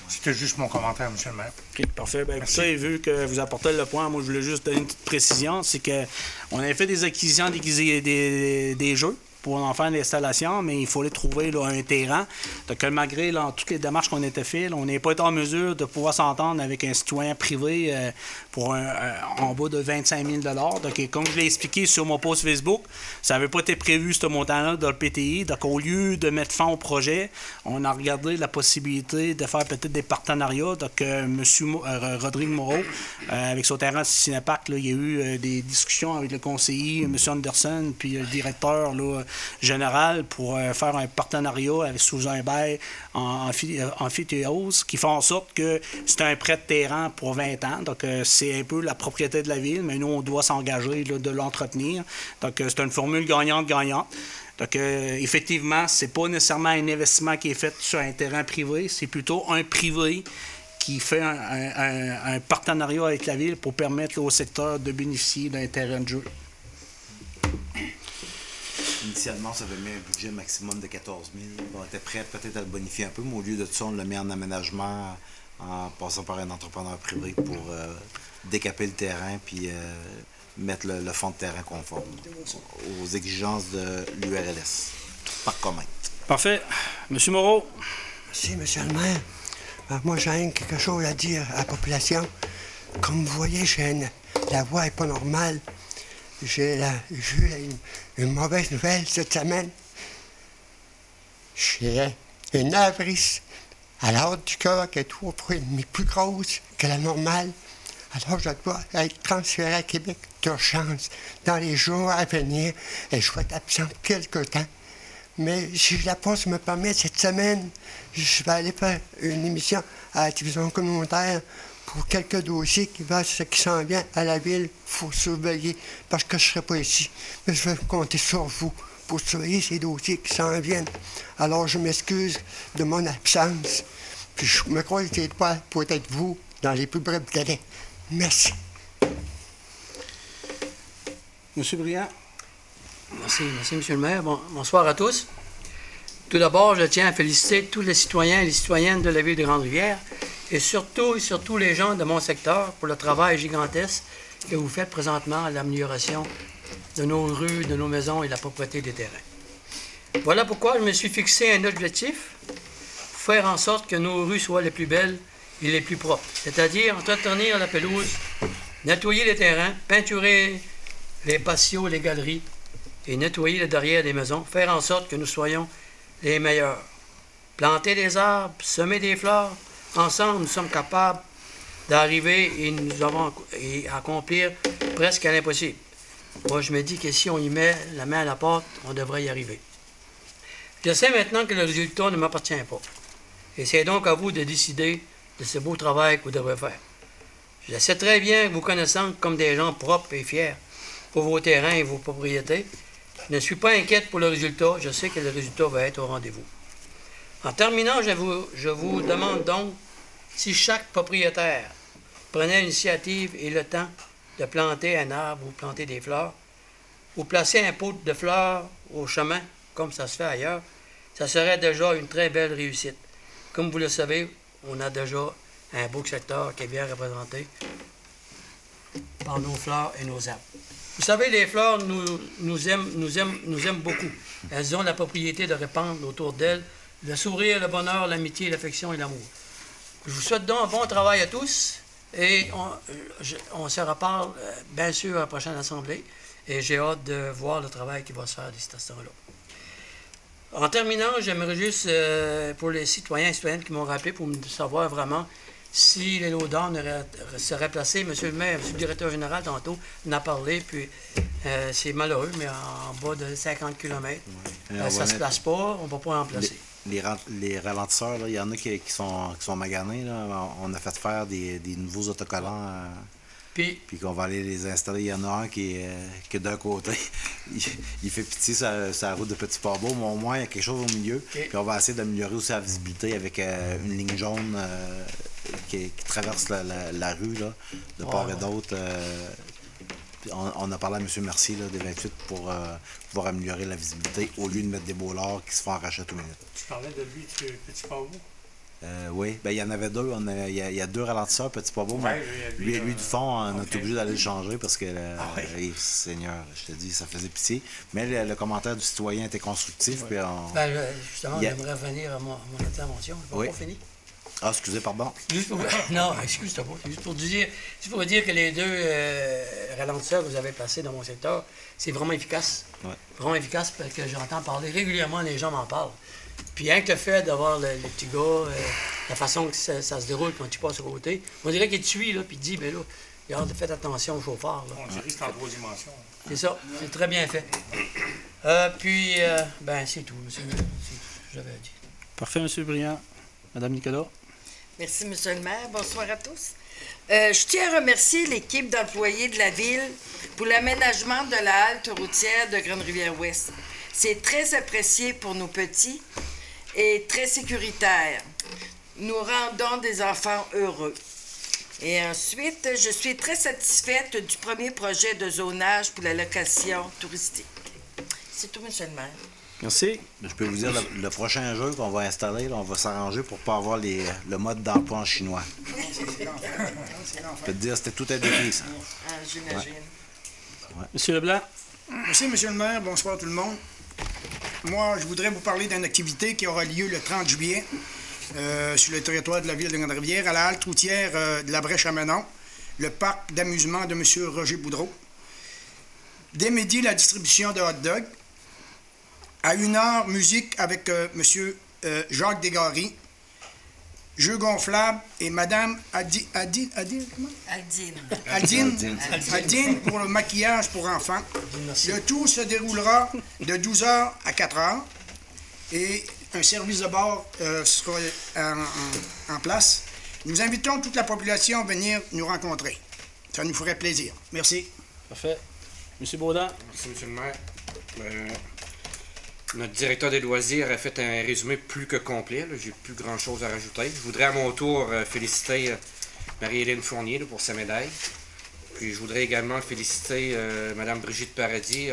Speaker 12: C'était juste mon commentaire, M. le maire.
Speaker 1: OK, parfait. Bien, écoutez, vu que vous apportez le point, moi, je voulais juste donner une petite précision. C'est qu'on avait fait des acquisitions des jeux pour en faire l'installation, mais il fallait trouver là, un terrain. Donc, malgré là, toutes les démarches qu'on était faites, on n'est pas été en mesure de pouvoir s'entendre avec un citoyen privé pour en bas de 25 000 $. Donc, comme je l'ai expliqué sur mon post Facebook, ça n'avait pas été prévu, ce montant-là, dans le PTI. Donc, au lieu de mettre fin au projet, on a regardé la possibilité de faire peut-être des partenariats. Donc, M. Rodrigue Moreau, avec son terrain de Cinéparc, là, il y a eu des discussions avec le conseiller, M. Anderson, puis le directeur là, général pour faire un partenariat sous un bail en amphithéose qui fait en sorte que c'est un prêt de terrain pour 20 ans. Donc, c'est un peu la propriété de la ville, mais nous, on doit s'engager de l'entretenir. Donc, c'est une formule gagnante-gagnante. Donc, effectivement, c'est pas nécessairement un investissement qui est fait sur un terrain privé, c'est plutôt un privé qui fait un partenariat avec la ville pour permettre là, au secteur de bénéficier d'un terrain de jeu.
Speaker 2: Initialement, ça avait mis un budget maximum de 14 000. On était prêt peut-être à le bonifier un peu, mais au lieu de ça, on l'a mis en aménagement en passant par un entrepreneur privé pour décaper le terrain puis mettre le fond de terrain conforme aux exigences de l'URLS par commun.
Speaker 1: Parfait. Monsieur Moreau.
Speaker 7: Merci, monsieur le maire. Moi, j'ai quelque chose à dire à la population. Comme vous voyez, la voie n'est pas normale. j'ai eu une mauvaise nouvelle cette semaine. J'ai une avrisse à l'ordre du cœur qui est 3 fois et demi plus grosse que la normale. Alors, je dois être transféré à Québec d'urgence dans les jours à venir et je vais être absent quelque temps. Mais si la poste me permet cette semaine, je vais aller faire une émission à la télévision communautaire pour quelques dossiers qui s'en viennent à la ville. Il faut surveiller parce que je ne serai pas ici. Mais je vais compter sur vous pour surveiller ces dossiers qui s'en viennent. Alors, je m'excuse de mon absence. Puis je me crois que c'est pas pour être vous dans les plus brefs délais. Merci.
Speaker 1: Monsieur Briand.
Speaker 9: Merci, Monsieur le maire. Bonsoir à tous. Tout d'abord, je tiens à féliciter tous les citoyens et les citoyennes de la ville de Grande-Rivière et surtout les gens de mon secteur pour le travail gigantesque que vous faites présentement à l'amélioration de nos rues, de nos maisons et de la propreté des terrains. Voilà pourquoi je me suis fixé un objectif, faire en sorte que nos rues soient les plus belles et les plus propres, c'est-à-dire entretenir la pelouse, nettoyer les terrains, peinturer les patios, les galeries et nettoyer le derrière des maisons, faire en sorte que nous soyons les meilleurs. Planter des arbres, semer des fleurs, ensemble nous sommes capables d'arriver et accomplir presque à l'impossible. Moi, je me dis que si on y met la main à la porte, on devrait y arriver. Je sais maintenant que le résultat ne m'appartient pas. Et c'est donc à vous de décider de ce beau travail que vous devrez faire. Je sais très bien vous connaissant comme des gens propres et fiers pour vos terrains et vos propriétés. Je ne suis pas inquiète pour le résultat. Je sais que le résultat va être au rendez-vous. En terminant, je vous demande donc si chaque propriétaire prenait l'initiative et le temps de planter un arbre ou planter des fleurs, ou placer un pot de fleurs au chemin, comme ça se fait ailleurs, ça serait déjà une très belle réussite. Comme vous le savez, on a déjà un beau secteur qui est bien représenté par nos fleurs et nos arbres. Vous savez, les fleurs nous aiment beaucoup. Elles ont la propriété de répandre autour d'elles le sourire, le bonheur, l'amitié, l'affection et l'amour. Je vous souhaite donc un bon travail à tous et on se reparle bien sûr à la prochaine assemblée et j'ai hâte de voir le travail qui va se faire d'ici à ce temps-là. En terminant, j'aimerais juste, pour les citoyens et citoyennes qui m'ont rappelé, pour me savoir vraiment si les lots d'âne seraient placés. Monsieur le maire, monsieur le directeur général, tantôt, en a parlé, puis c'est malheureux, mais en bas de 50 km, ça ne se place pas, on ne va pas en placer.
Speaker 2: Les ralentisseurs, il y en a qui sont maganés. Là. On a fait faire des nouveaux autocollants. Puis qu'on va aller les installer. Il y en a un qui est d'un côté. il fait pitié sur la route de Petit-Port-Beau, mais au moins, il y a quelque chose au milieu. Okay. Puis on va essayer d'améliorer aussi la visibilité avec une ligne jaune qui traverse la rue, là, de part et d'autre. On a parlé à M. Mercier là, des 28 pour pouvoir améliorer la visibilité au lieu de mettre des bollards qui se font arracher à tout minute.
Speaker 12: Tu parlais de lui de Petit-Port-Beau?
Speaker 2: Oui, il y en avait deux. Il y a deux ralentisseurs, Petit-Port-Beau, mais lui du fond, on est obligé d'aller le changer parce que, Seigneur, je te dis, ça faisait pitié. Mais le commentaire du citoyen était constructif. Puis
Speaker 9: justement, j'aimerais revenir à mon intervention. Je n'ai pas fini.
Speaker 2: Ah, excusez, pardon.
Speaker 9: Non, excuse-toi pas. C'est juste pour dire que les deux ralentisseurs que vous avez placés dans mon secteur, c'est vraiment efficace. Ouais. Vraiment efficace parce que j'entends parler régulièrement, les gens m'en parlent. Puis rien que le fait d'avoir les petits gars, la façon que ça se déroule quand tu passes au côté, on dirait qu'il te suit, là, puis il te dit, ben là, regarde, faites attention au chauffeur. Là.
Speaker 12: On dirait que c'est en 3 dimensions.
Speaker 9: C'est ça, c'est très bien fait. C'est tout, monsieur le maire, c'est tout ce que j'avais à dire.
Speaker 1: Parfait, monsieur Briand. Madame Nicolas.
Speaker 11: Merci, monsieur le maire. Bonsoir à tous. Je tiens à remercier l'équipe d'employés de la ville pour l'aménagement de la halte routière de Grande-Rivière-Ouest. C'est très apprécié pour nos petits et très sécuritaire. Nous rendons des enfants heureux. Et ensuite, je suis très satisfaite du premier projet de zonage pour la location touristique. C'est tout, monsieur le maire.
Speaker 1: Merci.
Speaker 2: Je peux vous dire, le prochain jeu qu'on va installer, là, on va s'arranger pour ne pas avoir le mode d'emploi en chinois. Je peux te dire, c'était tout un défi, ça.
Speaker 11: Ah, j'imagine.
Speaker 2: Ouais.
Speaker 1: Monsieur Leblanc.
Speaker 10: Merci, monsieur le maire. Bonsoir tout le monde. Moi, je voudrais vous parler d'une activité qui aura lieu le 30 juillet sur le territoire de la ville de Grande-Rivière, à la halte routière de la Brèche à Menon, le parc d'amusement de M. Roger Boudreau. Dès midi, la distribution de hot dogs. À 1h, musique avec M. Jacques Desgaris. Jeux gonflables et Madame Aldine pour le maquillage pour enfants. Le tout se déroulera de 12h à 4h et un service de bord sera en place. Nous invitons toute la population à venir nous rencontrer. Ça nous ferait plaisir. Merci.
Speaker 1: Parfait. Monsieur Baudin.
Speaker 8: Merci, Monsieur le maire. Notre directeur des loisirs a fait un résumé plus que complet. J'ai plus grand-chose à rajouter. Je voudrais à mon tour féliciter Marie-Hélène Fournier pour sa médaille. Puis je voudrais également féliciter Mme Brigitte Paradis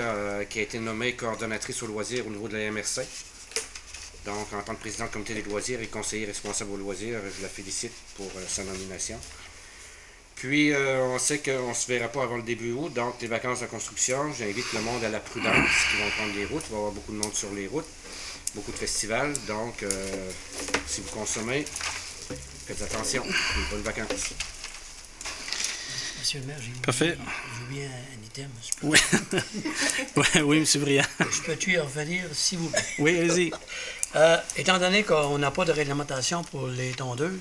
Speaker 8: qui a été nommée coordonnatrice aux loisirs au niveau de la MRC. Donc, en tant que président du comité des loisirs et conseiller responsable aux loisirs, je la félicite pour sa nomination. Puis, on sait qu'on ne se verra pas avant le début août, donc les vacances de construction, j'invite le monde à la prudence, qui vont prendre les routes. Il va y avoir beaucoup de monde sur les routes, beaucoup de festivals. Donc, si vous consommez, faites attention. Bonnes vacances.
Speaker 9: Monsieur le maire, j'ai oublié un item.
Speaker 1: Oui. Oui, M. Briand.
Speaker 9: Je peux-tu y revenir, s'il vous plaît?
Speaker 1: Oui, allez-y.
Speaker 9: Étant donné qu'on n'a pas de réglementation pour les tondeuses,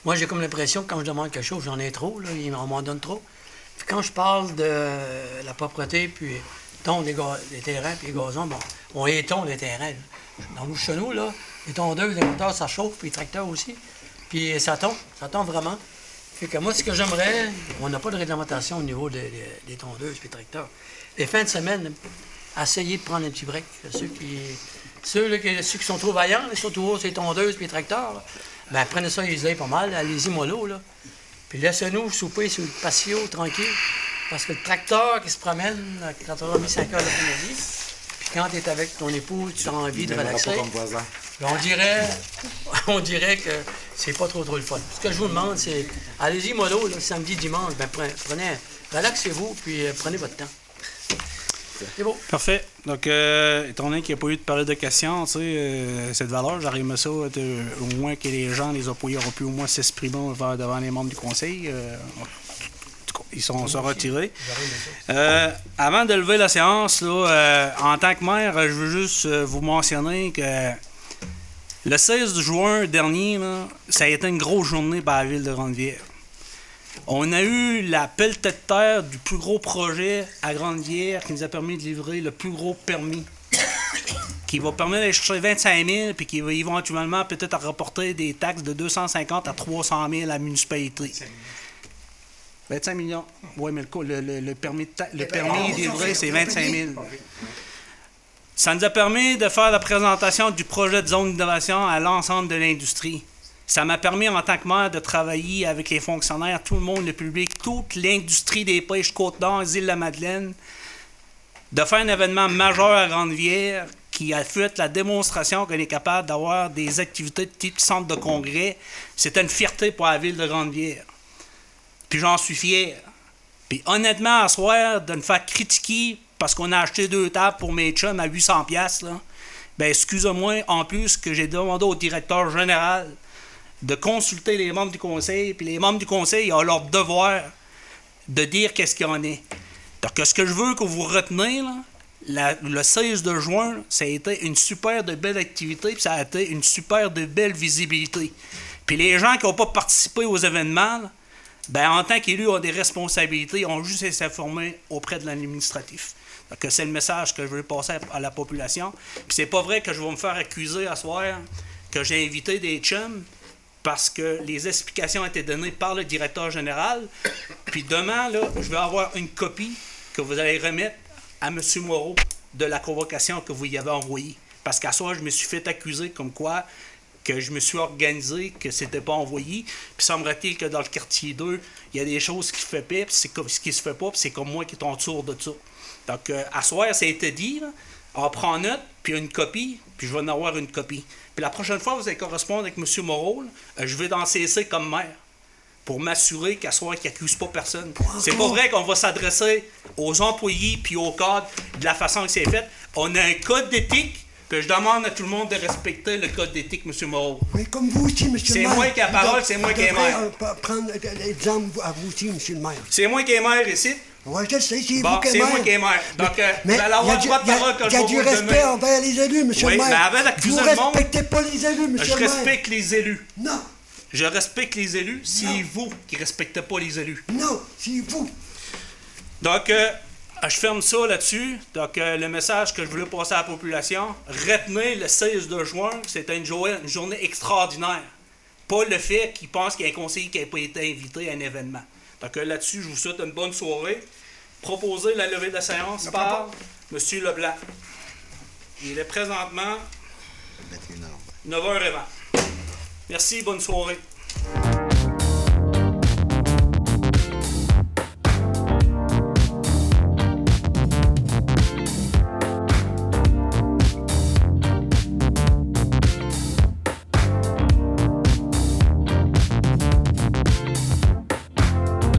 Speaker 9: moi, j'ai comme l'impression que quand je demande quelque chose, j'en ai trop, là, on m'en donne trop. Puis quand je parle de la propreté, puis tondre les terrains, puis les gazons, bon, on les tonde les terrains. Chez nous, là, les tondeuses, les moteurs, ça chauffe, puis les tracteurs aussi. Puis ça tombe vraiment. Fait que moi, ce que j'aimerais, on n'a pas de réglementation au niveau des tondeuses et des tracteurs. Les fins de semaine, essayez de prendre un petit break. Ceux qui sont trop vaillants, surtout ces tondeuses et les tracteurs, là, ben prenez ça, ils aillent pas mal, allez-y mollo, là. Puis laissez-nous souper sur le patio, tranquille. Parce que le tracteur qui se promène quand on a mis 5 heures l'après-midi, puis quand tu es avec ton époux, tu as envie de relaxer, ben on dirait que c'est pas trop le fun. Ce que je vous demande, c'est, allez-y mollo, là, samedi, dimanche, ben relaxez-vous, puis prenez votre temps. C'est beau.
Speaker 1: Parfait. Donc, étant donné qu'il n'y a pas eu de période de questions, tu sais, cette valeur, j'arrive à ça, au moins que les gens, les employés auront pu au moins s'exprimer devant les membres du conseil. Ils sont retirés. Avant de lever la séance, là, en tant que maire, je veux juste vous mentionner que le 16 juin dernier, là, ça a été une grosse journée par la ville de Grande-Vière. On a eu la pelletée de terre du plus gros projet à Grande-Vière qui nous a permis de livrer le plus gros permis, qui va permettre d'aller chercher 25 000 puis qui va éventuellement peut-être rapporter des taxes de 250 à 300 000 à la municipalité. 25 millions. Oui, mais le permis livré, c'est 25 000. Ça nous a permis de faire la présentation du projet de zone d'innovation à l'ensemble de l'industrie. Ça m'a permis, en tant que maire, de travailler avec les fonctionnaires, tout le monde, le public, toute l'industrie des pêches Côte-d'Or, Île-de-la-Madeleine, de faire un événement majeur à Grande-Vière qui a fait la démonstration qu'on est capable d'avoir des activités de type centre de congrès. C'était une fierté pour la ville de Grande-Vière. Puis j'en suis fier. Puis honnêtement, à soir, de me faire critiquer parce qu'on a acheté 2 tables pour mes chums à 800$, là, ben excusez-moi, en plus que j'ai demandé au directeur général de consulter les membres du conseil, puis les membres du conseil ont leur devoir de dire qu'est-ce qu'il y en est. Donc, ce que je veux que vous retenez, là, le 16 de juin, ça a été une super de belle activité, puis ça a été une super de belle visibilité. Puis les gens qui n'ont pas participé aux événements, là, ben, en tant qu'élus, ont des responsabilités, ont juste à s'informer auprès de l'administratif. Donc, c'est le message que je veux passer à la population. Puis c'est pas vrai que je vais me faire accuser à soir que j'ai invité des chums, parce que les explications ont été données par le directeur général. Puis demain, là, je vais avoir une copie que vous allez remettre à M. Moreau de la convocation que vous y avez envoyée. Parce qu'à soir, je me suis fait accuser comme quoi que je me suis organisé, que c'était pas envoyé. Puis semble-t-il que dans le quartier 2, il y a des choses qui se font pas, puis c'est comme ce qui se fait pas, puis c'est comme moi qui est autour de ça. Donc, à soir, ça a été dit, là, on prend note, puis une copie, puis je vais en avoir une copie. Puis la prochaine fois, vous allez correspondre avec M. Moreau, là, je vais dans CC comme maire pour m'assurer qu'à soir, qu'il n'accuse pas personne. C'est pas vrai qu'on va s'adresser aux employés puis aux cadres de la façon que c'est fait. On a un code d'éthique, puis je demande à tout le monde de respecter le code d'éthique, M. Moreau.
Speaker 7: Oui, comme vous aussi, M. le maire.
Speaker 1: C'est moi qui ai la parole, c'est moi qui ai maire.
Speaker 7: Prendre l'exemple à vous aussi, M. le maire.
Speaker 1: C'est moi qui ai maire ici.
Speaker 7: Oui, je sais, c'est
Speaker 1: Bon,
Speaker 7: vous qui
Speaker 1: c'est moi qui est maire. Donc, vous allez avoir le droit de parole quand je vais
Speaker 7: il y a
Speaker 1: vous
Speaker 7: du
Speaker 1: le
Speaker 7: respect
Speaker 1: donner.
Speaker 7: envers les élus, monsieur
Speaker 1: Oui,
Speaker 7: le maire.
Speaker 1: mais avant d'accuser
Speaker 7: Vous
Speaker 1: le monde,
Speaker 7: respectez pas les élus, monsieur
Speaker 1: je
Speaker 7: le maire.
Speaker 1: respecte les élus.
Speaker 7: Non.
Speaker 1: Je respecte les élus. C'est vous qui ne respectez pas les élus.
Speaker 7: Non, c'est vous.
Speaker 1: Donc, je ferme ça là-dessus. Donc, le message que je voulais passer à la population, retenez le 16 de juin, c'était une journée extraordinaire. Pas le fait qu'ils pensent qu'il y a un conseiller qui n'a pas été invité à un événement. Donc, là-dessus, je vous souhaite une bonne soirée. Proposez la levée de la séance par M. Leblanc. Il est présentement 9h20. Merci, bonne soirée.